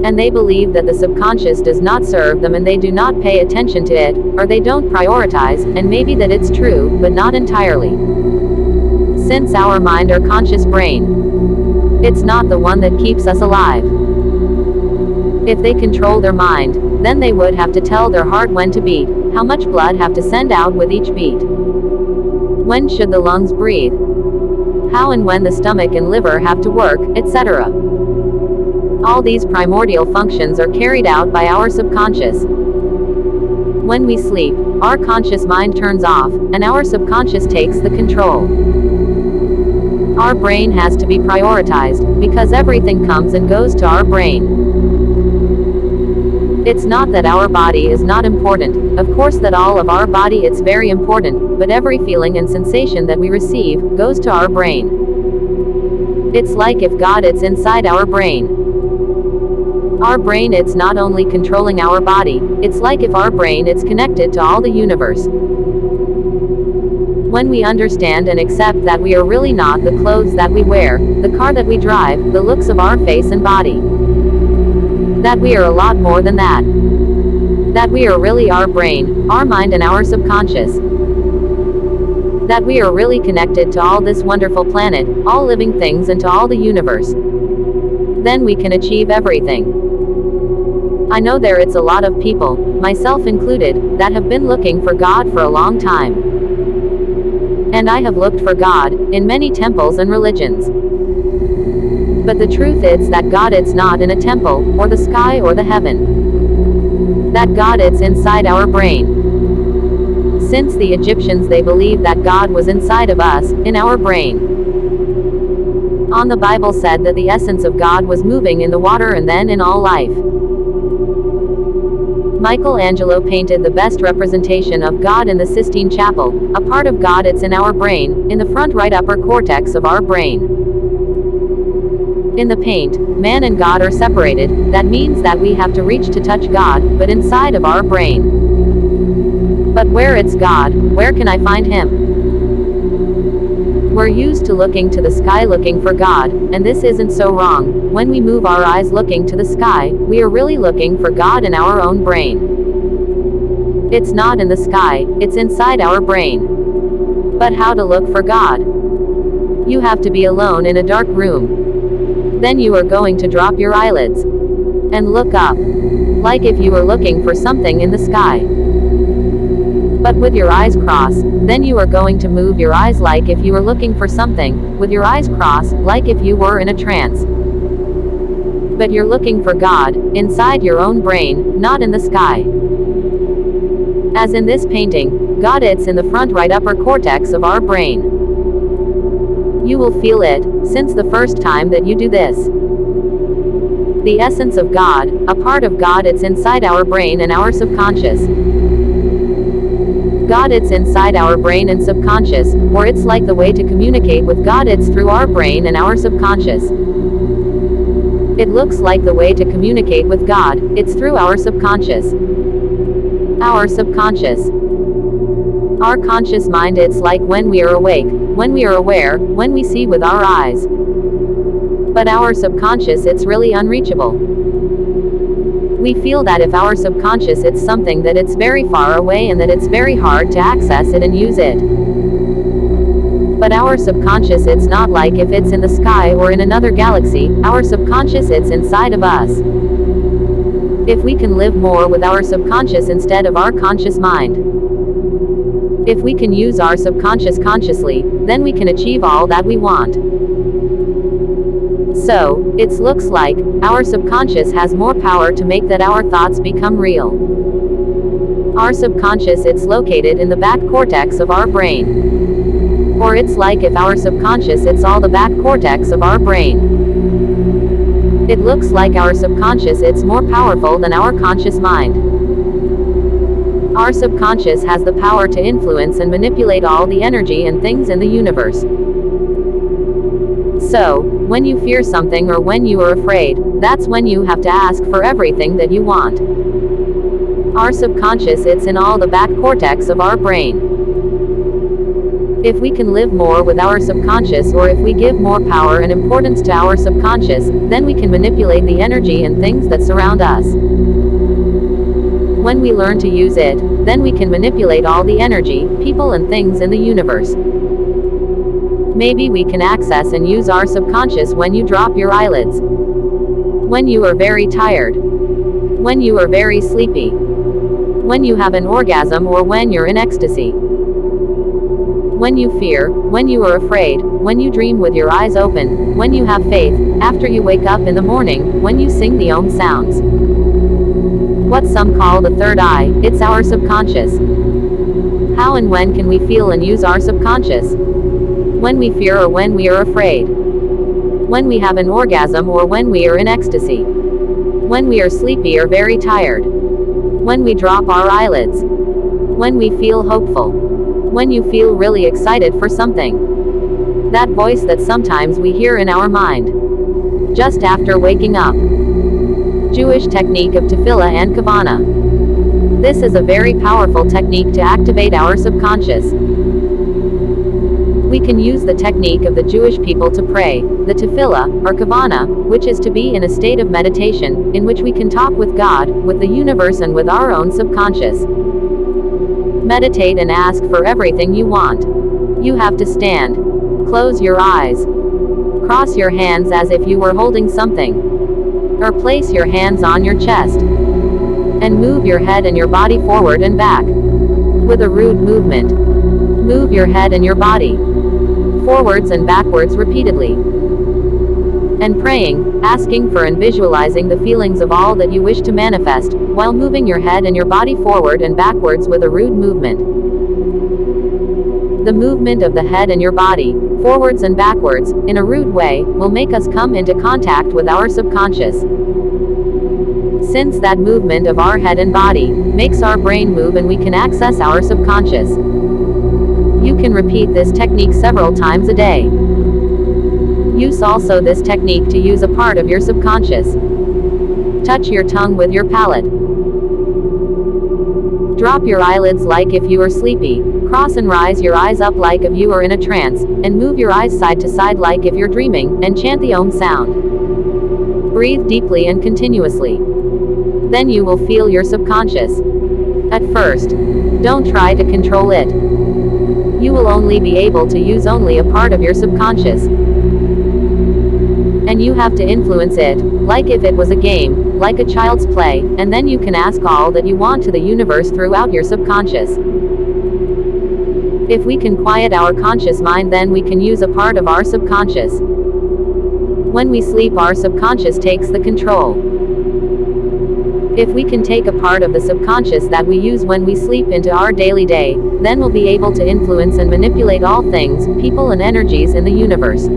And they believe that the subconscious does not serve them and they do not pay attention to it, or they don't prioritize, and maybe that it's true, but not entirely. Since our mind or conscious brain, it's not the one that keeps us alive. If they control their mind, then they would have to tell their heart when to beat, how much blood have to send out with each beat. When should the lungs breathe? How and when the stomach and liver have to work, etc. All these primordial functions are carried out by our subconscious. When we sleep, our conscious mind turns off, and our subconscious takes the control. Our brain has to be prioritized, because everything comes and goes to our brain. It's not that our body is not important, of course that all of our body it's very important, but every feeling and sensation that we receive, goes to our brain. It's like if God it's inside our brain. Our brain it's not only controlling our body, it's like if our brain it's connected to all the universe. When we understand and accept that we are really not the clothes that we wear, the car that we drive, the looks of our face and body. That we are a lot more than that. That we are really our brain, our mind and our subconscious. That we are really connected to all this wonderful planet, all living things and to all the universe. Then we can achieve everything. I know it's a lot of people, myself included, that have been looking for God for a long time. And I have looked for God, in many temples and religions. But the truth is that God it's not in a temple, or the sky or the heaven. That God it's inside our brain. Since the Egyptians they believed that God was inside of us, in our brain. On the Bible said that the essence of God was moving in the water and then in all life. Michelangelo painted the best representation of God in the Sistine Chapel. A part of God it's in our brain, in the front right upper cortex of our brain. In the paint, man and God are separated, that means that we have to reach to touch God, but inside of our brain. But where it's God, where can I find Him? We're used to looking to the sky looking for God, and this isn't so wrong. When we move our eyes looking to the sky, we are really looking for God in our own brain. It's not in the sky, it's inside our brain. But how to look for God? You have to be alone in a dark room. Then you are going to drop your eyelids and look up, like if you were looking for something in the sky. But with your eyes crossed, then you are going to move your eyes like if you were looking for something, with your eyes crossed, like if you were in a trance. But you're looking for God, inside your own brain, not in the sky. As in this painting, God it's in the front right upper cortex of our brain. You will feel it, since the first time that you do this. The essence of God, a part of God it's inside our brain and our subconscious. God it's inside our brain and subconscious, or it's like the way to communicate with God it's through our brain and our subconscious. It looks like the way to communicate with God, it's through our subconscious. Our subconscious. Our conscious mind it's like when we are awake, when we are aware, when we see with our eyes. But our subconscious it's really unreachable. We feel that if our subconscious it's something that it's very far away and that it's very hard to access it and use it. But our subconscious it's not like if it's in the sky or in another galaxy, our subconscious it's inside of us. If we can live more with our subconscious instead of our conscious mind. If we can use our subconscious consciously, then we can achieve all that we want. So, it looks like, our subconscious has more power to make that our thoughts become real. Our subconscious it's located in the back cortex of our brain. Or it's like if our subconscious it's all the back cortex of our brain. It looks like our subconscious it's more powerful than our conscious mind. Our subconscious has the power to influence and manipulate all the energy and things in the universe. So, when you fear something or when you are afraid, that's when you have to ask for everything that you want. Our subconscious it's in all the back cortex of our brain. If we can live more with our subconscious or if we give more power and importance to our subconscious, then we can manipulate the energy and things that surround us. When we learn to use it, then we can manipulate all the energy, people and things in the universe. Maybe we can access and use our subconscious when you drop your eyelids. When you are very tired. When you are very sleepy. When you have an orgasm or when you're in ecstasy. When you fear, when you are afraid, when you dream with your eyes open, when you have faith, after you wake up in the morning, when you sing the Om sounds. What some call the third eye, it's our subconscious. How and when can we feel and use our subconscious? When we fear or when we are afraid. When we have an orgasm or when we are in ecstasy. When we are sleepy or very tired. When we drop our eyelids. When we feel hopeful. When you feel really excited for something. That voice that sometimes we hear in our mind. Just after waking up. Jewish technique of tefillah and kavana. This is a very powerful technique to activate our subconscious. We can use the technique of the Jewish people to pray, the tefillah, or kavana, which is to be in a state of meditation, in which we can talk with God, with the universe and with our own subconscious. Meditate and ask for everything you want. You have to stand. Close your eyes. Cross your hands as if you were holding something. Or place your hands on your chest. And move your head and your body forward and back. With a rude movement. Move your head and your body forwards and backwards repeatedly. And praying, asking for and visualizing the feelings of all that you wish to manifest, while moving your head and your body forward and backwards with a rude movement. The movement of the head and your body, forwards and backwards, in a rude way, will make us come into contact with our subconscious. Since that movement of our head and body makes our brain move and we can access our subconscious. You can repeat this technique several times a day. Use also this technique to use a part of your subconscious. Touch your tongue with your palate. Drop your eyelids like if you are sleepy, cross and rise your eyes up like if you are in a trance, and move your eyes side to side like if you're dreaming, and chant the Om sound. Breathe deeply and continuously. Then you will feel your subconscious. At first, don't try to control it. You will only be able to use only a part of your subconscious. And you have to influence it, like if it was a game, like a child's play, and then you can ask all that you want to the universe throughout your subconscious. If we can quiet our conscious mind, then we can use a part of our subconscious. When we sleep, our subconscious takes the control. If we can take a part of the subconscious that we use when we sleep into our daily day, then we'll be able to influence and manipulate all things, people and energies in the universe.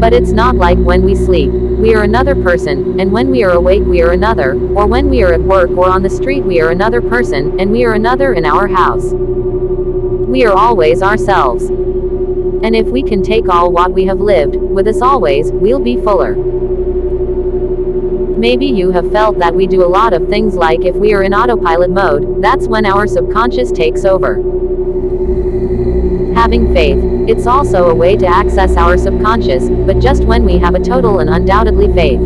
But it's not like when we sleep, we are another person, and when we are awake we are another, or when we are at work or on the street we are another person, and we are another in our house. We are always ourselves. And if we can take all what we have lived, with us always, we'll be fuller. Maybe you have felt that we do a lot of things like if we are in autopilot mode, that's when our subconscious takes over. Having faith, it's also a way to access our subconscious, but just when we have a total and undoubtedly faith.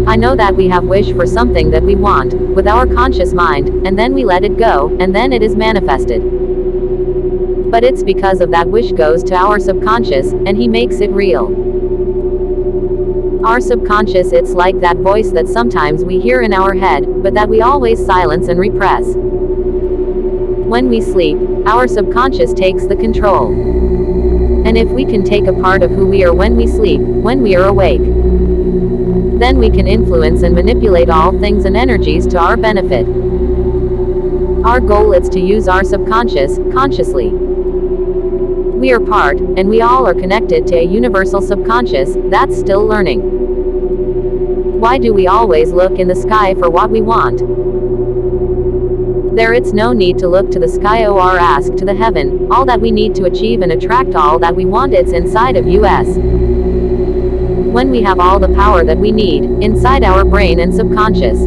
I know that we have wished for something that we want, with our conscious mind, and then we let it go, and then it is manifested. But it's because of that wish goes to our subconscious, and he makes it real. Our subconscious, it's like that voice that sometimes we hear in our head, but that we always silence and repress. When we sleep, our subconscious takes the control. And if we can take a part of who we are when we sleep, when we are awake, then we can influence and manipulate all things and energies to our benefit. Our goal is to use our subconscious, consciously. We are part, and we all are connected to a universal subconscious, that's still learning. Why do we always look in the sky for what we want? There it's no need to look to the sky or ask to the heaven, all that we need to achieve and attract all that we want, it's inside of us. When we have all the power that we need, inside our brain and subconscious,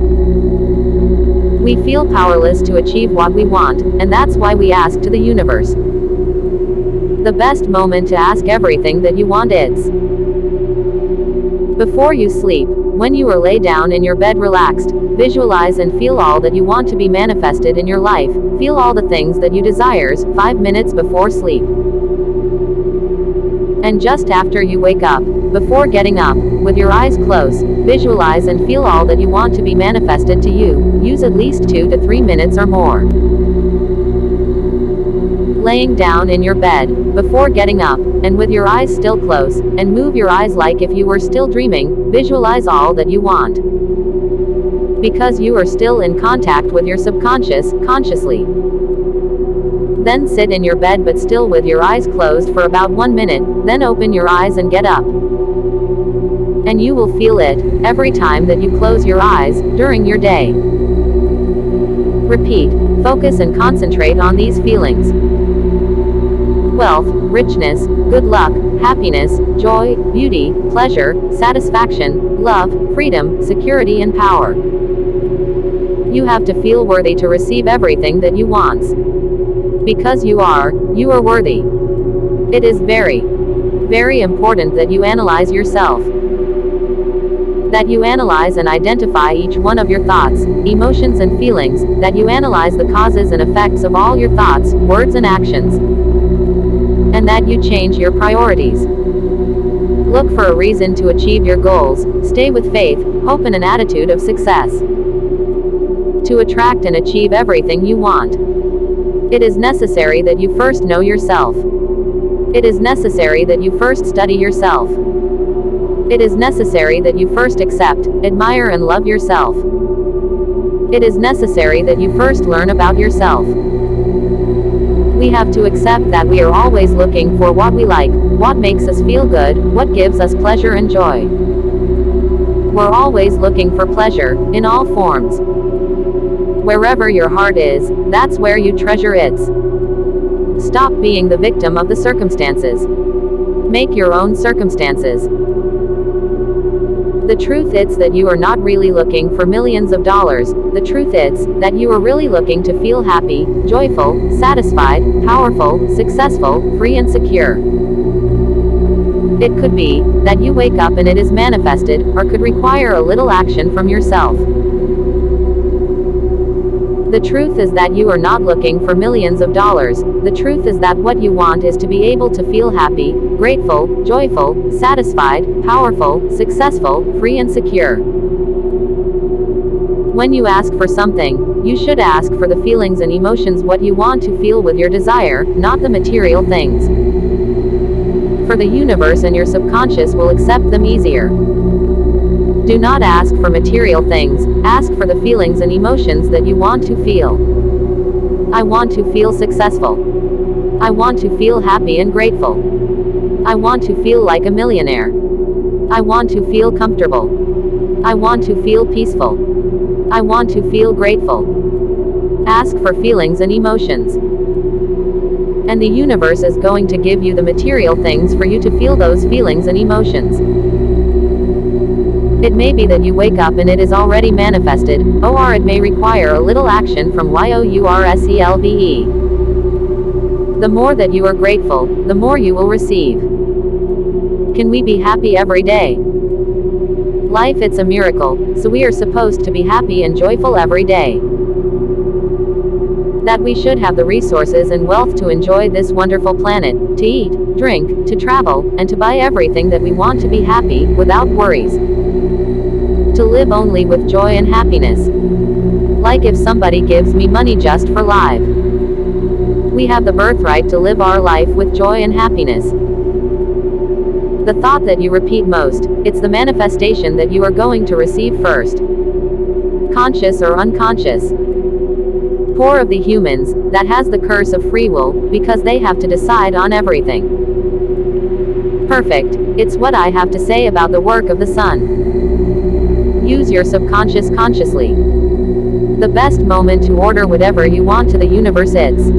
we feel powerless to achieve what we want, and that's why we ask to the universe. The best moment to ask everything that you want is before you sleep, when you are lay down in your bed relaxed, visualize and feel all that you want to be manifested in your life, feel all the things that you desires, 5 minutes before sleep. And just after you wake up, before getting up, with your eyes closed, visualize and feel all that you want to be manifested to you, use at least 2 to 3 minutes or more. Laying down in your bed, before getting up, and with your eyes still closed, and move your eyes like if you were still dreaming, visualize all that you want. Because you are still in contact with your subconscious, consciously. Then sit in your bed but still with your eyes closed for about 1 minute, then open your eyes and get up. And you will feel it, every time that you close your eyes, during your day. Repeat, focus and concentrate on these feelings. Wealth, richness, good luck, happiness, joy, beauty, pleasure, satisfaction, love, freedom, security and power. You have to feel worthy to receive everything that you want. Because you are worthy. It is very, very important that you analyze yourself. That you analyze and identify each one of your thoughts, emotions and feelings, that you analyze the causes and effects of all your thoughts, words and actions. And that you change your priorities. Look for a reason to achieve your goals, stay with faith, hope and an attitude of success. To attract and achieve everything you want, it is necessary that you first know yourself. It is necessary that you first study yourself. It is necessary that you first accept, admire and love yourself. It is necessary that you first learn about yourself. We have to accept that we are always looking for what we like, what makes us feel good, what gives us pleasure and joy. We're always looking for pleasure, in all forms. Wherever your heart is, that's where you treasure it. Stop being the victim of the circumstances. Make your own circumstances. The truth is that you are not really looking for millions of dollars. The truth is that you are really looking to feel happy, joyful, satisfied, powerful, successful, free and secure. It could be that you wake up and it is manifested, or could require a little action from yourself. The truth is that you are not looking for millions of dollars. The truth is that what you want is to be able to feel happy, grateful, joyful, satisfied, powerful, successful, free and secure. When you ask for something, you should ask for the feelings and emotions what you want to feel with your desire, not the material things. For the universe and your subconscious will accept them easier. Do not ask for material things, ask for the feelings and emotions that you want to feel. I want to feel successful. I want to feel happy and grateful. I want to feel like a millionaire. I want to feel comfortable. I want to feel peaceful. I want to feel grateful. Ask for feelings and emotions. And the universe is going to give you the material things for you to feel those feelings and emotions. It may be that you wake up and it is already manifested, or it may require a little action from yourself. The more that you are grateful, the more you will receive. Can we be happy every day? Life, it's a miracle, so we are supposed to be happy and joyful every day. That we should have the resources and wealth to enjoy this wonderful planet, to eat, drink, to travel, and to buy everything that we want to be happy, without worries. To live only with joy and happiness. Like if somebody gives me money just for life. We have the birthright to live our life with joy and happiness. The thought that you repeat most, it's the manifestation that you are going to receive first. Conscious or unconscious. Poor of the humans, that has the curse of free will, because they have to decide on everything. Perfect. It's what I have to say about the work of the sun. Use your subconscious consciously. The best moment to order whatever you want to the universe, it's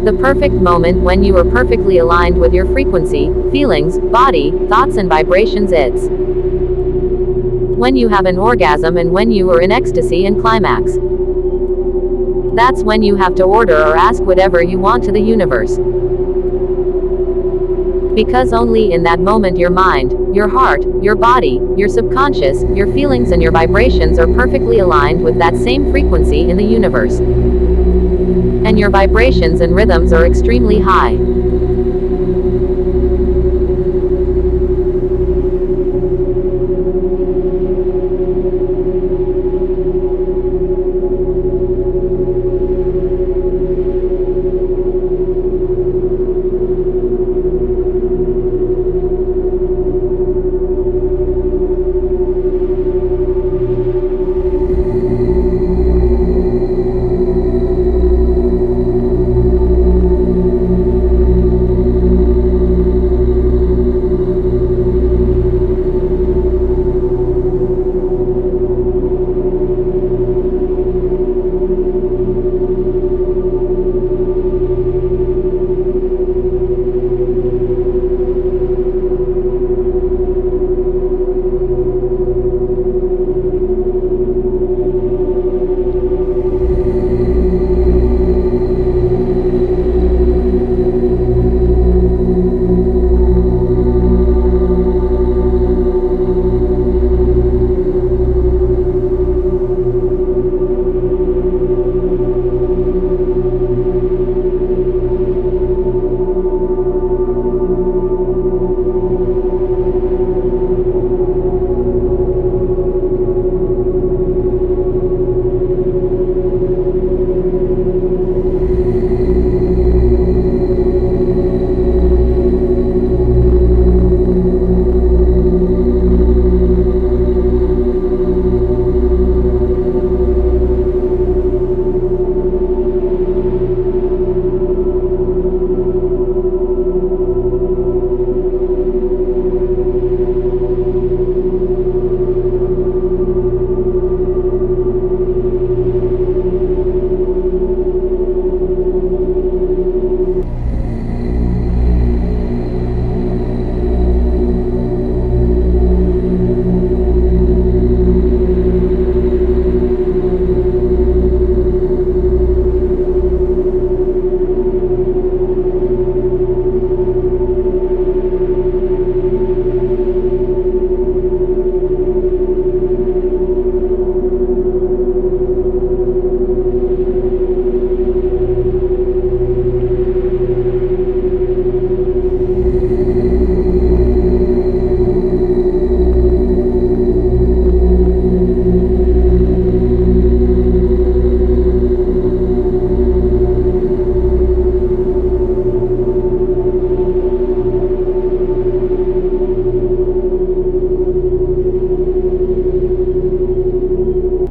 the perfect moment when you are perfectly aligned with your frequency, feelings, body, thoughts and vibrations. It's when you have an orgasm and when you are in ecstasy and climax. That's when you have to order or ask whatever you want to the universe. Because only in that moment your mind, your heart, your body, your subconscious, your feelings and your vibrations are perfectly aligned with that same frequency in the universe. And your vibrations and rhythms are extremely high.